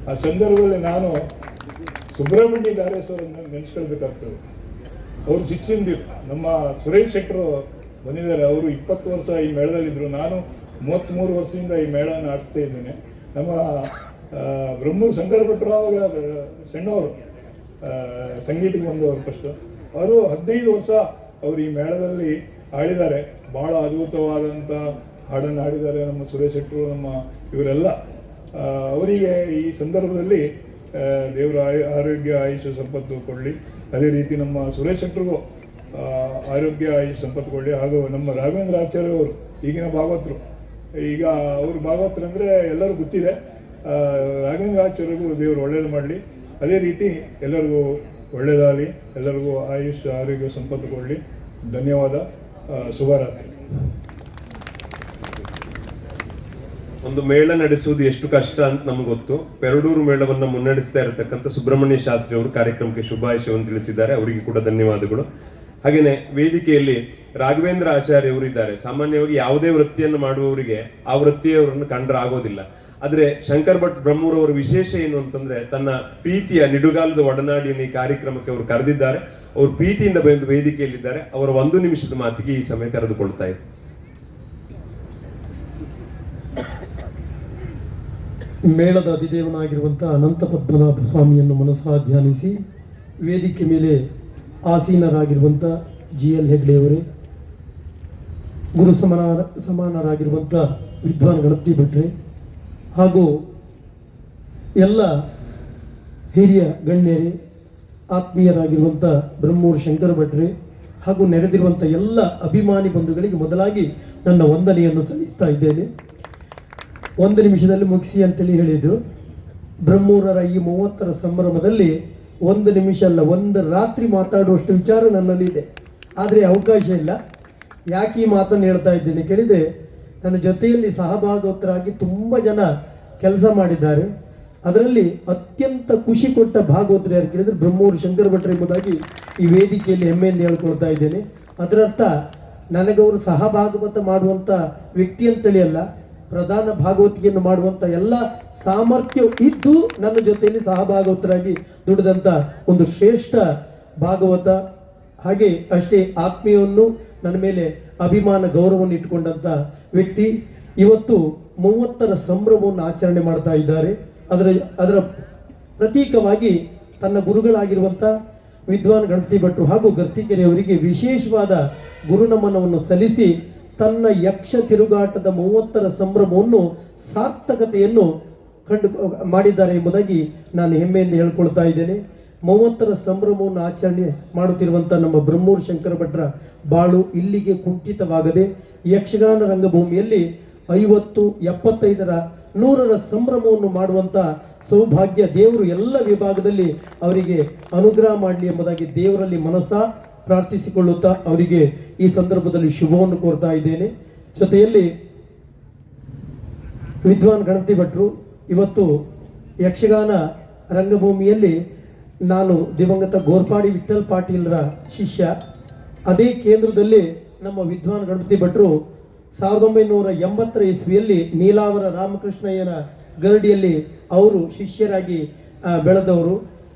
ಆ ಸಂದರ್ಭದಲ್ಲಿ ನಾನು ಸುಬ್ರಹ್ಮಣ್ಯ ದಾರೇಶ್ವರನ್ನು ನೆನೆಸ್ಕೊಳ್ಬೇಕಾಗ್ತದೆ. ಅವರು ಶಿಕ್ಷಣದಿರು ನಮ್ಮ ಸುರೇಶ್ ಶೆಟ್ಟರು ಬಂದಿದ್ದಾರೆ. ಅವರು 20 ವರ್ಷ ಈ ಮೇಳದಲ್ಲಿದ್ದರು. ನಾನು 33 ವರ್ಷದಿಂದ ಈ ಮೇಳನ ಆಡಿಸ್ತಾ ಇದ್ದೇನೆ. ನಮ್ಮ ಬ್ರಹ್ಮೂರು ಶಂಕರ ಭಟ್ರು ಆವಾಗ ಸಣ್ಣವರು ಸಂಗೀತಕ್ಕೆ ಬಂದವರು ಫಸ್ಟ್. ಅವರು 15 ವರ್ಷ ಅವರು ಈ ಮೇಳದಲ್ಲಿ ಆಡಿದ್ದಾರೆ. ಭಾಳ ಅದ್ಭುತವಾದಂಥ ಹಾಡನ್ನು ಆಡಿದ್ದಾರೆ ನಮ್ಮ ಸುರೇಶ್ ಶೆಟ್ಟರು, ನಮ್ಮ ಇವರೆಲ್ಲ. ಅವರಿಗೆ ಈ ಸಂದರ್ಭದಲ್ಲಿ ದೇವರ ಆರೋಗ್ಯ ಆಯುಷ್ಯ ಸಂಪತ್ತು ಕೊಡಲಿ. ಅದೇ ರೀತಿ ನಮ್ಮ ಸುರೇಶ್ ಶೆಟ್ಟರಿಗೂ ಆರೋಗ್ಯ ಆಯುಷ್ಯ ಸಂಪತ್ತು ಕೊಡಲಿ. ಹಾಗೂ ನಮ್ಮ ರಾಘವೇಂದ್ರ ಆಚಾರ್ಯ ಅವರು ಈಗಿನ ಭಾಗವತರು. ಈಗ ಅವರು ಭಾಗವತರು ಅಂದರೆ ಎಲ್ಲರೂ ಗೊತ್ತಿದೆ. ರಾಘವೇಂದ್ರ ಆಚಾರ್ಯರಿಗೂ ದೇವರು ಒಳ್ಳೇದು ಮಾಡಲಿ. ಅದೇ ರೀತಿ ಎಲ್ಲರಿಗೂ ಒಳ್ಳೆಯದಾಗಲಿ, ಎಲ್ಲರಿಗೂ ಆಯುಷ್ಯ ಆರೋಗ್ಯ ಸಂಪತ್ತು ಕೊಡಲಿ. ಧನ್ಯವಾದ. ಶುಭರಾತ್ರಿ. ಒಂದು ಮೇಳ ನಡೆಸುವುದು ಎಷ್ಟು ಕಷ್ಟ ಅಂತ ನಮ್ಗೆ ಗೊತ್ತು. ಪೆರಡೂರು ಮೇಳವನ್ನು ಮುನ್ನಡೆಸ್ತಾ ಇರತಕ್ಕಂಥ ಸುಬ್ರಹ್ಮಣ್ಯ ಶಾಸ್ತ್ರಿ ಅವರು ಕಾರ್ಯಕ್ರಮಕ್ಕೆ ಶುಭಾಶಯವನ್ನು ತಿಳಿಸಿದ್ದಾರೆ. ಅವರಿಗೆ ಕೂಡ ಧನ್ಯವಾದಗಳು. ಹಾಗೇನೆ ವೇದಿಕೆಯಲ್ಲಿ ರಾಘವೇಂದ್ರ ಆಚಾರ್ಯ ಅವರು ಇದ್ದಾರೆ. ಸಾಮಾನ್ಯವಾಗಿ ಯಾವುದೇ ವೃತ್ತಿಯನ್ನು ಮಾಡುವವರಿಗೆ ಆ ವೃತ್ತಿಯವರನ್ನು ಕಂಡ್ರೆ ಆಗೋದಿಲ್ಲ. ಆದ್ರೆ ಶಂಕರ್ ಭಟ್ ಬ್ರಹ್ಮೂರವರ ವಿಶೇಷ ಏನು ಅಂತಂದ್ರೆ ತನ್ನ ಪ್ರೀತಿಯ ನಿಡುಗಾಲದ ಒಡನಾಡಿಯನ್ನು ಈ ಕಾರ್ಯಕ್ರಮಕ್ಕೆ ಅವರು ಕರೆದಿದ್ದಾರೆ. ಅವರು ಪ್ರೀತಿಯಿಂದ ಬಂದು ವೇದಿಕೆಯಲ್ಲಿದ್ದಾರೆ. ಅವರ 1 ನಿಮಿಷದ ಮಾತಿಗೆ ಈ ಸಮಯ ಕರೆದುಕೊಳ್ತಾ ಇದೆ. ಮೇಳದ ಅಧಿದೇವನಾಗಿರುವಂಥ ಅನಂತ ಪದ್ಮನಾಭ ಸ್ವಾಮಿಯನ್ನು ಮನಸ್ಸಾ ಧ್ಯಾನಿಸಿ ವೇದಿಕೆ ಮೇಲೆ ಆಸೀನರಾಗಿರುವಂಥ GL ಹೆಗ್ಡೆಯವರೇ, ಗುರು ಸಮಾನರಾಗಿರುವಂಥ ವಿದ್ವಾನ್ ಗಣಪತಿ ಭಟ್ರೆ ಹಾಗೂ ಎಲ್ಲ ಹಿರಿಯ ಗಣ್ಯರೇ, ಆತ್ಮೀಯರಾಗಿರುವಂಥ ಬ್ರಹ್ಮೂರು ಶಂಕರ ಭಟ್ರೆ ಹಾಗೂ ನೆರೆದಿರುವಂಥ ಎಲ್ಲ ಅಭಿಮಾನಿ ಬಂಧುಗಳಿಗೆ ಮೊದಲಾಗಿ ನನ್ನ ವಂದನೆಯನ್ನು ಸಲ್ಲಿಸ್ತಾ ಇದ್ದೇನೆ. 1 ನಿಮಿಷದಲ್ಲಿ ಮುಗಿಸಿ ಅಂತೇಳಿ ಹೇಳಿದರು. ಬ್ರಹ್ಮೂರರ ಈ 30ರ ಸಂಭ್ರಮದಲ್ಲಿ 1 ನಿಮಿಷ ಅಲ್ಲ, 1 ರಾತ್ರಿ ಮಾತಾಡುವಷ್ಟು ವಿಚಾರ ನನ್ನಲ್ಲಿ ಇದೆ. ಆದರೆ ಅವಕಾಶ ಇಲ್ಲ. ಯಾಕೆ ಈ ಮಾತನ್ನು ಹೇಳ್ತಾ ಇದ್ದೇನೆ ಕೇಳಿದರೆ, ನನ್ನ ಜೊತೆಯಲ್ಲಿ ಸಹಭಾಗವತರಾಗಿ ತುಂಬ ಜನ ಕೆಲಸ ಮಾಡಿದ್ದಾರೆ. ಅದರಲ್ಲಿ ಅತ್ಯಂತ ಖುಷಿ ಕೊಟ್ಟ ಭಾಗವತರು ಯಾರು ಕೇಳಿದರೆ ಬ್ರಹ್ಮೂರು ಶಂಕರ ಭಟ್ರು ಎಂಬುದಾಗಿ ಈ ವೇದಿಕೆಯಲ್ಲಿ ಹೆಮ್ಮೆಯಿಂದ ಹೇಳ್ಕೊಳ್ತಾ ಇದ್ದೇನೆ. ಅದರರ್ಥ ನನಗವರು ಸಹಭಾಗವತ ಮಾಡುವಂಥ ವ್ಯಕ್ತಿ ಅಂತೇಳಿ ಅಲ್ಲ, ಪ್ರಧಾನ ಭಾಗವತಿಕೆಯನ್ನು ಮಾಡುವಂಥ ಎಲ್ಲ ಸಾಮರ್ಥ್ಯ ಇದ್ದು ನನ್ನ ಜೊತೆಯಲ್ಲಿ ಸಹಭಾಗವತರಾಗಿ ದುಡಿದಂಥ ಒಂದು ಶ್ರೇಷ್ಠ ಭಾಗವತ. ಹಾಗೆ ಅಷ್ಟೇ ಆತ್ಮೀಯವನ್ನು ನನ್ನ ಮೇಲೆ ಅಭಿಮಾನ ಗೌರವವನ್ನು ಇಟ್ಟುಕೊಂಡಂಥ ವ್ಯಕ್ತಿ. ಇವತ್ತು 30ರ ಸಂಭ್ರಮವನ್ನು ಆಚರಣೆ ಮಾಡ್ತಾ ಇದ್ದಾರೆ. ಅದರ ಪ್ರತೀಕವಾಗಿ ತನ್ನ ಗುರುಗಳಾಗಿರುವಂಥ ವಿದ್ವಾನ್ ಗಣಪತಿ ಭಟ್ರು ಹಾಗೂ ಗರ್ತಿಕೆರೆಯವರಿಗೆ ವಿಶೇಷವಾದ ಗುರುನಮನವನ್ನು ಸಲ್ಲಿಸಿ ತನ್ನ ಯಕ್ಷ ತಿರುಗಾಟದ 30ರ ಸಂಭ್ರಮವನ್ನು ಸಾರ್ಥಕತೆಯನ್ನು ಮಾಡಿದ್ದಾರೆ ಎಂಬುದಾಗಿ ನಾನು ಹೆಮ್ಮೆಯಿಂದ ಹೇಳ್ಕೊಳ್ತಾ ಇದ್ದೇನೆ. 30ರ ಸಂಭ್ರಮವನ್ನು ಆಚರಣೆ ಮಾಡುತ್ತಿರುವಂಥ ನಮ್ಮ ಬ್ರಹ್ಮೂರು ಶಂಕರ ಭಟ್ರ ಬಾಳು ಇಲ್ಲಿಗೆ ಕುಂಠಿತವಾಗದೆ ಯಕ್ಷಗಾನ ರಂಗಭೂಮಿಯಲ್ಲಿ 50, 75, 100ರ ಸಂಭ್ರಮವನ್ನು ಮಾಡುವಂಥ ಸೌಭಾಗ್ಯ ದೇವರು ಎಲ್ಲ ವಿಭಾಗದಲ್ಲಿ ಅವರಿಗೆ ಅನುಗ್ರಹ ಮಾಡಲಿ ಎಂಬುದಾಗಿ ದೇವರಲ್ಲಿ ಮನಸ್ಸಾ ಪ್ರಾರ್ಥಿಸಿಕೊಳ್ಳುತ್ತಾ ಅವರಿಗೆ ಈ ಸಂದರ್ಭದಲ್ಲಿ ಶುಭವನ್ನು ಕೋರ್ತಾ ಇದ್ದೇನೆ. ಜೊತೆಯಲ್ಲಿ ವಿದ್ವಾನ್ ಗಣಪತಿ ಭಟ್ರು ಇವತ್ತು ಯಕ್ಷಗಾನ ರಂಗಭೂಮಿಯಲ್ಲಿ ನಾನು ದಿವಂಗತ ಗೋರ್ಪಾಡಿ ವಿಠ್ಠಲ್ ಪಾಟೀಲ್ರ ಶಿಷ್ಯ. ಅದೇ ಕೇಂದ್ರದಲ್ಲಿ ನಮ್ಮ ವಿದ್ವಾನ್ ಗಣಪತಿ ಭಟ್ರು 1980ರ ಇಸ್ವಿಯಲ್ಲಿ ನೀಲಾವರ ರಾಮಕೃಷ್ಣಯ್ಯನ ಗರಡಿಯಲ್ಲಿ ಅವರು ಶಿಷ್ಯರಾಗಿ ಬೆಳೆದವರು.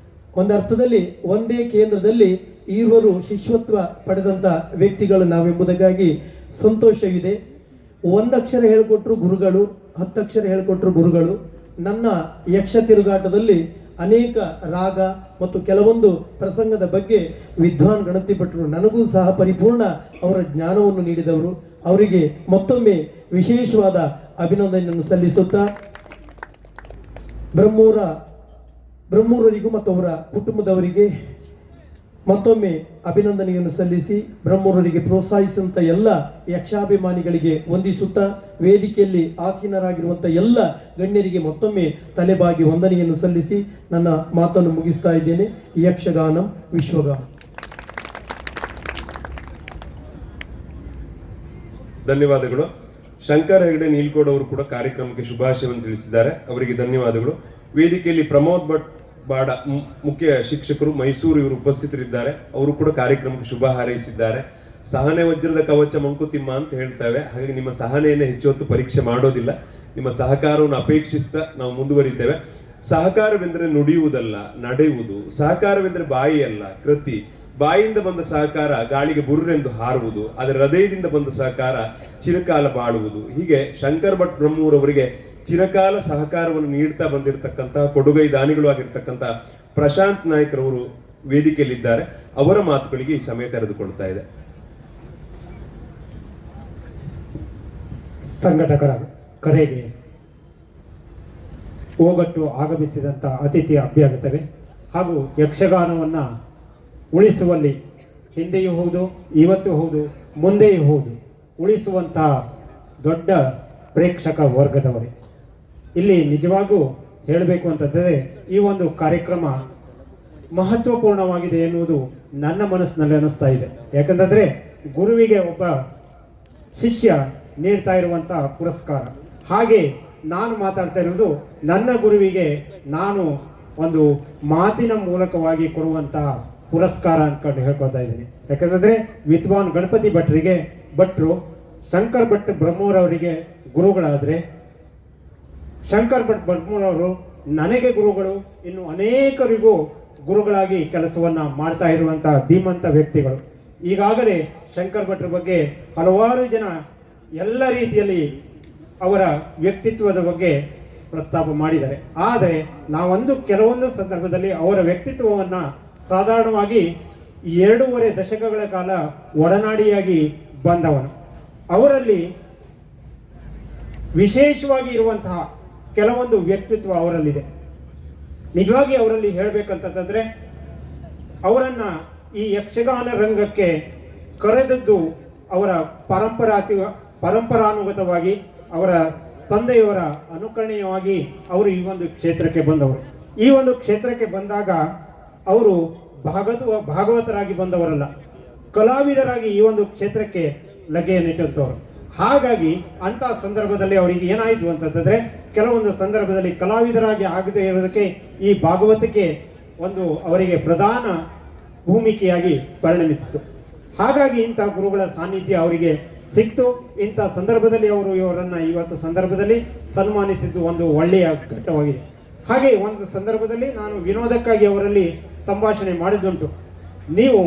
ಒಂದರ್ಥದಲ್ಲಿ ಒಂದೇ ಕೇಂದ್ರದಲ್ಲಿ ಇವರು ಶಿಷ್ಯತ್ವ ಪಡೆದಂಥ ವ್ಯಕ್ತಿಗಳು ನಾವೆಂಬುದಕ್ಕಾಗಿ ಸಂತೋಷವಿದೆ. 1 ಅಕ್ಷರ ಹೇಳಿಕೊಟ್ರು ಗುರುಗಳು, 10 ಅಕ್ಷರ ಹೇಳಿಕೊಟ್ರು ಗುರುಗಳು. ನನ್ನ ಯಕ್ಷ ತಿರುಗಾಟದಲ್ಲಿ ಅನೇಕ ರಾಗ ಮತ್ತು ಕೆಲವೊಂದು ಪ್ರಸಂಗದ ಬಗ್ಗೆ ವಿದ್ವಾನ್ ಗಣಪತಿ ಭಟ್ರು ನನಗೂ ಸಹ ಪರಿಪೂರ್ಣ ಅವರ ಜ್ಞಾನವನ್ನು ನೀಡಿದವರು. ಅವರಿಗೆ ಮತ್ತೊಮ್ಮೆ ವಿಶೇಷವಾದ ಅಭಿನಂದನೆಯನ್ನು ಸಲ್ಲಿಸುತ್ತಾ ಬ್ರಹ್ಮೂರರಿಗೂ ಮತ್ತು ಅವರ ಕುಟುಂಬದವರಿಗೆ ಮತ್ತೊಮ್ಮೆ ಅಭಿನಂದನೆಯನ್ನು ಸಲ್ಲಿಸಿ ಬ್ರಹ್ಮೂರರಿಗೆ ಪ್ರೋತ್ಸಾಹಿಸಿದಂಥ ಎಲ್ಲ ಯಕ್ಷಾಭಿಮಾನಿಗಳಿಗೆ ವಂದಿಸುತ್ತಾ ವೇದಿಕೆಯಲ್ಲಿ ಆಸೀನರಾಗಿರುವಂಥ ಎಲ್ಲ ಗಣ್ಯರಿಗೆ ಮತ್ತೊಮ್ಮೆ ತಲೆಬಾಗಿ ವಂದನೆಯನ್ನು ಸಲ್ಲಿಸಿ ನನ್ನ ಮಾತನ್ನು ಮುಗಿಸ್ತಾ ಇದ್ದೇನೆ. ಯಕ್ಷಗಾನಂ ವಿಶ್ವಗಾನ. ಧನ್ಯವಾದಗಳು. ಶಂಕರ್ ಹೆಗಡೆ ನೀಲ್ಕೋಡ್ ಅವರು ಕೂಡ ಕಾರ್ಯಕ್ರಮಕ್ಕೆ ಶುಭಾಶಯವನ್ನು ತಿಳಿಸಿದ್ದಾರೆ, ಅವರಿಗೆ ಧನ್ಯವಾದಗಳು. ವೇದಿಕೆಯಲ್ಲಿ ಪ್ರಮೋದ್ ಭಟ್ ಬಾಡ ಮುಖ್ಯ ಶಿಕ್ಷಕರು ಮೈಸೂರು ಇವರು ಉಪಸ್ಥಿತರಿದ್ದಾರೆ, ಅವರು ಕೂಡ ಕಾರ್ಯಕ್ರಮಕ್ಕೆ ಶುಭ ಹಾರೈಸಿದ್ದಾರೆ. ಸಹನೆ ವಜ್ರದ ಕವಚ ಮಂಕುತಿಮ್ಮ ಅಂತ ಹೇಳ್ತೇವೆ, ಹಾಗಾಗಿ ನಿಮ್ಮ ಸಹನೆಯನ್ನು ಹೆಚ್ಚು ಹೊತ್ತು ಪರೀಕ್ಷೆ ಮಾಡೋದಿಲ್ಲ, ನಿಮ್ಮ ಸಹಕಾರವನ್ನು ಅಪೇಕ್ಷಿಸ್ತಾ ನಾವು ಮುಂದುವರಿತೇವೆ. ಸಹಕಾರವೆಂದರೆ ನುಡಿಯುವುದಲ್ಲ, ನಡೆಯುವುದು. ಸಹಕಾರವೆಂದರೆ ಬಾಯಿಯಲ್ಲ, ಕೃತಿ. ಬಾಯಿಯಿಂದ ಬಂದ ಸಹಕಾರ ಗಾಳಿಗೆ ಬುರ್ರೆಂದು ಹಾರುವುದು, ಆದರೆ ಹೃದಯದಿಂದ ಬಂದ ಸಹಕಾರ ಚಿರಕಾಲ ಬಾಳುವುದು. ಹೀಗೆ ಶಂಕರ್ ಭಟ್ ಬ್ರಹ್ಮೂರವರಿಗೆ ಚಿರಕಾಲ ಸಹಕಾರವನ್ನು ನೀಡ್ತಾ ಬಂದಿರತಕ್ಕಂತಹ ಕೊಡುಗೈ ದಾನಿಗಳು ಆಗಿರ್ತಕ್ಕಂಥ ಪ್ರಶಾಂತ್ ನಾಯ್ಕರವರು ವೇದಿಕೆಯಲ್ಲಿದ್ದಾರೆ. ಅವರ ಮಾತುಗಳಿಗೆ ಈ ಸಮಯ ತೆರೆದುಕೊಳ್ತಾ ಇದೆ. ಸಂಘಟಕರ ಕರೆಗೆ ಓಗಟ್ಟು ಆಗಮಿಸಿದಂಥ ಅತಿಥಿ ಅಭ್ಯರ್ಥಿಗಳೇ ಹಾಗೂ ಯಕ್ಷಗಾನವನ್ನು ಉಳಿಸುವಲ್ಲಿ ಹಿಂದೆಯೂ ಹೌದು, ಇವತ್ತು ಹೌದು, ಮುಂದೆಯೂ ಹೌದು ಉಳಿಸುವಂಥ ದೊಡ್ಡ ಪ್ರೇಕ್ಷಕ ವರ್ಗದವರೇ, ಇಲ್ಲಿ ನಿಜವಾಗೂ ಹೇಳಬೇಕು ಅಂತಂದರೆ ಈ ಒಂದು ಕಾರ್ಯಕ್ರಮ ಮಹತ್ವಪೂರ್ಣವಾಗಿದೆ ಎನ್ನುವುದು ನನ್ನ ಮನಸ್ಸಿನಲ್ಲಿ ಅನ್ನಿಸ್ತಾ ಇದೆ. ಯಾಕಂತಂದರೆ ಗುರುವಿಗೆ ಒಬ್ಬ ಶಿಷ್ಯ ನೀಡ್ತಾ ಇರುವಂತಹ ಪುರಸ್ಕಾರ. ಹಾಗೆ ನಾನು ಮಾತಾಡ್ತಾ ಇರುವುದು ನನ್ನ ಗುರುವಿಗೆ ನಾನು ಒಂದು ಮಾತಿನ ಮೂಲಕವಾಗಿ ಕೊಡುವಂತಹ ಪುರಸ್ಕಾರ ಅಂದ್ಕೊಂಡು ಹೇಳ್ಕೊಳ್ತಾ ಇದ್ದೀನಿ. ಯಾಕಂತಂದ್ರೆ ವಿದ್ವಾನ್ ಗಣಪತಿ ಭಟ್ರು ಶಂಕರ್ ಭಟ್ ಬ್ರಹ್ಮೂರವರಿಗೆ ಗುರುಗಳಾದರೆ, ಶಂಕರ್ ಭಟ್ ಬ್ರಹ್ಮೂರವರು ನನಗೆ ಗುರುಗಳು, ಇನ್ನು ಅನೇಕರಿಗೂ ಗುರುಗಳಾಗಿ ಕೆಲಸವನ್ನ ಮಾಡ್ತಾ ಇರುವಂತಹ ಧೀಮಂತ ವ್ಯಕ್ತಿಗಳು. ಈಗಾಗಲೇ ಶಂಕರ್ ಭಟ್ರ ಬಗ್ಗೆ ಹಲವಾರು ಜನ ಎಲ್ಲ ರೀತಿಯಲ್ಲಿ ಅವರ ವ್ಯಕ್ತಿತ್ವದ ಬಗ್ಗೆ ಪ್ರಸ್ತಾಪ ಮಾಡಿದ್ದಾರೆ. ಆದರೆ ನಾವೊಂದು ಕೆಲವೊಂದು ಸಂದರ್ಭದಲ್ಲಿ ಅವರ ವ್ಯಕ್ತಿತ್ವವನ್ನ ಸಾಧಾರಣವಾಗಿ 2.5 ದಶಕಗಳ ಕಾಲ ಒಡನಾಡಿಯಾಗಿ ಬಂದವನು. ಅವರಲ್ಲಿ ವಿಶೇಷವಾಗಿ ಇರುವಂತಹ ಕೆಲವೊಂದು ವ್ಯಕ್ತಿತ್ವ ಅವರಲ್ಲಿದೆ. ನಿಜವಾಗಿ ಅವರಲ್ಲಿ ಹೇಳಬೇಕಂತಂದ್ರೆ ಅವರನ್ನ ಈ ಯಕ್ಷಗಾನ ರಂಗಕ್ಕೆ ಕರೆದದ್ದು ಅವರ ಪರಂಪರಾನುಗತವಾಗಿ ಅವರ ತಂದೆಯವರ ಅನುಕರಣೀಯವಾಗಿ ಅವರು ಈ ಒಂದು ಕ್ಷೇತ್ರಕ್ಕೆ ಬಂದವರು. ಈ ಒಂದು ಕ್ಷೇತ್ರಕ್ಕೆ ಬಂದಾಗ ಅವರು ಭಾಗವತರಾಗಿ ಬಂದವರಲ್ಲ, ಕಲಾವಿದರಾಗಿ ಈ ಒಂದು ಕ್ಷೇತ್ರಕ್ಕೆ ಲಗ್ಗೆಯನ್ನಿಟ್ಟಂಥವ್ರು. ಹಾಗಾಗಿ ಅಂತ ಸಂದರ್ಭದಲ್ಲಿ ಅವರಿಗೆ ಏನಾಯಿತು ಅಂತಂದ್ರೆ ಕೆಲವೊಂದು ಸಂದರ್ಭದಲ್ಲಿ ಕಲಾವಿದರಾಗಿ ಆಗದೆ ಇರೋದಕ್ಕೆ ಈ ಭಾಗವತಕ್ಕೆ ಒಂದು ಅವರಿಗೆ ಪ್ರಧಾನ ಭೂಮಿಕೆಯಾಗಿ ಪರಿಣಮಿಸಿತು. ಹಾಗಾಗಿ ಇಂಥ ಗುರುಗಳ ಸಾನ್ನಿಧ್ಯ ಅವರಿಗೆ ಸಿಕ್ತು. ಇಂಥ ಸಂದರ್ಭದಲ್ಲಿ ಅವರು ಇವರನ್ನ ಇವತ್ತು ಸಂದರ್ಭದಲ್ಲಿ ಸನ್ಮಾನಿಸಿದ್ದು ಒಂದು ಒಳ್ಳೆಯ ಘಟ್ಟವಾಗಿದೆ. ಹಾಗೆ ಒಂದು ಸಂದರ್ಭದಲ್ಲಿ ನಾನು ವಿನೋದಕ್ಕಾಗಿ ಅವರಲ್ಲಿ ಸಂಭಾಷಣೆ ಮಾಡಿದ್ದುಂಟು. ನೀವು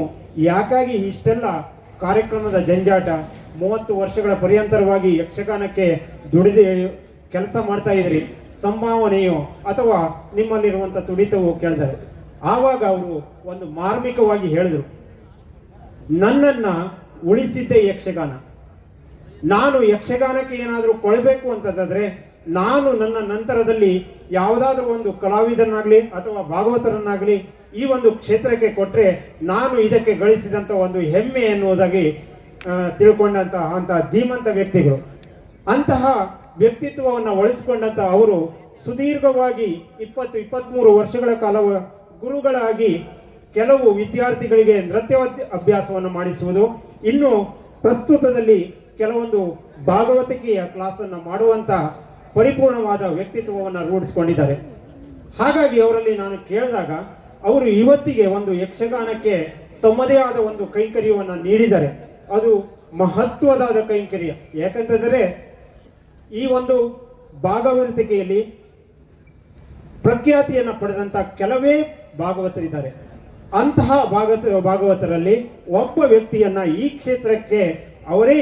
ಯಾಕಾಗಿ ಇಷ್ಟೆಲ್ಲ ಕಾರ್ಯಕ್ರಮದ ಜಂಜಾಟ 30 ವರ್ಷಗಳ ಪರ್ಯಂತರವಾಗಿ ಯಕ್ಷಗಾನಕ್ಕೆ ದುಡಿದು ಕೆಲಸ ಮಾಡ್ತಾ ಇದ್ರಿ, ಸಂಭಾವನೆಯೋ ಅಥವಾ ನಿಮ್ಮಲ್ಲಿರುವಂಥ ತುಡಿತವೋ ಕೇಳಿದರೆ ಆವಾಗ ಅವರು ಒಂದು ಮಾರ್ಮಿಕವಾಗಿ ಹೇಳಿದರು, ನನ್ನನ್ನ ಉಳಿಸಿದ್ದೇ ಯಕ್ಷಗಾನ. ನಾನು ಯಕ್ಷಗಾನಕ್ಕೆ ಏನಾದರೂ ಕೊಡಬೇಕು ಅಂತಂದ್ರೆ ನಾನು ನನ್ನ ನಂತರದಲ್ಲಿ ಯಾವುದಾದ್ರೂ ಒಂದು ಕಲಾವಿದರನ್ನಾಗ್ಲಿ ಅಥವಾ ಭಾಗವತರನ್ನಾಗ್ಲಿ ಈ ಒಂದು ಕ್ಷೇತ್ರಕ್ಕೆ ಕೊಟ್ಟರೆ ನಾನು ಇದಕ್ಕೆ ಗಳಿಸಿದಂಥ ಒಂದು ಹೆಮ್ಮೆ ಎನ್ನುವುದಾಗಿ ತಿಳ್ಕೊಂಡಂತಹ ಧೀಮಂತ ವ್ಯಕ್ತಿಗಳು. ಅಂತಹ ವ್ಯಕ್ತಿತ್ವವನ್ನು ಒಳಿಸಿಕೊಂಡಂತ ಅವರು ಸುದೀರ್ಘವಾಗಿ 20-23 ವರ್ಷಗಳ ಕಾಲ ಗುರುಗಳಾಗಿ ಕೆಲವು ವಿದ್ಯಾರ್ಥಿಗಳಿಗೆ ನೃತ್ಯ ಅಭ್ಯಾಸವನ್ನು ಮಾಡಿಸುವುದು, ಇನ್ನು ಪ್ರಸ್ತುತದಲ್ಲಿ ಕೆಲವೊಂದು ಭಾಗವತಿಕೆಯ ಕ್ಲಾಸನ್ನು ಮಾಡುವಂತ ಪರಿಪೂರ್ಣವಾದ ವ್ಯಕ್ತಿತ್ವವನ್ನು ರೂಢಿಸಿಕೊಂಡಿದ್ದಾರೆ. ಹಾಗಾಗಿ ಅವರಲ್ಲಿ ನಾನು ಕೇಳಿದಾಗ ಅವರು ಇವತ್ತಿಗೆ ಒಂದು ಯಕ್ಷಗಾನಕ್ಕೆ ತಮ್ಮದೇ ಆದ ಒಂದು ಕೈಂಕರ್ಯವನ್ನು ನೀಡಿದ್ದಾರೆ. ಅದು ಮಹತ್ವದಾದ ಕೈಂಕರ್ಯ. ಯಾಕಂತಂದರೆ ಈ ಒಂದು ಭಾಗವತಿಕೆಯಲ್ಲಿ ಪ್ರಖ್ಯಾತಿಯನ್ನು ಪಡೆದಂತ ಕೆಲವೇ ಭಾಗವತರಿದ್ದಾರೆ. ಅಂತಹ ಭಾಗವತರಲ್ಲಿ ಒಬ್ಬ ವ್ಯಕ್ತಿಯನ್ನ ಈ ಕ್ಷೇತ್ರಕ್ಕೆ ಅವರೇ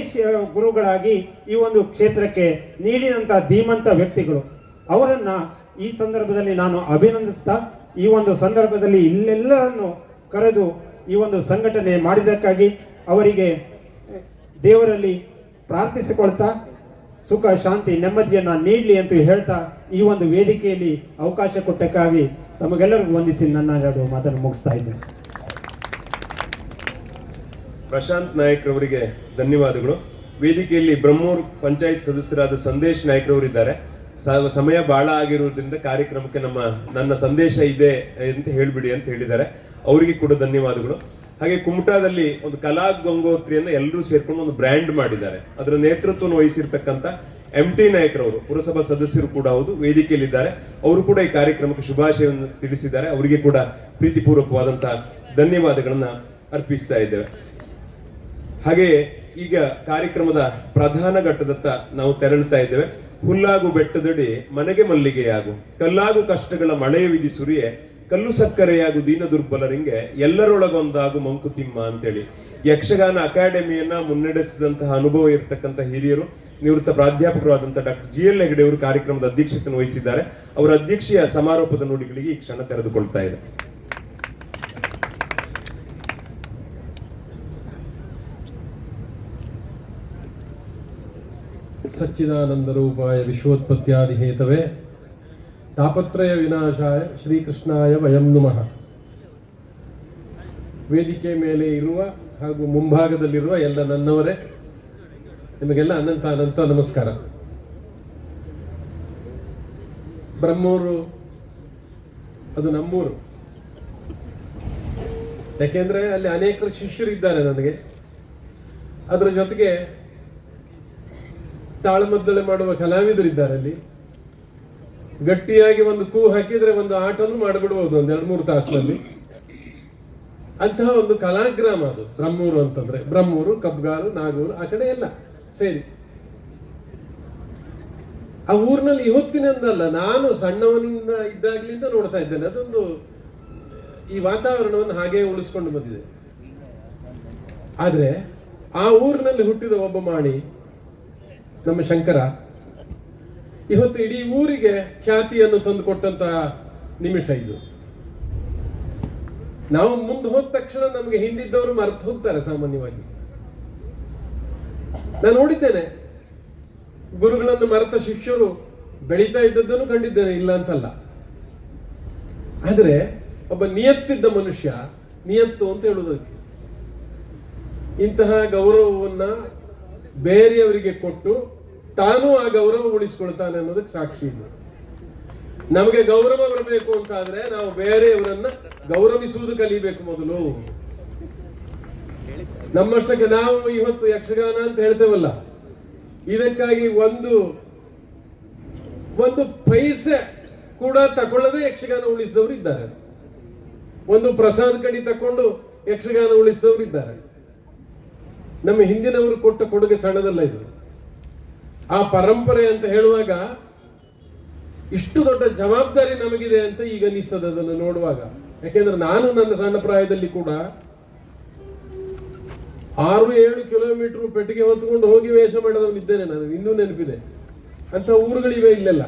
ಗುರುಗಳಾಗಿ ಈ ಒಂದು ಕ್ಷೇತ್ರಕ್ಕೆ ನೀಡಿದಂತ ಧೀಮಂತ ವ್ಯಕ್ತಿಗಳು. ಅವರನ್ನ ಈ ಸಂದರ್ಭದಲ್ಲಿ ನಾನು ಅಭಿನಂದಿಸ್ತಾ ಈ ಒಂದು ಸಂದರ್ಭದಲ್ಲಿ ಇಲ್ಲೆಲ್ಲರನ್ನು ಕರೆದು ಈ ಒಂದು ಸಂಘಟನೆ ಮಾಡಿದ್ದಕ್ಕಾಗಿ ಅವರಿಗೆ ದೇವರಲ್ಲಿ ಪ್ರಾರ್ಥಿಸಿಕೊಳ್ತಾ ಸುಖ ಶಾಂತಿ ನೆಮ್ಮದಿಯನ್ನ ನೀಡಲಿ ಅಂತ ಹೇಳ್ತಾ ಈ ಒಂದು ವೇದಿಕೆಯಲ್ಲಿ ಅವಕಾಶ ಕೊಟ್ಟಕ್ಕಾಗಿ ತಮಗೆಲ್ಲರಿಗೂ ವಂದಿಸಿ ನನ್ನ 2 ಮಾತನ್ನು ಮುಗಿಸ್ತಾ ಇದ್ದೇನೆ. ಪ್ರಶಾಂತ್ ನಾಯಕ್ ಅವರಿಗೆ ಧನ್ಯವಾದಗಳು. ವೇದಿಕೆಯಲ್ಲಿ ಬ್ರಹ್ಮೂರ್ ಪಂಚಾಯತ್ ಸದಸ್ಯರಾದ ಸಂದೇಶ್ ನಾಯ್ಕರವರಿದ್ದಾರೆ. ಸಮಯ ಬಹಳ ಆಗಿರುವುದರಿಂದ ಕಾರ್ಯಕ್ರಮಕ್ಕೆ ನನ್ನ ಸಂದೇಶ ಇದೆ ಅಂತ ಹೇಳ್ಬಿಡಿ ಅಂತ ಹೇಳಿದ್ದಾರೆ. ಅವರಿಗೆ ಕೂಡ ಧನ್ಯವಾದಗಳು. ಹಾಗೆ ಕುಮಟಾದಲ್ಲಿ ಒಂದು ಕಲಾ ಗಂಗೋತ್ರಿಯನ್ನ ಎಲ್ಲರೂ ಸೇರ್ಕೊಂಡು ಒಂದು ಬ್ರ್ಯಾಂಡ್ ಮಾಡಿದ್ದಾರೆ. ಅದರ ನೇತೃತ್ವವನ್ನು ವಹಿಸಿರ್ತಕ್ಕಂಥ MT ನಾಯಕರವರು ಪುರಸಭಾ ಸದಸ್ಯರು ಕೂಡ ಹೌದು, ವೇದಿಕೆಯಲ್ಲಿದ್ದಾರೆ. ಅವರು ಕೂಡ ಈ ಕಾರ್ಯಕ್ರಮಕ್ಕೆ ಶುಭಾಶಯವನ್ನು ತಿಳಿಸಿದ್ದಾರೆ. ಅವರಿಗೆ ಕೂಡ ಪ್ರೀತಿಪೂರ್ವಕವಾದಂತಹ ಧನ್ಯವಾದಗಳನ್ನ ಅರ್ಪಿಸ್ತಾ ಇದ್ದೇವೆ. ಹಾಗೆ ಈಗ ಕಾರ್ಯಕ್ರಮದ ಪ್ರಧಾನ ಘಟ್ಟದತ್ತ ನಾವು ತೆರಳುತ್ತಾ ಇದ್ದೇವೆ. ಹುಲ್ಲಾಗು ಬೆಟ್ಟದಡಿ ಮನೆಗೆ ಮಲ್ಲಿಗೆಯಾಗು, ಕಲ್ಲಾಗು ಕಷ್ಟಗಳ ಮಳೆಯ ವಿಧಿ ಸುರಿಯೆ, ಕಲ್ಲು ಸಕ್ಕರೆಯಾಗು ದೀನ ದುರ್ಬಲರಿಂಗೆ, ಎಲ್ಲರೊಳಗೊಂದಾಗು ಮಂಕುತಿಮ್ಮ ಅಂತೇಳಿ ಯಕ್ಷಗಾನ ಅಕಾಡೆಮಿಯನ್ನ ಮುನ್ನಡೆಸಿದಂತಹ ಅನುಭವ ಇರತಕ್ಕಂಥ ಹಿರಿಯರು, ನಿವೃತ್ತ ಪ್ರಾಧ್ಯಾಪಕರಾದಂತಹ ಡಾಕ್ಟರ್ GL ಹೆಗ್ಡೆ ಅವರು ಕಾರ್ಯಕ್ರಮದ ಅಧ್ಯಕ್ಷತೆಯನ್ನು ವಹಿಸಿದ್ದಾರೆ. ಅವರ ಅಧ್ಯಕ್ಷೀಯ ಸಮಾರೋಪದ ನುಡಿಗಳಿಗೆ ಈ ಕ್ಷಣ ತೆರೆದುಕೊಳ್ತಾ ಇದೆ. ಸಚ್ಚಿದಾನಂದ ರೂಪಾಯ ವಿಶ್ವೋತ್ಪತ್ಯಾದಿ ಹೇತವೇ ತಾಪತ್ರಯ ವಿನಾಶಾಯ ಶ್ರೀಕೃಷ್ಣಾಯ ವಯಂ ನಮಃ. ವೇದಿಕೆ ಮೇಲೆ ಇರುವ ಹಾಗೂ ಮುಂಭಾಗದಲ್ಲಿರುವ ಎಲ್ಲ ನನ್ನವರೇ, ನಿಮಗೆಲ್ಲ ಅನಂತ ಅನಂತ ನಮಸ್ಕಾರ. ಬ್ರಹ್ಮೂರು ಅದು ನಮ್ಮೂರು. ಯಾಕೆಂದ್ರೆ ಅಲ್ಲಿ ಅನೇಕ ಶಿಷ್ಯರಿದ್ದಾರೆ ನನಗೆ. ಅದರ ಜೊತೆಗೆ ತಾಳಮದ್ದಳೆ ಮಾಡುವ ಕಲಾವಿದರಿದ್ದಾರೆ. ಅಲ್ಲಿ ಗಟ್ಟಿಯಾಗಿ ಒಂದು ಕೂ ಹಾಕಿದ್ರೆ ಒಂದು ಆಟವನ್ನು ಮಾಡಿಬಿಡ್ಬೋದು ಒಂದು 2-3 ತಾಸಿನಲ್ಲಿ. ಅಂತಹ ಒಂದು ಕಲಾಗ್ರಾಮ ಅದು ಬ್ರಹ್ಮೂರು ಅಂತಂದ್ರೆ. ಬ್ರಹ್ಮೂರು, ಕಬ್ಗಾಲು, ನಾಗೂರು ಆ ಕಡೆ ಎಲ್ಲ ಸೇರಿ ಆ ಊರಿನಲ್ಲಿ ಇವತ್ತಿನಿಂದಲ್ಲ, ನಾನು ಸಣ್ಣವನಿಂದ ಇದ್ದಾಗ್ಲಿಂದ ನೋಡ್ತಾ ಇದ್ದೇನೆ. ಅದೊಂದು ಈ ವಾತಾವರಣವನ್ನು ಹಾಗೆ ಉಳಿಸ್ಕೊಂಡು ಬಂದಿದೆ. ಆದ್ರೆ ಆ ಊರಿನಲ್ಲಿ ಹುಟ್ಟಿದ ಒಬ್ಬ ಮಾಣಿ ನಮ್ಮ ಶಂಕರ ಇವತ್ತು ಇಡೀ ಊರಿಗೆ ಖ್ಯಾತಿಯನ್ನು ತಂದುಕೊಟ್ಟಂತಹ ನಿಮಿಷ ಇದು. ನಾವು ಮುಂದೆ ಹೋದ ತಕ್ಷಣ ನಮಗೆ ಹಿಂದಿದ್ದವರು ಮರೆತು ಹೋಗ್ತಾರೆ ಸಾಮಾನ್ಯವಾಗಿ. ನಾನು ನೋಡಿದ್ದೇನೆ ಗುರುಗಳನ್ನು ಮರೆತ ಶಿಷ್ಯರು ಬೆಳೀತಾ ಇದ್ದದ್ದನ್ನು ಕಂಡಿದ್ದೇನೆ, ಇಲ್ಲ ಅಂತಲ್ಲ. ಆದ್ರೆ ಒಬ್ಬ ನಿಯತ್ತಿದ್ದ ಮನುಷ್ಯ, ನಿಯತ್ತು ಅಂತ ಹೇಳುವುದಕ್ಕೆ, ಇಂತಹ ಗೌರವವನ್ನ ಬೇರೆಯವರಿಗೆ ಕೊಟ್ಟು ತಾನೂ ಆ ಗೌರವ ಉಳಿಸಿಕೊಳ್ತಾನೆ ಅನ್ನೋದಕ್ಕೆ ಸಾಕ್ಷಿ ಇದೆ. ನಮಗೆ ಗೌರವ ಬರಬೇಕು ಅಂತ ಆದ್ರೆ ನಾವು ಬೇರೆಯವರನ್ನ ಗೌರವಿಸುವುದು ಕಲಿಬೇಕು ಮೊದಲು. ನಮ್ಮಷ್ಟಕ್ಕೆ ನಾವು ಇವತ್ತು ಯಕ್ಷಗಾನ ಅಂತ ಹೇಳ್ತೇವಲ್ಲ, ಇದಕ್ಕಾಗಿ ಒಂದು ಪೈಸೆ ಕೂಡ ತಕೊಳ್ಳದೆ ಯಕ್ಷಗಾನ ಉಳಿಸಿದವರು ಇದ್ದಾರೆ. ಒಂದು ಪ್ರಸಾದ ಕಡಿ ತಕೊಂಡು ಯಕ್ಷಗಾನ ಉಳಿಸಿದವರು ಇದ್ದಾರೆ. ನಮ್ಮ ಹಿಂದಿನವರು ಕೊಟ್ಟ ಕೊಡುಗೆ ಸಣ್ಣದಲ್ಲ ಇದು. ಆ ಪರಂಪರೆ ಅಂತ ಹೇಳುವಾಗ ಇಷ್ಟು ದೊಡ್ಡ ಜವಾಬ್ದಾರಿ ನಮಗಿದೆ ಅಂತ ಈಗ ಅನಿಸ್ತದೆ ಅದನ್ನು ನೋಡುವಾಗ. ಯಾಕೆಂದ್ರೆ ನಾನು ನನ್ನ ಸಣ್ಣ ಪ್ರಾಯದಲ್ಲಿ ಕೂಡ 6-7 ಕಿಲೋಮೀಟರ್ ಪೆಟ್ಟಿಗೆ ಹೊತ್ಕೊಂಡು ಹೋಗಿ ವೇಷ ಮಾಡಿದವನಿದ್ದೇನೆ. ನಾನು ಇನ್ನೂ ನೆನಪಿದೆ. ಅಂತ ಊರುಗಳಿವೆ ಇಲ್ಲೆಲ್ಲ.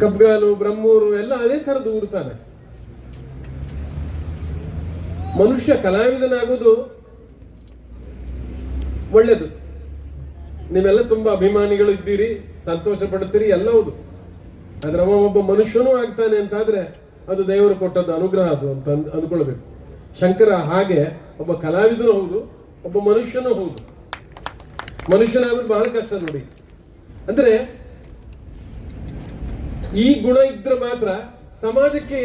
ಕಬ್ಗಾಲು, ಬ್ರಹ್ಮೂರು ಎಲ್ಲ ಅದೇ ತರದ್ದು ಊರು ತಾನೆ. ಮನುಷ್ಯ ಕಲಾವಿದನಾಗೋದು ಒಳ್ಳೇದು. ನೀವೆಲ್ಲ ತುಂಬಾ ಅಭಿಮಾನಿಗಳು ಇದ್ದೀರಿ, ಸಂತೋಷ ಪಡುತ್ತೀರಿ, ಎಲ್ಲ ಹೌದು. ಆದ್ರೆ ಒಬ್ಬ ಮನುಷ್ಯನೂ ಆಗ್ತಾನೆ ಅಂತಾದ್ರೆ ಅದು ದೇವರು ಕೊಟ್ಟದ್ದು ಅನುಗ್ರಹ ಅದು ಅಂತ ಅಂದ್ಕೊಳ್ಬೇಕು. ಶಂಕರ ಹಾಗೆ ಒಬ್ಬ ಕಲಾವಿದನೂ ಹೌದು, ಒಬ್ಬ ಮನುಷ್ಯನೂ ಹೌದು. ಮನುಷ್ಯನಾಗೋದು ಬಹಳ ಕಷ್ಟ ನೋಡಿ. ಅಂದ್ರೆ ಈ ಗುಣ ಇದ್ರೆ ಮಾತ್ರ ಸಮಾಜಕ್ಕೆ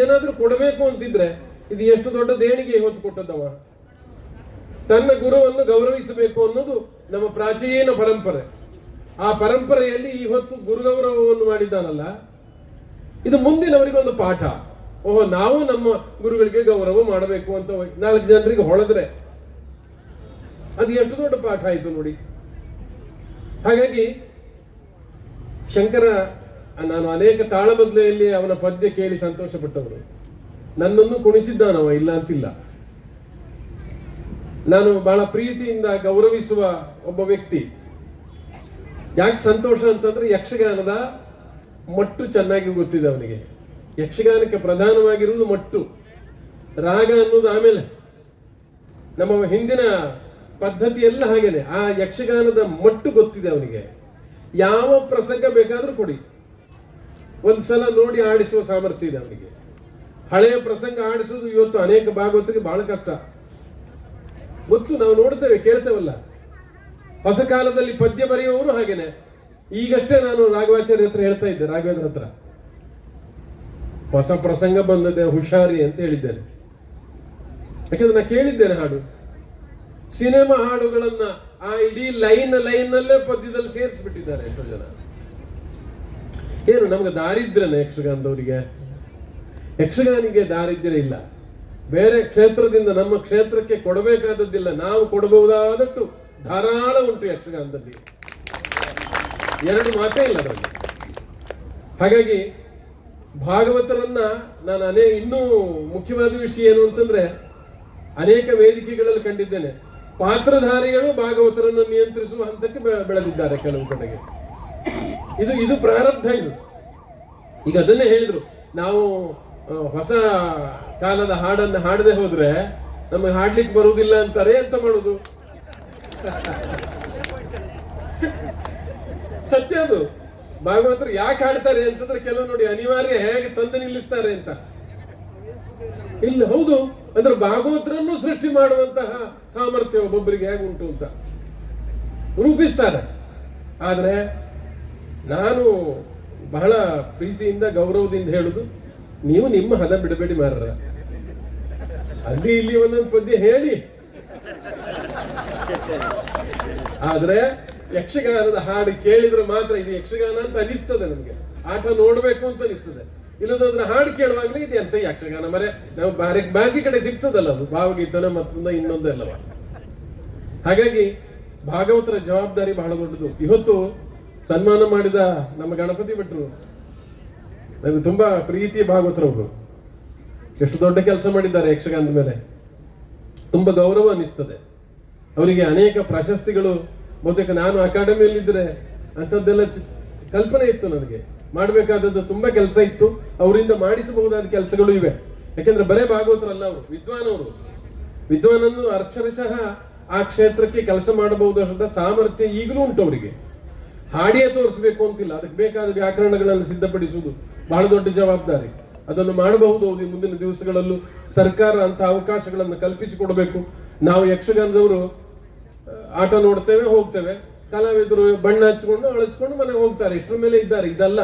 ಏನಾದ್ರೂ ಕೊಡಬೇಕು ಅಂತಿದ್ರೆ ಇದು ಎಷ್ಟು ದೊಡ್ಡ ದೇಣಿಗೆ ಹೊತ್ತು ಕೊಟ್ಟದ್ದವ. ತನ್ನ ಗುರುವನ್ನು ಗೌರವಿಸಬೇಕು ಅನ್ನೋದು ನಮ್ಮ ಪ್ರಾಚೀನ ಪರಂಪರೆ. ಆ ಪರಂಪರೆಯಲ್ಲಿ ಇವತ್ತು ಗುರುಗೌರವವನ್ನು ಮಾಡಿದ್ದಾನಲ್ಲ, ಇದು ಮುಂದಿನವರಿಗೊಂದು ಪಾಠ. ಓಹೋ, ನಾವು ನಮ್ಮ ಗುರುಗಳಿಗೆ ಗೌರವ ಮಾಡಬೇಕು ಅಂತ 4 ಜನರಿಗೆ ಹೊಳೆದ್ರೆ ಅದು ಎಷ್ಟು ದೊಡ್ಡ ಪಾಠ ಆಯ್ತು ನೋಡಿ. ಹಾಗಾಗಿ ಶಂಕರ, ನಾನು ಅನೇಕ ತಾಳಬದ್ಲೆಯಲ್ಲಿ ಅವನ ಪದ್ಯ ಕೇಳಿ ಸಂತೋಷ ಪಟ್ಟವರು. ನನ್ನನ್ನು ಕುಣಿಸಿದ್ದಾನವ, ಇಲ್ಲ ಅಂತಿಲ್ಲ. ನಾನು ಬಹಳ ಪ್ರೀತಿಯಿಂದ ಗೌರವಿಸುವ ಒಬ್ಬ ವ್ಯಕ್ತಿ. ಯಾಕೆ ಸಂತೋಷ ಅಂತಂದ್ರೆ ಯಕ್ಷಗಾನದ ಮಟ್ಟು ಚೆನ್ನಾಗಿ ಗೊತ್ತಿದೆ ಅವನಿಗೆ. ಯಕ್ಷಗಾನಕ್ಕೆ ಪ್ರಧಾನವಾಗಿರುವುದು ಮಟ್ಟು, ರಾಗ ಅನ್ನೋದು ಆಮೇಲೆ. ನಮ್ಮ ಹಿಂದಿನ ಪದ್ಧತಿ ಎಲ್ಲ ಹಾಗೇನೆ. ಆ ಯಕ್ಷಗಾನದ ಮಟ್ಟು ಗೊತ್ತಿದೆ ಅವನಿಗೆ. ಯಾವ ಪ್ರಸಂಗ ಬೇಕಾದ್ರೂ ಕೊಡಿ, ಒಂದ್ಸಲ ನೋಡಿ ಆಡಿಸುವ ಸಾಮರ್ಥ್ಯ ಇದೆ ಅವನಿಗೆ. ಹಳೆಯ ಪ್ರಸಂಗ ಆಡಿಸುವುದು ಇವತ್ತು ಅನೇಕ ಭಾಗವತರಿಗೆ ಬಹಳ ಕಷ್ಟ ಗೊತ್ತು. ನಾವು ನೋಡ್ತೇವೆ, ಕೇಳ್ತೇವಲ್ಲ. ಹೊಸ ಕಾಲದಲ್ಲಿ ಪದ್ಯ ಬರೆಯುವವರು ಹಾಗೇನೆ. ಈಗಷ್ಟೇ ನಾನು ರಾಘವಾಚಾರ್ಯ ಹತ್ರ ಹೇಳ್ತಾ ಇದ್ದೆ, ರಾಘವೇಂದ್ರ ಹತ್ರ, ಹೊಸ ಪ್ರಸಂಗ ಬಂದದೆ ಹುಷಾರಿ ಅಂತ ಹೇಳಿದ್ದೇನೆ. ಯಾಕಂದ್ರೆ ನಾನು ಕೇಳಿದ್ದೇನೆ ಹಾಡು, ಸಿನಿಮಾ ಹಾಡುಗಳನ್ನ ಆ ಇಡೀ ಲೈನಲ್ಲೇ ಪದ್ಯದಲ್ಲಿ ಸೇರಿಸ್ಬಿಟ್ಟಿದ್ದಾರೆ ಎಷ್ಟೋ ಜನ. ಏನು ನಮ್ಗೆ ದಾರಿದ್ರ್ಯನೇ ಯಕ್ಷಗಾನದವರಿಗೆ? ಯಕ್ಷಗಾನಿಗೆ ದಾರಿದ್ರ್ಯ ಇಲ್ಲ. ಬೇರೆ ಕ್ಷೇತ್ರದಿಂದ ನಮ್ಮ ಕ್ಷೇತ್ರಕ್ಕೆ ಕೊಡಬೇಕಾದದ್ದಿಲ್ಲ, ನಾವು ಕೊಡಬಹುದಾದಷ್ಟು ಧಾರಾಳ ಉಂಟು ಯಕ್ಷಗಾನದಲ್ಲಿ, ಎರಡು ಮಾತೇ ಇಲ್ಲ ಅದರಲ್ಲಿ. ಹಾಗಾಗಿ ಭಾಗವತರನ್ನ ನಾನು ಇನ್ನೂ ಮುಖ್ಯವಾದ ವಿಷಯ ಏನು ಅಂತಂದ್ರೆ, ಅನೇಕ ವೇದಿಕೆಗಳಲ್ಲಿ ಕಂಡಿದ್ದೇನೆ, ಪಾತ್ರಧಾರಿಗಳು ಭಾಗವತರನ್ನು ನಿಯಂತ್ರಿಸುವ ಹಂತಕ್ಕೆ ಬೆಳೆದಿದ್ದಾರೆ ಕೆಲವು ಕಡೆಗೆ. ಇದು ಪ್ರಾರಬ್ಧ. ಇದು ಈಗ ಅದನ್ನೇ ಹೇಳಿದ್ರು, ನಾವು ಹೊಸ ಕಾಲದ ಹಾಡನ್ನು ಹಾಡದೆ ಹೋದ್ರೆ ನಮಗೆ ಹಾಡ್ಲಿಕ್ಕೆ ಬರುವುದಿಲ್ಲ ಅಂತಾರೆ. ಎಂತ ಮಾಡುದು? ಸತ್ಯ ಅದು. ಭಾಗವತರು ಯಾಕೆ ಹಾಡ್ತಾರೆ ಅಂತಂದ್ರೆ, ಕೆಲವು ನೋಡಿ ಅನಿವಾರ್ಯ ಹೇಗೆ ತಂದು ನಿಲ್ಲಿಸ್ತಾರೆ ಅಂತ. ಇಲ್ಲ, ಹೌದು, ಅಂದ್ರೆ ಭಾಗವತರನ್ನು ಸೃಷ್ಟಿ ಮಾಡುವಂತಹ ಸಾಮರ್ಥ್ಯ ಒಬ್ಬೊಬ್ಬರಿಗೆ ಹೇಗೆ ಉಂಟು ಅಂತ ರೂಪಿಸ್ತಾರೆ. ಆದ್ರೆ ನಾನು ಬಹಳ ಪ್ರೀತಿಯಿಂದ ಗೌರವದಿಂದ ಹೇಳುದು, ನೀವು ನಿಮ್ಮ ಹದ ಬಿಡಬೇಡಿ ಮಾರ್ರ. ಅಲ್ಲಿ ಇಲ್ಲಿ ಒಂದೊಂದು ಪದ್ಯ ಹೇಳಿ, ಆದ್ರೆ ಯಕ್ಷಗಾನದ ಹಾಡು ಕೇಳಿದ್ರೆ ಮಾತ್ರ ಇದು ಯಕ್ಷಗಾನ ಅಂತ ಅನಿಸ್ತದೆ ನಮ್ಗೆ, ಆಟ ನೋಡ್ಬೇಕು ಅಂತ ಅನಿಸ್ತದೆ. ಇಲ್ಲದಂದ್ರೆ ಹಾಡು ಕೇಳುವಾಗಲೇ ಇದೆ ಅಂತ ಯಕ್ಷಗಾನ ಮರೆ, ನಾವು ಬಾಕಿ ಕಡೆ ಸಿಗ್ತದಲ್ಲ ಅದು, ಭಾವಗೀತನ ಮತ್ತೊಂದ ಇನ್ನೊಂದೆಲ್ಲವ. ಹಾಗಾಗಿ ಭಾಗವತರ ಜವಾಬ್ದಾರಿ ಬಹಳ ದೊಡ್ಡದು. ಇವತ್ತು ಸನ್ಮಾನ ಮಾಡಿದ ನಮ್ಮ ಗಣಪತಿ ಭಟ್ರು ನನಗೆ ತುಂಬಾ ಪ್ರೀತಿ ಭಾಗವತರವರು, ಎಷ್ಟು ದೊಡ್ಡ ಕೆಲಸ ಮಾಡಿದ್ದಾರೆ ಯಕ್ಷಗಾನದ ಮೇಲೆ, ತುಂಬಾ ಗೌರವ ಅನಿಸ್ತದೆ ಅವರಿಗೆ. ಅನೇಕ ಪ್ರಶಸ್ತಿಗಳು, ಬಹುತೇಕ ನಾನು ಅಕಾಡೆಮಿಯಲ್ಲಿದ್ದರೆ ಅಂಥದ್ದೆಲ್ಲ ಕಲ್ಪನೆ ಇತ್ತು ನನಗೆ, ಮಾಡಬೇಕಾದದ್ದು ತುಂಬಾ ಕೆಲಸ ಇತ್ತು, ಅವರಿಂದ ಮಾಡಿಸಬಹುದಾದ ಕೆಲಸಗಳು ಇವೆ. ಯಾಕೆಂದ್ರೆ ಬರೇ ಭಾಗವತರಲ್ಲ, ಅವರು ವಿದ್ವಾನನ್ನು ಅಕ್ಷರಶಃ ಆ ಕ್ಷೇತ್ರಕ್ಕೆ ಕೆಲಸ ಮಾಡಬಹುದಾದ ಸಾಮರ್ಥ್ಯ ಈಗಲೂ ಉಂಟು ಅವರಿಗೆ. ಹಾಡಿಯೇ ತೋರಿಸ್ಬೇಕು ಅಂತಿಲ್ಲ, ಅದಕ್ಕೆ ಬೇಕಾದ ವ್ಯಾಕರಣಗಳನ್ನು ಸಿದ್ಧಪಡಿಸುವುದು ಬಹಳ ದೊಡ್ಡ ಜವಾಬ್ದಾರಿ. ಅದನ್ನು ಮಾಡಬಹುದು ಮುಂದಿನ ದಿವಸಗಳಲ್ಲೂ ಸರ್ಕಾರ ಅಂತ ಅವಕಾಶಗಳನ್ನು ಕಲ್ಪಿಸಿಕೊಡಬೇಕು. ನಾವು ಯಕ್ಷಗಾನದವರು ಆಟ ನೋಡ್ತೇವೆ, ಹೋಗ್ತೇವೆ, ಕಲಾವಿದರು ಬಣ್ಣ ಹಚ್ಕೊಂಡು ಅಳಿಸ್ಕೊಂಡು ಮನೆಗೆ ಹೋಗ್ತಾರೆ, ಇಷ್ಟರ ಮೇಲೆ ಇದ್ದಾರೆ. ಇದಲ್ಲ,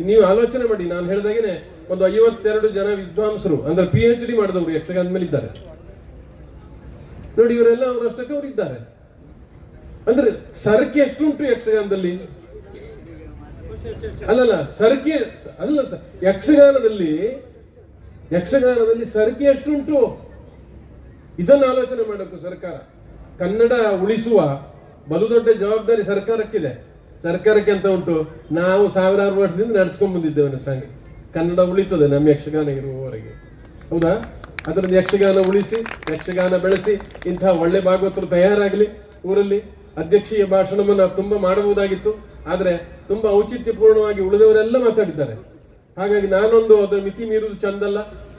ನೀವು ಆಲೋಚನೆ ಮಾಡಿ, ನಾನು ಹೇಳಿದಾಗೇನೆ ಒಂದು 52 ಜನ ವಿದ್ವಾಂಸರು ಅಂದ್ರೆ PhD ಮಾಡಿದವರು ಯಕ್ಷಗಾನದ ಮೇಲೆ ಇದ್ದಾರೆ ನೋಡಿ. ಇವರೆಲ್ಲ ಅವರಷ್ಟಕ್ಕೆ ಅವರು ಇದ್ದಾರೆ. ಅಂದ್ರೆ ಸರಕೆ ಎಷ್ಟುಂಟು ಯಕ್ಷಗಾನದಲ್ಲಿ? ಅಲ್ಲಲ್ಲ, ಸರಕೆ ಅಲ್ಲ, ಯಕ್ಷಗಾನದಲ್ಲಿ ಸರಕೆ ಎಷ್ಟುಂಟು ಇದನ್ನು ಆಲೋಚನೆ ಮಾಡಬೇಕು ಸರ್ಕಾರ. ಕನ್ನಡ ಉಳಿಸುವ ಬಲು ದೊಡ್ಡ ಜವಾಬ್ದಾರಿ ಸರ್ಕಾರಕ್ಕಿದೆ. ಸರ್ಕಾರಕ್ಕೆ ಅಂತ ಉಂಟು, ನಾವು ಸಾವಿರಾರು ವರ್ಷದಿಂದ ನಡೆಸ್ಕೊಂಡ್ ಬಂದಿದ್ದೇವೆ ಸಂಘ. ಕನ್ನಡ ಉಳಿತದೆ ನಮ್ಮ ಯಕ್ಷಗಾನ ಇರುವವರೆಗೆ, ಹೌದಾ? ಅದರಿಂದ ಯಕ್ಷಗಾನ ಉಳಿಸಿ, ಯಕ್ಷಗಾನ ಬೆಳೆಸಿ, ಇಂತಹ ಒಳ್ಳೆ ಭಾಗವತರು ತಯಾರಾಗಲಿ. ಊರಲ್ಲಿ ಅಧ್ಯಕ್ಷೀಯ ಭಾಷಣವನ್ನು ತುಂಬಾ ಮಾಡಬಹುದಾಗಿತ್ತು, ಆದ್ರೆ ತುಂಬಾ ಔಚಿತ್ಯಪೂರ್ಣವಾಗಿ ಉಳಿದವರೆಲ್ಲ ಮಾತಾಡಿದ್ದಾರೆ. ಹಾಗಾಗಿ ನಾನೊಂದು ಅದರ ಮಿತಿ ಮೀರುವುದು ಚಂದಲ್ಲ.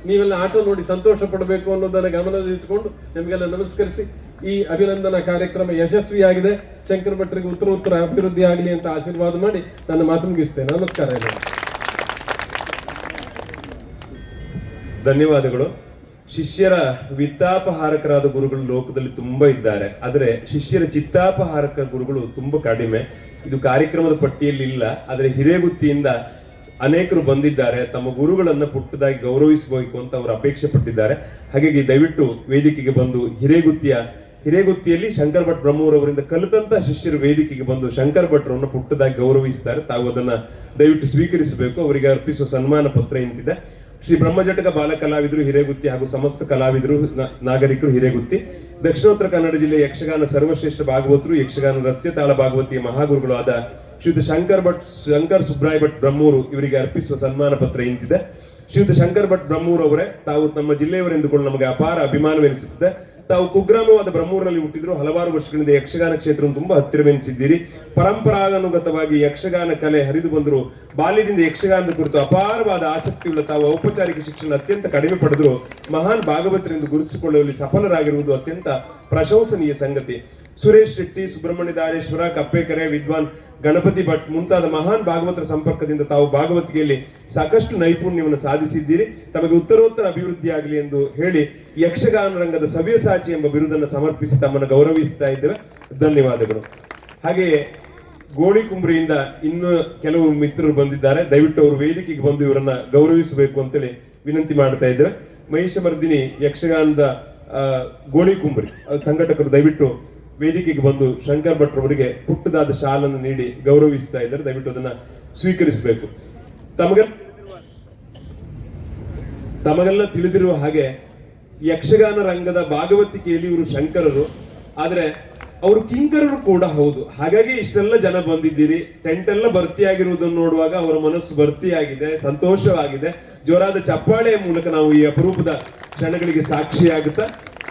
ನೀವೆಲ್ಲ ಆಟ ನೋಡಿ ಸಂತೋಷ ಪಡಬೇಕು ಅನ್ನೋದನ್ನ ಗಮನದಲ್ಲಿಟ್ಟುಕೊಂಡು ನಿಮಗೆಲ್ಲ ನಮಸ್ಕರಿಸಿ ಈ ಅಭಿನಂದನಾ ಕಾರ್ಯಕ್ರಮ ಯಶಸ್ವಿಯಾಗಿದೆ. ಶಂಕರ ಭಟ್ರಿಗೆ ಉತ್ತರ ಅಭಿವೃದ್ಧಿ ಆಗಲಿ ಅಂತ ಆಶೀರ್ವಾದ ಮಾಡಿ ನನ್ನ ಮಾತು ಮುಗಿಸ್ತೇನೆ. ನಮಸ್ಕಾರ. ಧನ್ಯವಾದಗಳು. ಶಿಷ್ಯರ ವಿತ್ತಾಪಹಾರಕರಾದ ಗುರುಗಳು ಲೋಕದಲ್ಲಿ ತುಂಬಾ ಇದ್ದಾರೆ, ಆದರೆ ಶಿಷ್ಯರ ಚಿತ್ತಾಪಹಾರಕ ಗುರುಗಳು ತುಂಬಾ ಕಡಿಮೆ. ಇದು ಕಾರ್ಯಕ್ರಮದ ಪಟ್ಟಿಯಲ್ಲಿ ಇಲ್ಲ, ಆದರೆ ಹಿರೇಗುತ್ತಿಯಿಂದ ಅನೇಕರು ಬಂದಿದ್ದಾರೆ, ತಮ್ಮ ಗುರುಗಳನ್ನ ಪುಟ್ಟದಾಗಿ ಗೌರವಿಸಬೇಕು ಅಂತ ಅವರು ಅಪೇಕ್ಷೆ ಪಟ್ಟಿದ್ದಾರೆ. ಹಾಗಾಗಿ ದಯವಿಟ್ಟು ವೇದಿಕೆಗೆ ಬಂದು ಹಿರೇಗುತ್ತಿಯಲ್ಲಿ ಶಂಕರ್ ಭಟ್ ಬ್ರಹ್ಮೂರವರಿಂದ ಕಲಿತಂತ ಶಿಷ್ಯರು ವೇದಿಕೆಗೆ ಬಂದು ಶಂಕರ್ ಭಟ್ರವನ್ನ ಪುಟ್ಟದಾಗಿ ಗೌರವಿಸಿದ್ದಾರೆ. ತಾವು ಅದನ್ನ ದಯವಿಟ್ಟು ಸ್ವೀಕರಿಸಬೇಕು. ಅವರಿಗೆ ಅರ್ಪಿಸುವ ಸನ್ಮಾನ ಪತ್ರ ಇಂತಿದೆ. ಶ್ರೀ ಬ್ರಹ್ಮಜಟಕ ಬಾಲ ಕಲಾವಿದರು ಹಿರೇಗುತ್ತಿ ಹಾಗೂ ಸಮಸ್ತ ಕಲಾವಿದರು ನಾಗರಿಕರು ಹಿರೇಗುತ್ತಿ, ದಕ್ಷಿಣೋತ್ತರ ಕನ್ನಡ ಜಿಲ್ಲೆ ಯಕ್ಷಗಾನ ಸರ್ವಶ್ರೇಷ್ಠ ಭಾಗವತರು, ಯಕ್ಷಗಾನ ರತ್ಯತಾಳ ಭಾಗವತಿಯ ಮಹಾಗುರುಗಳು ಆದ ಶ್ರೀಯುತ ಶಂಕರ್ ಸುಬ್ರಾಯ್ ಭಟ್ ಬ್ರಹ್ಮೂರು ಇವರಿಗೆ ಅರ್ಪಿಸುವ ಸನ್ಮಾನ ಪತ್ರ ಇಂತಿದೆ. ಶ್ರೀಯುತ ಶಂಕರ್ ಭಟ್ ಬ್ರಹ್ಮೂರು ಅವರೇ, ತಾವು ನಮ್ಮ ಜಿಲ್ಲೆಯವರೆಂದುಕೊಂಡು ನಮಗೆ ಅಪಾರ ಅಭಿಮಾನವೆನಿಸುತ್ತದೆ. ತಾವು ಕುಗ್ರಾಮವಾದ ಬ್ರಹ್ಮೂರಿನಲ್ಲಿ ಹುಟ್ಟಿದ್ರು. ಹಲವಾರು ವರ್ಷಗಳಿಂದ ಯಕ್ಷಗಾನ ಕ್ಷೇತ್ರವನ್ನು ತುಂಬಾ ಹತ್ತಿರವೆನಿಸಿದ್ದೀರಿ. ಪರಂಪರಾನುಗತವಾಗಿ ಯಕ್ಷಗಾನ ಕಲೆ ಹರಿದು ಬಂದರು. ಬಾಲ್ಯದಿಂದ ಯಕ್ಷಗಾನದ ಕುರಿತು ಅಪಾರವಾದ ಆಸಕ್ತಿಯುಳ್ಳ ತಾವು ಔಪಚಾರಿಕ ಶಿಕ್ಷಣ ಅತ್ಯಂತ ಕಡಿಮೆ ಪಡೆದರು. ಮಹಾನ್ ಭಾಗವತರೆಂದು ಗುರುತಿಸಿಕೊಳ್ಳುವಲ್ಲಿ ಸಫಲರಾಗಿರುವುದು ಅತ್ಯಂತ ಪ್ರಶಂಸನೀಯ ಸಂಗತಿ. ಸುರೇಶ್ ಶೆಟ್ಟಿ, ಸುಬ್ರಹ್ಮಣ್ಯ ದಾರೇಶ್ವರ, ಕಪ್ಪೇಕೆರೆ, ವಿದ್ವಾನ್ ಗಣಪತಿ ಭಟ್ ಮುಂತಾದ ಮಹಾನ್ ಭಾಗವತರ ಸಂಪರ್ಕದಿಂದ ತಾವು ಭಾಗವತಿಕೆಯಲ್ಲಿ ಸಾಕಷ್ಟು ನೈಪುಣ್ಯವನ್ನು ಸಾಧಿಸಿದ್ದೀರಿ. ತಮಗೆ ಉತ್ತರೋತ್ತರ ಅಭಿವೃದ್ಧಿ ಆಗಲಿ ಎಂದು ಹೇಳಿ ಯಕ್ಷಗಾನ ರಂಗದ ಸವ್ಯಸಾಚಿ ಎಂಬ ಬಿರುದನ್ನು ಸಮರ್ಪಿಸಿ ತಮ್ಮನ್ನು ಗೌರವಿಸ್ತಾ ಇದ್ದೇವೆ. ಧನ್ಯವಾದಗಳು. ಹಾಗೆಯೇ ಗೋಳಿಕುಂಬ್ರಿಯಿಂದ ಇನ್ನು ಕೆಲವು ಮಿತ್ರರು ಬಂದಿದ್ದಾರೆ. ದಯವಿಟ್ಟು ಅವರು ವೇದಿಕೆಗೆ ಬಂದು ಇವರನ್ನ ಗೌರವಿಸಬೇಕು ಅಂತೇಳಿ ವಿನಂತಿ ಮಾಡ್ತಾ ಇದ್ದೇವೆ. ಮಹಿಷಮರ್ದಿನಿ ಯಕ್ಷಗಾನದ ಗೋಳಿ ಕುಂಬರಿ ಸಂಘಟಕರು ದಯವಿಟ್ಟು ವೇದಿಕೆಗೆ ಬಂದು ಶಂಕರ್ ಭಟ್ರವರಿಗೆ ಪುಟ್ಟದಾದ ಶಾಲನ್ನು ನೀಡಿ ಗೌರವಿಸ್ತಾ ಇದ್ದಾರೆ. ದಯವಿಟ್ಟು ಅದನ್ನ ಸ್ವೀಕರಿಸಬೇಕು. ತಮಗೆಲ್ಲ ತಿಳಿದಿರುವ ಹಾಗೆ ಯಕ್ಷಗಾನ ರಂಗದ ಭಾಗವತಿಕೆಯಲ್ಲಿ ಇವರು ಶಂಕರರು, ಆದ್ರೆ ಅವರು ಕಿಂಕರರು ಕೂಡ ಹೌದು. ಹಾಗಾಗಿ ಇಷ್ಟೆಲ್ಲ ಜನ ಬಂದಿದ್ದೀರಿ. ಟೆಂಟ್ ಎಲ್ಲ ಭರ್ತಿಯಾಗಿರುವುದನ್ನು ನೋಡುವಾಗ ಅವರ ಮನಸ್ಸು ಭರ್ತಿಯಾಗಿದೆ, ಸಂತೋಷವಾಗಿದೆ. ಜೋರಾದ ಚಪ್ಪಾಳೆಯ ಮೂಲಕ ನಾವು ಈ ಅಪರೂಪದ ಕ್ಷಣಗಳಿಗೆ ಸಾಕ್ಷಿಯಾಗುತ್ತಾ,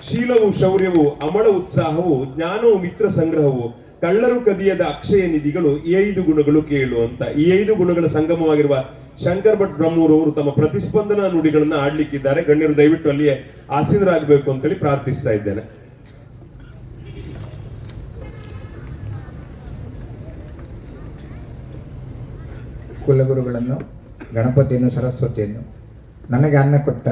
ಶೀಲವು ಶೌರ್ಯವು ಅಮಳ ಉತ್ಸಾಹವು ಜ್ಞಾನವು ಮಿತ್ರ ಸಂಗ್ರಹವು ಕಳ್ಳರು ಕದಿಯದ ಅಕ್ಷಯ ನಿಧಿಗಳು ಈ 5 ಗುಣಗಳು ಕೇಳು ಅಂತ. ಈ 5 ಗುಣಗಳ ಸಂಗಮವಾಗಿರುವ ಶಂಕರ್ ಭಟ್ ಬ್ರಹ್ಮೂರವರು ತಮ್ಮ ಪ್ರತಿಸ್ಪಂದನಾ ನುಡಿಗಳನ್ನ ಆಡ್ಲಿಕ್ಕಿದ್ದಾರೆ. ಗಣ್ಯರು ದಯವಿಟ್ಟು ಅಲ್ಲಿಯೇ ಆಸೀನರಾಗಬೇಕು ಅಂತೇಳಿ ಪ್ರಾರ್ಥಿಸ್ತಾ ಇದ್ದೇನೆ. ಕುಲಗುರುಗಳನ್ನು, ಗಣಪತಿಯನ್ನು, ಸರಸ್ವತಿಯನ್ನು, ನನಗೆ ಅನ್ನ ಕೊಟ್ಟ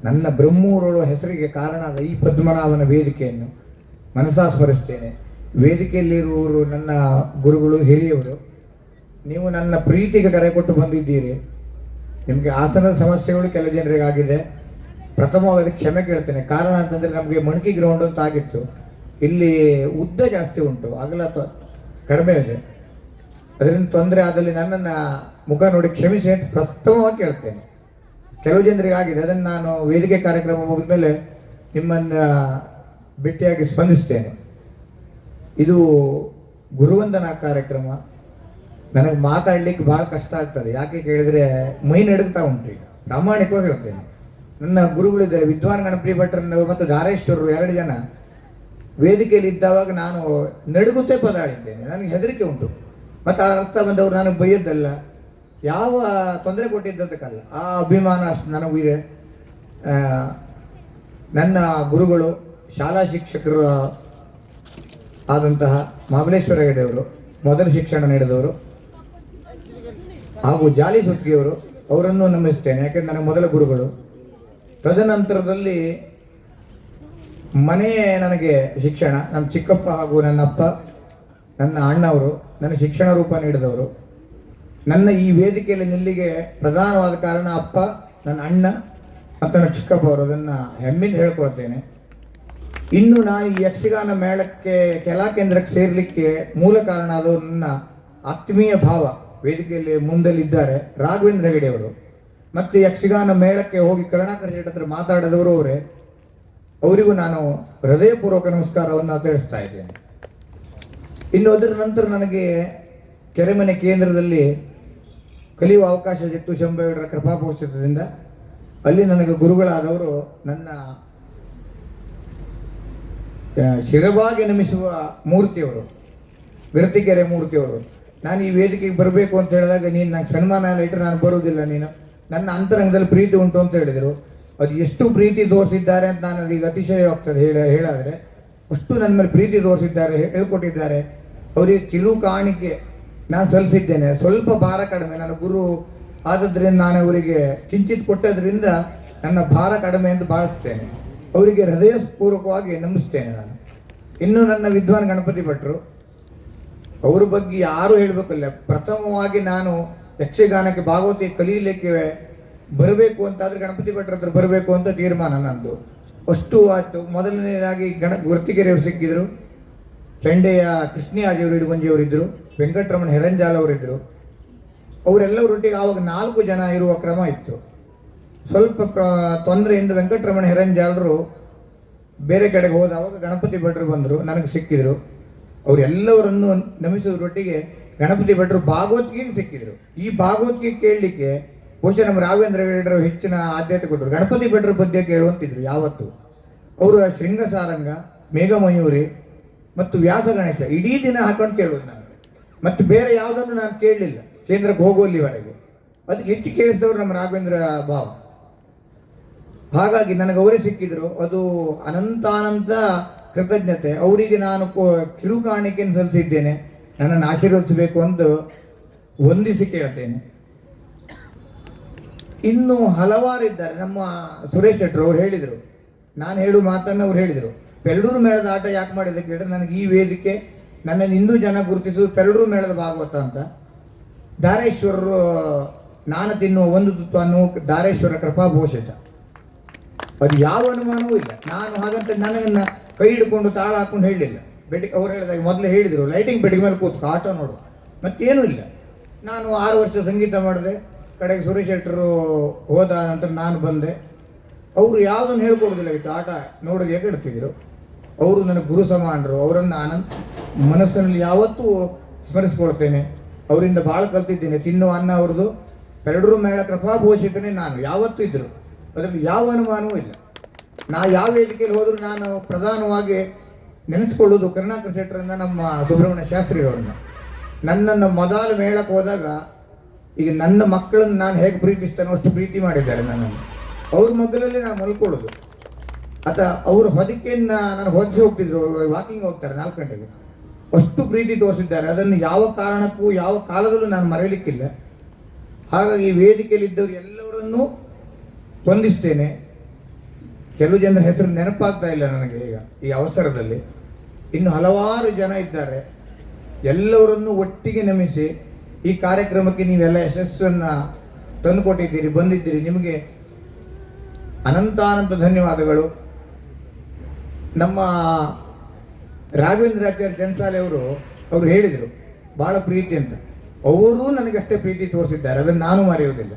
ನನ್ನ ಬ್ರಹ್ಮೂರಳು ಹೆಸರಿಗೆ ಕಾರಣವಾದ ಈ ಪದ್ಮನಾಭನ ವೇದಿಕೆಯನ್ನು ಮನಸಾ ಸ್ಮರಿಸ್ತೇನೆ. ವೇದಿಕೆಯಲ್ಲಿರುವವರು ನನ್ನ ಗುರುಗಳು, ಹಿರಿಯವರು. ನೀವು ನನ್ನ ಪ್ರೀತಿಗೆ ಕರೆ ಕೊಟ್ಟು ಬಂದಿದ್ದೀರಿ. ನಿಮಗೆ ಆಸನದ ಸಮಸ್ಯೆಗಳು ಕೆಲ ಜನರಿಗೆ ಆಗಿದೆ. ಪ್ರಥಮವಾಗಿ ಕ್ಷಮೆ ಕೇಳ್ತೇನೆ. ಕಾರಣ ಅಂತಂದರೆ ನಮಗೆ ಮಣಕಿ ಗ್ರೌಂಡ್ ಅಂತ ಆಗಿತ್ತು. ಇಲ್ಲಿ ಉದ್ದ ಜಾಸ್ತಿ ಉಂಟು, ಅಗಲ ಕಡಿಮೆ ಇದೆ. ಅದರಿಂದ ತೊಂದರೆ ಆದಲ್ಲಿ ನನ್ನನ್ನು ಮುಖ ನೋಡಿ ಕ್ಷಮಿಸಿ ಅಂತ ಪ್ರಥಮವಾಗಿ ಕೇಳ್ತೇನೆ. ಕೆಲವು ಜನರಿಗೆ ಆಗಿದೆ. ಅದನ್ನು ನಾನು ವೇದಿಕೆ ಕಾರ್ಯಕ್ರಮ ಮುಗಿದ ಮೇಲೆ ನಿಮ್ಮನ್ನು ಭೇಟಿಯಾಗಿ ಸ್ಪಂದಿಸ್ತೇನೆ. ಇದು ಗುರುವಂದನಾ ಕಾರ್ಯಕ್ರಮ. ನನಗೆ ಮಾತಾಡಲಿಕ್ಕೆ ಭಾಳ ಕಷ್ಟ ಆಗ್ತದೆ. ಯಾಕೆ ಕೇಳಿದರೆ ಮೈ ನಡುಗ್ತಾ ಉಂಟು. ಈಗ ಪ್ರಾಮಾಣಿಕವಾಗಿ ಹೇಳ್ತೇನೆ. ನನ್ನ ಗುರುಗಳಿದ್ದಾರೆ, ವಿದ್ವಾನ್ ಗಣಪತಿ ಭಟ್ರನ್ನವರು ಮತ್ತು ಧಾರೇಶ್ವರರು 2 ಜನ ವೇದಿಕೆಯಲ್ಲಿ ಇದ್ದಾವಾಗ ನಾನು ನಡುಗುತ್ತೇ ಪದಾಡಿದ್ದೇನೆ. ನನಗೆ ಹೆದರಿಕೆ ಉಂಟು. ಮತ್ತು ಆ ಅರ್ಥ ಬಂದವರು ನನಗೆ ಬೈಯದ್ದಲ್ಲ, ಯಾವ ತೊಂದರೆ ಕೊಟ್ಟಿದ್ದಕ್ಕಲ್ಲ, ಆ ಅಭಿಮಾನ ಅಷ್ಟು ನನಗಿದೆ. ನನ್ನ ಗುರುಗಳು ಶಾಲಾ ಶಿಕ್ಷಕರು ಆದಂತಹ ಮಹಾಬಲೇಶ್ವರ ಹೆಗಡೆಯವರು, ಮೊದಲ ಶಿಕ್ಷಣ ನೀಡಿದವರು, ಹಾಗೂ ಜಾಲಿ ಸುತ್ತಿಗೆಯವರು, ಅವರನ್ನು ನಮಿಸ್ತೇನೆ. ಯಾಕೆಂದರೆ ನನಗೆ ಮೊದಲ ಗುರುಗಳು. ತದನಂತರದಲ್ಲಿ ಮನೆ ನನಗೆ ಶಿಕ್ಷಣ, ನಮ್ಮ ಚಿಕ್ಕಪ್ಪ ಹಾಗೂ ನನ್ನ ಅಪ್ಪ, ನನ್ನ ಅಣ್ಣವರು ನನಗೆ ಶಿಕ್ಷಣ ರೂಪ ನೀಡಿದವರು. ನನ್ನ ಈ ವೇದಿಕೆಯಲ್ಲಿ ನಿಲ್ಲಿಗೆ ಪ್ರಧಾನವಾದ ಕಾರಣ ಅಪ್ಪ, ನನ್ನ ಅಣ್ಣ ಮತ್ತು ನನ್ನ ಚಿಕ್ಕಪ್ಪ ಅವರು. ಅದನ್ನು ಹೆಮ್ಮೆಯಿಂದ ಹೇಳ್ಕೊಳ್ತೇನೆ. ಇನ್ನು ನಾನು ಈ ಯಕ್ಷಗಾನ ಮೇಳಕ್ಕೆ ಕಲಾ ಕೇಂದ್ರಕ್ಕೆ ಸೇರಲಿಕ್ಕೆ ಮೂಲ ಕಾರಣ ಆದವರು ನನ್ನ ಆತ್ಮೀಯ ಭಾವ, ವೇದಿಕೆಯಲ್ಲಿ ಮುಂದಲ್ಲಿದ್ದಾರೆ, ರಾಘವೇಂದ್ರ ಹೆಗಡೆಯವರು. ಮತ್ತು ಯಕ್ಷಗಾನ ಮೇಳಕ್ಕೆ ಹೋಗಿ ಕರುಣಾಕರ ಶೆಟ್ಟಿ ಹತ್ರ ಮಾತಾಡಿದವರು ಅವರೇ. ಅವರಿಗೂ ನಾನು ಹೃದಯಪೂರ್ವಕ ನಮಸ್ಕಾರವನ್ನು ತಿಳಿಸ್ತಾ ಇದ್ದೇನೆ. ಇನ್ನು ಅದರ ನಂತರ ನನಗೆ ಕೆರೆಮನೆ ಕೇಂದ್ರದಲ್ಲಿ ಕಲಿಯುವ ಅವಕಾಶ ಸಿಕ್ತು ಶಂಭವೇಗೌಡರ ಕೃಪಾಪೋಷಿತದಿಂದ. ಅಲ್ಲಿ ನನಗೆ ಗುರುಗಳಾದವರು ನನ್ನ ಶಿರವಾಗಿ ನಮಿಸುವ ಮೂರ್ತಿಯವರು, ಗರ್ತಿಕೆರೆ ಮೂರ್ತಿಯವರು. ನಾನು ಈ ವೇದಿಕೆಗೆ ಬರಬೇಕು ಅಂತ ಹೇಳಿದಾಗ, ನೀನು ನಂಗೆ ಸನ್ಮಾನ ಎಲ್ಲ ಇಟ್ಟರೆ ನಾನು ಬರುವುದಿಲ್ಲ, ನೀನು ನನ್ನ ಅಂತರಂಗದಲ್ಲಿ ಪ್ರೀತಿ ಉಂಟು ಅಂತ ಹೇಳಿದರು. ಅದು ಎಷ್ಟು ಪ್ರೀತಿ ತೋರಿಸಿದ್ದಾರೆ ಅಂತ ನಾನು ಅದೀಗ ಅತಿಶಯವಾಗ್ತದೆ ಹೇಳಾದರೆ, ಅಷ್ಟು ನನ್ನ ಮೇಲೆ ಪ್ರೀತಿ ತೋರಿಸಿದ್ದಾರೆ, ಹೇಳ್ಕೊಟ್ಟಿದ್ದಾರೆ. ಅವರಿಗೆ ಕಿರು ಕಾಣಿಕೆ ನಾನು ಸಲ್ಲಿಸಿದ್ದೇನೆ. ಸ್ವಲ್ಪ ಭಾರ ಕಡಿಮೆ, ನನ್ನ ಗುರು ಆದದ್ರಿಂದ ನಾನು ಅವರಿಗೆ ಕಿಂಚಿತ್ ಕೊಟ್ಟದ್ರಿಂದ ನನ್ನ ಭಾರ ಕಡಿಮೆ ಎಂದು ಭಾವಿಸ್ತೇನೆ. ಅವರಿಗೆ ಹೃದಯಪೂರ್ವಕವಾಗಿ ನಮಿಸ್ತೇನೆ ನಾನು. ಇನ್ನು ನನ್ನ ವಿದ್ವಾನ್ ಗಣಪತಿ ಭಟ್ರು, ಅವ್ರ ಬಗ್ಗೆ ಯಾರೂ ಹೇಳಬೇಕಲ್ಲ. ಪ್ರಥಮವಾಗಿ ನಾನು ಯಕ್ಷಗಾನಕ್ಕೆ ಭಾಗವತಿ ಕಲೀಲಿಕ್ಕೆ ಬರಬೇಕು ಅಂತಾದರೆ ಗಣಪತಿ ಭಟ್ರ ಹತ್ರ ಬರಬೇಕು ಅಂತ ತೀರ್ಮಾನ ನಂದು. ಅಷ್ಟು ಆಯಿತು. ಮೊದಲನೇದಾಗಿ ಗುರ್ತಿಗೆರೆಯವರು ಸಿಕ್ಕಿದ್ರು, ಚಂಡೆಯ ಕೃಷ್ಣಿಯಾಜಿಯವರು ಇಡುಗಂಜಿಯವರಿದ್ದರು, ವೆಂಕಟರಮಣ ಹೆರಂಜಾಲ್ ಅವರಿದ್ದರು. ಅವರೆಲ್ಲವರೊಟ್ಟಿಗೆ ಆವಾಗ 4 ಜನ ಇರುವ ಕ್ರಮ ಇತ್ತು. ಸ್ವಲ್ಪ ತೊಂದರೆಯಿಂದ ವೆಂಕಟರಮಣ ಹೆರಂಜಾಲರು ಬೇರೆ ಕಡೆಗೆ ಹೋದವಾಗ ಗಣಪತಿ ಭಟ್ರು ಬಂದರು, ನನಗೆ ಸಿಕ್ಕಿದ್ರು. ಅವರೆಲ್ಲವರನ್ನು ನಮಿಸೋದ್ರೊಟ್ಟಿಗೆ ಗಣಪತಿ ಭಟ್ರು ಭಾಗವತಿಗೆ ಸಿಕ್ಕಿದ್ರು. ಈ ಭಾಗವತಿಗೆ ಕೇಳಲಿಕ್ಕೆ ಬಹುಶಃ ನಮ್ಮ ರಾಘವೇಂದ್ರ ಹೆಗಡೆಯವರು ಹೆಚ್ಚಿನ ಆದ್ಯತೆ ಕೊಟ್ಟರು. ಗಣಪತಿ ಭಟ್ರ ಪದ್ಯ ಕೇಳುವಂತಿದ್ರು ಯಾವತ್ತು. ಅವರು ಶೃಂಗಸಾರಂಗ, ಮೇಘಮಯೂರಿ ಮತ್ತು ವ್ಯಾಸ ಗಣೇಶ ಇಡೀ ದಿನ ಹಾಕೊಂಡು ಕೇಳೋದು ನಾನು. ಮತ್ತು ಬೇರೆ ಯಾವುದನ್ನು ನಾನು ಕೇಳಲಿಲ್ಲ ಕೇಂದ್ರಕ್ಕೆ ಹೋಗುವಲ್ಲಿವರೆಗೆ. ಅದಕ್ಕೆ ಹೆಚ್ಚು ಕೇಳಿಸಿದವರು ನಮ್ಮ ರಾಘವೇಂದ್ರ ಭಾವ. ಹಾಗಾಗಿ ನನಗೆ ಅವರೇ ಸಿಕ್ಕಿದ್ರು. ಅದು ಅನಂತಾನಂತ ಕೃತಜ್ಞತೆ. ಅವರಿಗೆ ನಾನು ಕಿರು ಕಾಣಿಕೆಯನ್ನು ಸಲ್ಲಿಸಿದ್ದೇನೆ. ನನ್ನನ್ನು ಆಶೀರ್ವದಿಸಬೇಕು ಅಂತ ವಂದಿಸಿ ಕೇಳ್ತೇನೆ. ಇನ್ನು ಹಲವಾರಿದ್ದಾರೆ. ನಮ್ಮ ಸುರೇಶ್ ಶೆಟ್ಟರು ಅವ್ರು ಹೇಳಿದರು, ನಾನು ಹೇಳುವ ಮಾತನ್ನು ಅವ್ರು ಹೇಳಿದರು. ಪೆರಡೂರು ಮೇಳದ ಆಟ ಯಾಕೆ ಮಾಡಿದೆ ಕೇಳಿದ್ರೆ, ನನಗೆ ಈ ವೇದಿಕೆ ನನ್ನನ್ನು ಹಿಂದೂ ಜನ ಗುರುತಿಸುವುದು ಪೆರಡೂರು ಮೇಳದ ಭಾಗವತ ಅಂತ. ಧಾರೇಶ್ವರರು ನಾನು ತಿನ್ನುವ ಒಂದು ತುತ್ತು ಅನ್ನುವ ಧಾರೇಶ್ವರ ಕೃಪಾಭೂಷಿತ. ಅದು ಯಾವ ಅನುಮಾನವೂ ಇಲ್ಲ. ನಾನು ಹಾಗಂತ ನನಗನ್ನ ಕೈ ಹಿಡ್ಕೊಂಡು ತಾಳ ಹಾಕೊಂಡು ಹೇಳಲಿಲ್ಲ. ಬೆಟ್ಟಿಗೆ ಅವ್ರು ಹೇಳಿದಾಗ ಮೊದಲೇ ಹೇಳಿದರು, ಲೈಟಿಂಗ್ ಬೆಟ್ಟಿಗೆ ಮೇಲೆ ಕೂತು ಆಟ ನೋಡು, ಮತ್ತೇನೂ ಇಲ್ಲ. ನಾನು 6 ವರ್ಷ ಸಂಗೀತ ಮಾಡಿದೆ. ಕಡೆಗೆ ಸುರೇಶ್ ಶೆಟ್ಟರು ಹೋದ ನಂತರ ನಾನು ಬಂದೆ. ಅವರು ಯಾವುದನ್ನು ಹೇಳ್ಕೊಡೋದಿಲ್ಲ, ಇತ್ತು ಆಟ ನೋಡೋದು ಹೇಗಿಡ್ತಿದ್ರು. ಅವರು ನನಗೆ ಗುರು ಸಮಾನರು. ಅವರನ್ನು ನಾನು ಮನಸ್ಸಿನಲ್ಲಿ ಯಾವತ್ತೂ ಸ್ಮರಿಸ್ಕೊಳ್ತೇನೆ. ಅವರಿಂದ ಭಾಳ ಕಲ್ತಿದ್ದೇನೆ. ತಿನ್ನುವ ಅನ್ನ ಅವ್ರದ್ದು, ಪೆರಡೂರು ಮೇಳ ಕೃಪಾಭೂಷಿತನೇ ನಾನು ಯಾವತ್ತೂ ಇದ್ದರು. ಅದರಲ್ಲಿ ಯಾವ ಅನುಮಾನವೂ ಇಲ್ಲ. ನಾ ಯಾವ ವೇದಿಕೆಯಲ್ಲಿ ಹೋದರೂ ನಾನು ಪ್ರಧಾನವಾಗಿ ನೆನೆಸ್ಕೊಳ್ಳೋದು ಕರುಣಾಕರ್ ಶೆಟ್ಟರನ್ನ, ನಮ್ಮ ಸುಬ್ರಹ್ಮಣ್ಯ ಶಾಸ್ತ್ರಿಗಳವ್ರನ್ನ. ನನ್ನನ್ನು ಮೊದಲ ಮೇಳಕ್ಕೆ ಹೋದಾಗ ಈಗ ನನ್ನ ಮಕ್ಕಳನ್ನು ನಾನು ಹೇಗೆ ಪ್ರೀತಿಸ್ತೇನೋ ಅಷ್ಟು ಪ್ರೀತಿ ಮಾಡಿದ್ದಾರೆ ನನ್ನನ್ನು. ಅವ್ರ ಮಗ್ಗಲಲ್ಲಿ ನಾನು ಮಲ್ಕೊಳ್ಳೋದು, ಅಥವಾ ಅವ್ರ ಹೊದಿಕೆಯನ್ನು ನಾನು ಹೊದಿಸಿ ಹೋಗ್ತಿದ್ರು. ವಾಕಿಂಗ್ ಹೋಗ್ತಾರೆ 4 ಗಂಟೆಗೆ, ಅಷ್ಟು ಪ್ರೀತಿ ತೋರಿಸಿದ್ದಾರೆ. ಅದನ್ನು ಯಾವ ಕಾರಣಕ್ಕೂ ಯಾವ ಕಾಲದಲ್ಲೂ ನಾನು ಮರೆಯಲಿಕ್ಕಿಲ್ಲ. ಹಾಗಾಗಿ ಈ ವೇದಿಕೆಯಲ್ಲಿ ಇದ್ದವರು ಎಲ್ಲವರನ್ನೂ ಹೊಂದಿಸ್ತೇನೆ. ಕೆಲವು ಜನರ ಹೆಸರು ನೆನಪಾಗ್ತಾ ಇಲ್ಲ ನನಗೆ ಈಗ ಈ ಅವಸರದಲ್ಲಿ. ಇನ್ನು ಹಲವಾರು ಜನ ಇದ್ದಾರೆ. ಎಲ್ಲವರನ್ನು ಒಟ್ಟಿಗೆ ನಮಿಸಿ ಈ ಕಾರ್ಯಕ್ರಮಕ್ಕೆ ನೀವೆಲ್ಲ ಯಶಸ್ಸನ್ನು ತಂದುಕೊಟ್ಟಿದ್ದೀರಿ, ಬಂದಿದ್ದೀರಿ. ನಿಮಗೆ ಅನಂತಾನಂತ ಧನ್ಯವಾದಗಳು. ನಮ್ಮ ರಾಘವೇಂದ್ರಾಚಾರ್ಯ ಜನ್ಸಾಲೆ ಅವರು ಹೇಳಿದರು ಭಾಳ ಪ್ರೀತಿ ಅಂತ. ಅವರೂ ನನಗಷ್ಟೇ ಪ್ರೀತಿ ತೋರಿಸಿದ್ದಾರೆ, ಅದನ್ನು ನಾನು ಮರೆಯುವುದಿಲ್ಲ.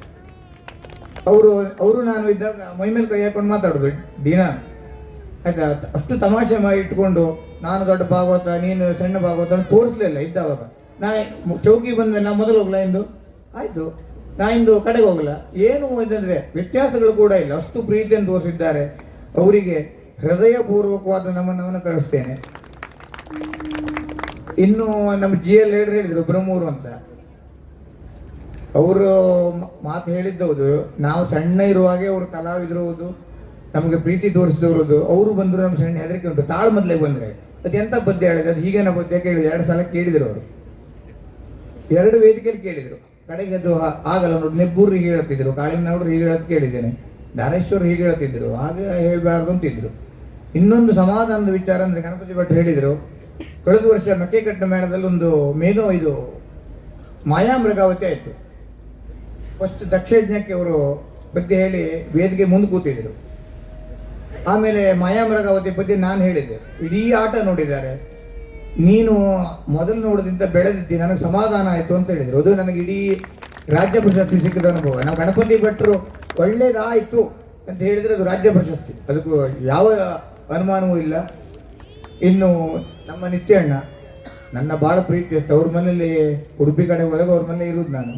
ಅವರು ನಾನು ಇದ್ದಾಗ ಮೈಮೇಲೆ ಕೈ ಹಾಕೊಂಡು ಮಾತಾಡೋದು ದಿನ, ಆಯ್ತಾ. ಅಷ್ಟು ತಮಾಷೆ ಮಾಡಿ ಇಟ್ಕೊಂಡು ನಾನು ದೊಡ್ಡ ಭಾಗವತ, ನೀನು ಸಣ್ಣ ಭಾಗವತ ಅಂತ ತೋರಿಸ್ಲಿಲ್ಲ ಇದ್ದಾವಾಗ. ನಾ ಚೌಕಿ ಬಂದ್ಮೇಲೆ ನಾ ಮೊದಲು ಹೋಗ್ಲಾ ಇಂದು, ಆಯಿತು ನಾ ಇಂದು ಕಡೆಗೆ ಹೋಗಲ್ಲ, ಏನು ಇದಂದರೆ ವ್ಯತ್ಯಾಸಗಳು ಕೂಡ ಇಲ್ಲ. ಅಷ್ಟು ಪ್ರೀತಿಯನ್ನು ತೋರಿಸಿದ್ದಾರೆ. ಅವರಿಗೆ ಹೃದಯಪೂರ್ವಕವಾದ ನಮನವನ್ನು ಕಳಿಸ್ತೇನೆ. ಇನ್ನು ನಮ್ಮ GL ಹೇಳಿದ್ರು ಬ್ರಹ್ಮೂರು ಅಂತ, ಅವರು ಮಾತು ಹೇಳಿದ್ದವುದು. ನಾವು ಸಣ್ಣ ಇರುವಾಗೆ ಅವರು ಕಲಾವಿದರು, ನಮಗೆ ಪ್ರೀತಿ ತೋರಿಸಿದವರು. ಅವರು ಬಂದರು, ನಮ್ಗೆ ಸಣ್ಣ ಹೆದರಿಕೆ ಉಂಟು. ತಾಳು ಮೊದಲೇ ಬಂದರೆ ಅದು ಎಂಥ ಪದ್ಯ ಹೇಳಿದೆ, ಅದು ಹೀಗೇನ ಪದ್ಯ ಕೇಳಿದ್ರು. 2 ಸಲ ಕೇಳಿದರು ಅವರು, 2 ವೇದಿಕೆಯಲ್ಲಿ ಕೇಳಿದರು. ಕಡೆಗೆ ಅದು ಆಗಲ್ಲ ನೋಡಿ, ನೆಬ್ಬೂರಿಗೆ ಹೇಳ್ತಿದ್ರು, ಕಾಳಿಂಗನವರು ಹೀಗೆ ಹೇಳೋದು ಕೇಳಿದ್ದೇನೆ, ದಾನೇಶ್ವರ್ ಹೀಗೆ ಹೇಳ್ತಿದ್ರು, ಆಗ ಹೇಳಬಾರ್ದು ಅಂತಿದ್ರು. ಇನ್ನೊಂದು ಸಮಾಧಾನದ ವಿಚಾರ ಅಂದರೆ ಗಣಪತಿ ಭಟ್ ಹೇಳಿದರು, ಕಳೆದ ವರ್ಷ ಮೆಕ್ಕೆಕಟ್ಟ ಮೇಳದಲ್ಲಿ ಒಂದು ಇದು ಮಾಯಾಮೃಗಾವತಿ ಆಯಿತು. ಫಸ್ಟ್ ದಕ್ಷಯಜ್ಞಕ್ಕೆ ಅವರು ಪದ್ಯ ಹೇಳಿ ವೇದಿಕೆ ಮುಂದೆ ಕೂತಿದ್ರು. ಆಮೇಲೆ ಮಾಯಾಮೃಗಾವತಿ ಪದ್ಯ ನಾನು ಹೇಳಿದ್ದೆ. ಇಡೀ ಆಟ ನೋಡಿದ್ದಾರೆ, ನೀನು ಮೊದಲು ನೋಡೋದ್ರಿಂದ ಬೆಳೆದಿದ್ದಿ, ನನಗೆ ಸಮಾಧಾನ ಆಯಿತು ಅಂತ ಹೇಳಿದರು. ಅದು ನನಗೆ ಇಡೀ ರಾಜ್ಯ ಪ್ರಶಸ್ತಿ ಸಿಕ್ಕಿದ ಅನುಭವ. ನಾವು ಗಣಪತಿ ಭಟ್ರು ಒಳ್ಳೇದಾಯಿತು ಅಂತ ಹೇಳಿದರೆ ಅದು ರಾಜ್ಯ ಪ್ರಶಸ್ತಿ, ಅದಕ್ಕೂ ಯಾವ ಅನುಮಾನವೂ ಇಲ್ಲ. ಇನ್ನು ನಮ್ಮ ನಿತ್ಯ ಅಣ್ಣ ನನ್ನ ಭಾಳ ಪ್ರೀತಿ ಇತ್ತು. ಅವ್ರ ಮನೇಲಿ ಉಡುಪಿ ಕಡೆ ಹೋದಾಗ ಅವ್ರ ಮನೇಲಿ ಇರೋದು ನಾನು.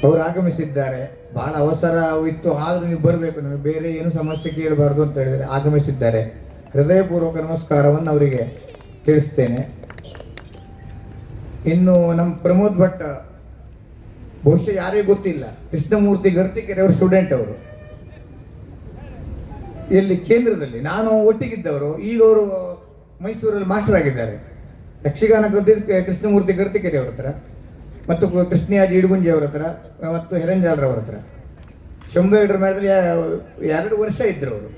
ಅವರು ಆಗಮಿಸಿದ್ದಾರೆ. ಭಾಳ ಅವಸರ ಇತ್ತು, ಆದರೂ ನೀವು ಬರಬೇಕು, ನನಗೆ ಬೇರೆ ಏನು ಸಮಸ್ಯೆ ಕೇಳಬಾರ್ದು ಅಂತ ಹೇಳಿದರೆ ಆಗಮಿಸಿದ್ದಾರೆ. ಹೃದಯಪೂರ್ವಕ ನಮಸ್ಕಾರವನ್ನು ಅವರಿಗೆ ತಿಳಿಸ್ತೇನೆ. ಇನ್ನು ನಮ್ಮ ಪ್ರಮೋದ್ ಭಟ್ ಬಹುಶಃ ಯಾರೇ ಗೊತ್ತಿಲ್ಲ, ಕೃಷ್ಣಮೂರ್ತಿ ಗರ್ತಿಕೆರೆ ಅವ್ರ ಸ್ಟೂಡೆಂಟ್. ಅವರು ಎಲ್ಲಿ ಕೇಂದ್ರದಲ್ಲಿ ನಾನು ಒಟ್ಟಿಗಿದ್ದವರು. ಈಗ ಅವರು ಮೈಸೂರಲ್ಲಿ ಮಾಸ್ಟರ್ ಆಗಿದ್ದಾರೆ. ಯಕ್ಷಗಾನ ಕಲಿತಿದ್ದು ಕೃಷ್ಣಮೂರ್ತಿ ಗರ್ತಿಕೆರೆ ಅವ್ರ ಹತ್ರ, ಮತ್ತು ಕೃಷ್ಣಯಾಜಿ ಇಡಗುಂಜಿ ಅವ್ರ ಹತ್ರ, ಮತ್ತು ಹೆರಂಜಾಲ್ರವ್ರ ಹತ್ರ. ಶಂಭೇಡ್ರ ಮೇಳದಲ್ಲಿ 2 ವರ್ಷ ಇದ್ದರು ಅವರು.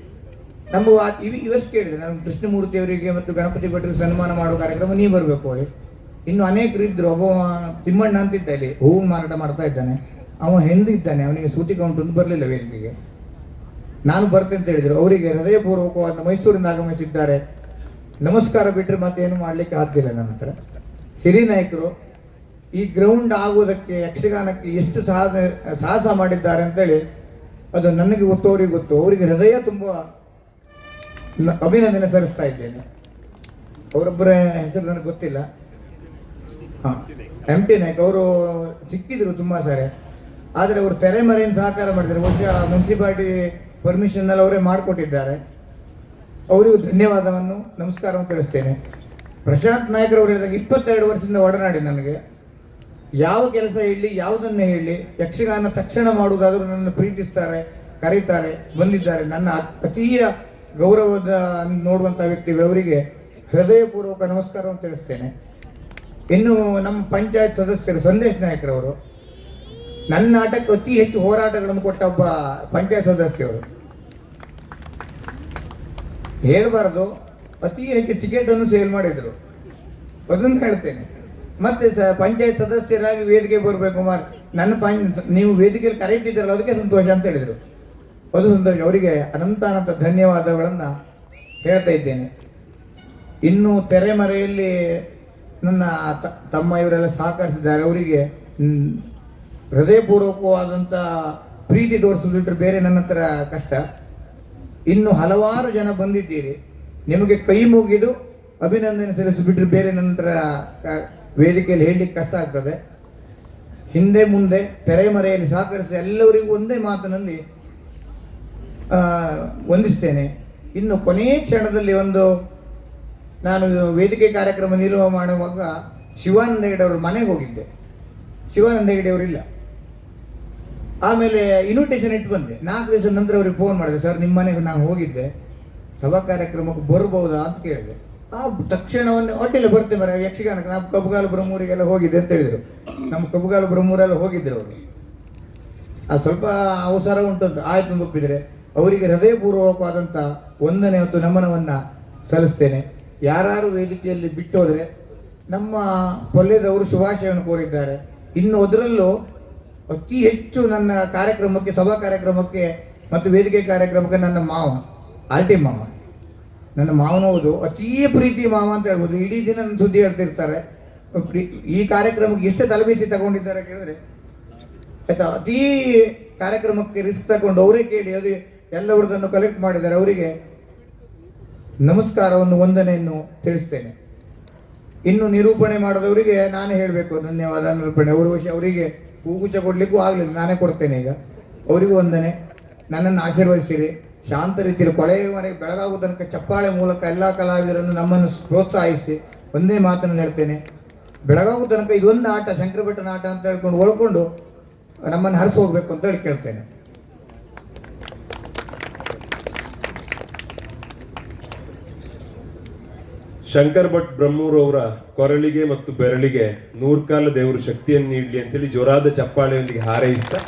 ನಮಗೂ ಈ ವರ್ಷ ಕೇಳಿದೆ ನಾನು, ಕೃಷ್ಣಮೂರ್ತಿ ಅವರಿಗೆ ಮತ್ತು ಗಣಪತಿ ಭಟ್ರಿಗೆ ಸನ್ಮಾನ ಮಾಡೋ ಕಾರ್ಯಕ್ರಮ ನೀವು ಬರಬೇಕು ಹೇಳಿ. ಇನ್ನು ಅನೇಕರು ಇದ್ದರು. ಒಬ್ಬ ತಿಮ್ಮಣ್ಣ ಅಂತಿದ್ದ, ಇಲ್ಲಿ ಹೂವು ಮಾರಾಟ ಮಾಡ್ತಾ ಇದ್ದಾನೆ, ಅವ ಇದ್ದಾನೆ, ಅವನಿಗೆ ಸೂತಿ ಕೌಂಟು ಅಂತ ಬರಲಿಲ್ಲ ವೇದಿಕೆಗೆ. ನಾನು ಬರ್ತೇನೆ ಅಂತ ಹೇಳಿದರು. ಅವರಿಗೆ ಹೃದಯಪೂರ್ವಕವಾದ ಮೈಸೂರಿಂದ ಆಗಮಿಸಿದ್ದಾರೆ. ನಮಸ್ಕಾರ ಬಿಟ್ಟರೆ ಮತ್ತೇನು ಮಾಡಲಿಕ್ಕೆ ಆಗ್ತಿಲ್ಲ ನನ್ನ ಹತ್ರ. ಹಿರಿಯ ನಾಯಕರು ಈ ಗ್ರೌಂಡ್ ಆಗೋದಕ್ಕೆ, ಯಕ್ಷಗಾನಕ್ಕೆ ಎಷ್ಟು ಸಾಹಸ ಮಾಡಿದ್ದಾರೆ ಅಂತೇಳಿ ಅದು ನನಗೆ ಗೊತ್ತು, ಅವರಿಗೆ ಗೊತ್ತು. ಅವರಿಗೆ ಹೃದಯ ತುಂಬ ಅಭಿನಂದನೆ ಸಲ್ಲಿಸ್ತಾ ಇದ್ದೇನೆ. ಅವರೊಬ್ಬರ ಹೆಸರು ನನಗೆ ಗೊತ್ತಿಲ್ಲ. MT ನಾಯ್ಕ ಅವರು ಸಿಕ್ಕಿದ್ರು ತುಂಬ ಸಾರಿ, ಆದರೆ ಅವರು ತೆರೆಮರೆಯನ್ನು ಸಹಕಾರ ಮಾಡಿದ್ದಾರೆ. ಬಹುಶಃ ಮುನ್ಸಿಪಾಲಿಟಿ ಪರ್ಮಿಷನ್ನಲ್ಲಿ ಅವರೇ ಮಾಡಿಕೊಟ್ಟಿದ್ದಾರೆ. ಅವರಿಗೂ ಧನ್ಯವಾದವನ್ನು ನಮಸ್ಕಾರವನ್ನು ತಿಳಿಸ್ತೇನೆ. ಪ್ರಶಾಂತ್ ನಾಯ್ಕರವರು ಹೇಳಿದಾಗ 22 ವರ್ಷದಿಂದ ಒಡನಾಡಿ ನನಗೆ ಯಾವ ಕೆಲಸ ಹೇಳಲಿ, ಯಾವುದನ್ನೇ ಹೇಳಲಿ, ಯಕ್ಷಗಾನ ತಕ್ಷಣ ಮಾಡುವುದಾದರೂ ನನ್ನ ಪ್ರೀತಿಸ್ತಾರೆ, ಕರೀತಾರೆ, ಬಂದಿದ್ದಾರೆ. ನನ್ನ ಅತೀಯ ಗೌರವದ ನೋಡುವಂಥ ವ್ಯಕ್ತಿಗಳು. ಅವರಿಗೆ ಹೃದಯಪೂರ್ವಕ ನಮಸ್ಕಾರವನ್ನು ತಿಳಿಸ್ತೇನೆ. ಇನ್ನು ನಮ್ಮ ಪಂಚಾಯತ್ ಸದಸ್ಯರು ಸಂದೇಶ್ ನಾಯಕರವರು ನನ್ನ ನಾಟಕ ಅತಿ ಹೆಚ್ಚು ಹೋರಾಟಗಳನ್ನು ಕೊಟ್ಟ ಒಬ್ಬ ಪಂಚಾಯತ್ ಸದಸ್ಯರು. ಹೇಳಬಾರ್ದು, ಅತಿ ಹೆಚ್ಚು ಟಿಕೆಟನ್ನು ಸೇಲ್ ಮಾಡಿದರು, ಅದನ್ನು ಹೇಳ್ತೇನೆ. ಮತ್ತೆ ಪಂಚಾಯತ್ ಸದಸ್ಯರಾಗಿ ವೇದಿಕೆ ಬರಬೇಕು ಕುಮಾರ್, ನನ್ನ ನೀವು ವೇದಿಕೆಯಲ್ಲಿ ಕರೀತಿದ್ರಲ್ಲ ಅದಕ್ಕೆ ಸಂತೋಷ ಅಂತ ಹೇಳಿದರು. ಅದು ಸಂತೋಷ. ಅವರಿಗೆ ಅನಂತ ಧನ್ಯವಾದಗಳನ್ನು ಹೇಳ್ತಾ ಇದ್ದೇನೆ. ಇನ್ನು ತೆರೆಮರೆಯಲ್ಲಿ ನನ್ನ ತಮ್ಮ ಇವರೆಲ್ಲ ಸಹಕರಿಸಿದ್ದಾರೆ. ಅವರಿಗೆ ಹೃದಯಪೂರ್ವಕವಾದಂಥ ಪ್ರೀತಿ ತೋರಿಸೋದಿಟ್ಟರೆ ಬೇರೆ ನನ್ನ ಹತ್ರ ಕಷ್ಟ. ಇನ್ನು ಹಲವಾರು ಜನ ಬಂದಿದ್ದೀರಿ, ನಿಮಗೆ ಕೈ ಮುಗಿದು ಅಭಿನಂದನೆ ಸಲ್ಲಿಸಿಬಿಟ್ರೆ ಬೇರೆ ನನ್ನ ಹತ್ರ ವೇದಿಕೆಯಲ್ಲಿ ಹೇಳಲಿಕ್ಕೆ ಕಷ್ಟ ಆಗ್ತದೆ. ಹಿಂದೆ ಮುಂದೆ ತೆರೆಮರೆಯಲ್ಲಿ ಸಹಕರಿಸಿ ಎಲ್ಲರಿಗೂ ಒಂದೇ ಮಾತಿನಲ್ಲಿ ವಂದಿಸ್ತೇನೆ. ಇನ್ನು ಕೊನೆಯ ಕ್ಷಣದಲ್ಲಿ ನಾನು ವೇದಿಕೆ ಕಾರ್ಯಕ್ರಮ ನಿರ್ವಹಣೆ ಮಾಡುವಾಗ ಶಿವಾನಂದ ಹೆಗಡೆ ಅವ್ರ ಮನೆಗೆ ಹೋಗಿದ್ದೆ. ಶಿವಾನಂದ ಹೆಗಡೆ ಅವರಿಲ್ಲ. ಆಮೇಲೆ ಇನ್ವಿಟೇಷನ್ ಇಟ್ಟು ಬಂದೆ. 4 ದಿವಸದ ನಂತರ ಅವ್ರಿಗೆ ಫೋನ್ ಮಾಡಿದೆ, ಸರ್ ನಿಮ್ಮ ಮನೆಗೆ ನಾನು ಹೋಗಿದ್ದೆ, ಸಭಾ ಕಾರ್ಯಕ್ರಮಕ್ಕೆ ಬರ್ಬೋದಾ ಅಂತ ಕೇಳಿದೆ. ತಕ್ಷಣವನ್ನೇ ಒಟ್ಟಿಲ್ಲ ಬರ್ತೇವೆ ಮರ ಯಕ್ಷಗಾನಕ್ಕೆ, ನಾವು ಕಬ್ಬುಗಾಲು ಬ್ರಹ್ಮೂರಿಗೆಲ್ಲ ಹೋಗಿದ್ದೆ ಅಂತ ಹೇಳಿದರು. ನಮ್ಮ ಕಬ್ಬುಗಾಲು ಬ್ರಹ್ಮೂರೆಲ್ಲ ಹೋಗಿದ್ದರು ಅವರು. ಅದು ಸ್ವಲ್ಪ ಅವಸರ ಉಂಟು ಅಂತ ಆಯ್ತು ಒಪ್ಪಿದರೆ ಅವರಿಗೆ ಹೃದಯಪೂರ್ವಕವಾದಂಥ ವಂದನೆ ಮತ್ತು ನಮನವನ್ನು ಸಲ್ಲಿಸ್ತೇನೆ. ಯಾರು ವೇದಿಕೆಯಲ್ಲಿ ಬಿಟ್ಟು ಹೋದರೆ ನಮ್ಮ ಪೊಲ್ಯದವರು ಶುಭಾಶಯವನ್ನು ಕೋರಿದ್ದಾರೆ. ಇನ್ನು ಅದರಲ್ಲೂ ಅತಿ ಹೆಚ್ಚು ನನ್ನ ಕಾರ್ಯಕ್ರಮಕ್ಕೆ, ಸಭಾ ಕಾರ್ಯಕ್ರಮಕ್ಕೆ ಮತ್ತು ವೇದಿಕೆ ಕಾರ್ಯಕ್ರಮಕ್ಕೆ ನನ್ನ ಮಾವ ಆಲ್ಟಿ ಮಾವ, ನನ್ನ ಮಾವನವುದು ಅತೀ ಪ್ರೀತಿ ಮಾವ ಅಂತ ಹೇಳ್ಬೋದು. ಇಡೀ ದಿನ ನನ್ನ ಸುದ್ದಿ ಹೇಳ್ತಿರ್ತಾರೆ. ಈ ಕಾರ್ಯಕ್ರಮಕ್ಕೆ ಎಷ್ಟು ತಲೆಬಿಸಿ ತಗೊಂಡಿದ್ದಾರೆ ಕೇಳಿದ್ರೆ ಆಯ್ತಾ, ಅತೀ ಕಾರ್ಯಕ್ರಮಕ್ಕೆ ರಿಸ್ಕ್ ತಗೊಂಡು ಅವರೇ ಕೇಳಿ ಅದು ಎಲ್ಲವರದನ್ನು ಕಲೆಕ್ಟ್ ಮಾಡಿದ್ದಾರೆ. ಅವರಿಗೆ ನಮಸ್ಕಾರವನ್ನು ವಂದನೆಯನ್ನು ತಿಳಿಸ್ತೇನೆ. ಇನ್ನು ನಿರೂಪಣೆ ಮಾಡೋದವರಿಗೆ ನಾನೇ ಹೇಳಬೇಕು ಧನ್ಯವಾದ ನಿರೂಪಣೆ. ಅವರಿಗೆ ಹೂಗುಚ್ಚ ಕೊಡ್ಲಿಕ್ಕೂ ಆಗಲಿಲ್ಲ, ನಾನೇ ಕೊಡ್ತೇನೆ ಈಗ. ಅವರಿಗೂ ವಂದನೆ. ನನ್ನನ್ನು ಆಶೀರ್ವದಿಸಿರಿ. ಶಾಂತ ರೀತಿಯಲ್ಲಿ ಕೊಳೆಯವರೆಗೆ ಬೆಳಗಾಗುವ ತನಕ ಚಪ್ಪಾಳೆ ಮೂಲಕ ಎಲ್ಲ ಕಲಾವಿದರನ್ನು ನಮ್ಮನ್ನು ಪ್ರೋತ್ಸಾಹಿಸಿ ಒಂದೇ ಮಾತನ್ನು ಹೇಳ್ತೇನೆ. ಬೆಳಗಾಗುವ ತನಕ ಇದೊಂದು ಆಟ, ಶಂಕರಭಟ್ಟನ ಆಟ ಅಂತ ಹೇಳ್ಕೊಂಡು ಒಳ್ಕೊಂಡು ನಮ್ಮನ್ನು ಹರಿಸಿ ಹೋಗ್ಬೇಕು ಅಂತ ಹೇಳಿ ಕೇಳ್ತೇನೆ. ಶಂಕರ್ ಭಟ್ ಬ್ರಹ್ಮೂರ್ ಅವರ ಕೊರಳಿಗೆ ಮತ್ತು ಬೆರಳಿಗೆ 100 ಕಾಲ ದೇವರು ಶಕ್ತಿಯನ್ನು ನೀಡಲಿ ಅಂತೇಳಿ ಜೋರಾದ ಚಪ್ಪಾಳೆಯೊಂದಿಗೆ ಹಾರೈಸ್ತಾ,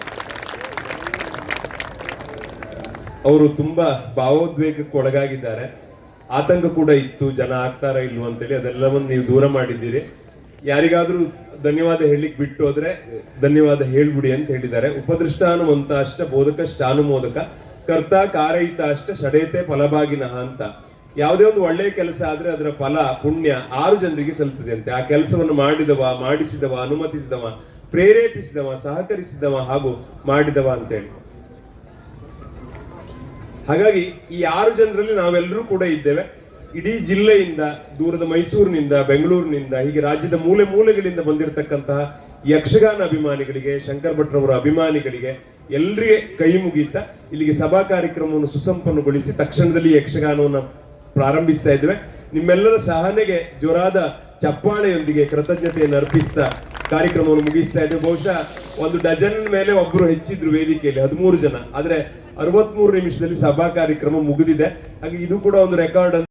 ಅವರು ತುಂಬಾ ಭಾವೋದ್ವೇಗಕ್ಕೆ ಒಳಗಾಗಿದ್ದಾರೆ. ಆತಂಕ ಕೂಡ ಇತ್ತು, ಜನ ಆಗ್ತಾರ ಇಲ್ವ ಅಂತೇಳಿ. ಅದೆಲ್ಲವನ್ನು ನೀವು ದೂರ ಮಾಡಿದ್ದೀರಿ. ಯಾರಿಗಾದ್ರೂ ಧನ್ಯವಾದ ಹೇಳಲಿಕ್ಕೆ ಬಿಟ್ಟು ಹೋದ್ರೆ ಧನ್ಯವಾದ ಹೇಳ್ಬಿಡಿ ಅಂತ ಹೇಳಿದ್ದಾರೆ. ಉಪದೃಷ್ಟಾನುವಂತ ಅಷ್ಟ ಬೋಧಕಶ್ಚಾನುಮೋದಕ ಕರ್ತ ಕಾರಯಿತ ಅಷ್ಟ ಷಡೇತೆ ಫಲಭಾಗಿನಃ ಅಂತ. ಯಾವುದೇ ಒಂದು ಒಳ್ಳೆಯ ಕೆಲಸ ಆದ್ರೆ ಅದರ ಫಲ ಪುಣ್ಯ 6 ಜನರಿಗೆ ಸಲ್ತದೆ ಅಂತೆ. ಆ ಕೆಲಸವನ್ನು ಮಾಡಿದವ, ಮಾಡಿಸಿದವ, ಅನುಮತಿಸಿದವ, ಪ್ರೇರೇಪಿಸಿದವ, ಸಹಕರಿಸಿದವ ಹಾಗೂ ಮಾಡಿದವ ಅಂತೇಳಿ. ಹಾಗಾಗಿ ಈ 6 ಜನರಲ್ಲಿ ನಾವೆಲ್ಲರೂ ಕೂಡ ಇದ್ದೇವೆ. ಇಡೀ ಜಿಲ್ಲೆಯಿಂದ, ದೂರದ ಮೈಸೂರಿನಿಂದ, ಬೆಂಗಳೂರಿನಿಂದ, ಹೀಗೆ ರಾಜ್ಯದ ಮೂಲೆ ಮೂಲೆಗಳಿಂದ ಬಂದಿರತಕ್ಕಂತಹ ಯಕ್ಷಗಾನ ಅಭಿಮಾನಿಗಳಿಗೆ, ಶಂಕರ್ ಭಟ್ರವರ ಅಭಿಮಾನಿಗಳಿಗೆ ಎಲ್ಲರಿಗೆ ಕೈ ಮುಗೀತಾ ಇಲ್ಲಿಗೆ ಸಭಾ ಕಾರ್ಯಕ್ರಮವನ್ನು ಸುಸಂಪನ್ನಗೊಳಿಸಿ ತಕ್ಷಣದಲ್ಲಿ ಯಕ್ಷಗಾನವನ್ನು ಪ್ರಾರಂಭಿಸ್ತಾ ಇದ್ದೇವೆ. ನಿಮ್ಮೆಲ್ಲರ ಸಹನೆಗೆ ಜೋರಾದ ಚಪ್ಪಾಳೆಯೊಂದಿಗೆ ಕೃತಜ್ಞತೆಯನ್ನು ಅರ್ಪಿಸ್ತಾ ಕಾರ್ಯಕ್ರಮವನ್ನು ಮುಗಿಸ್ತಾ ಇದ್ದೇವೆ. ಬಹುಶಃ 1 ಡಜನ್ ಮೇಲೆ ಒಬ್ಬರು ಹೆಚ್ಚಿದ್ರು ವೇದಿಕೆಯಲ್ಲಿ, 13 ಜನ. ಆದ್ರೆ 63 ನಿಮಿಷದಲ್ಲಿ ಸಭಾ ಕಾರ್ಯಕ್ರಮ ಮುಗಿದಿದೆ. ಹಾಗೆ ಇದು ಕೂಡ ಒಂದು ರೆಕಾರ್ಡ್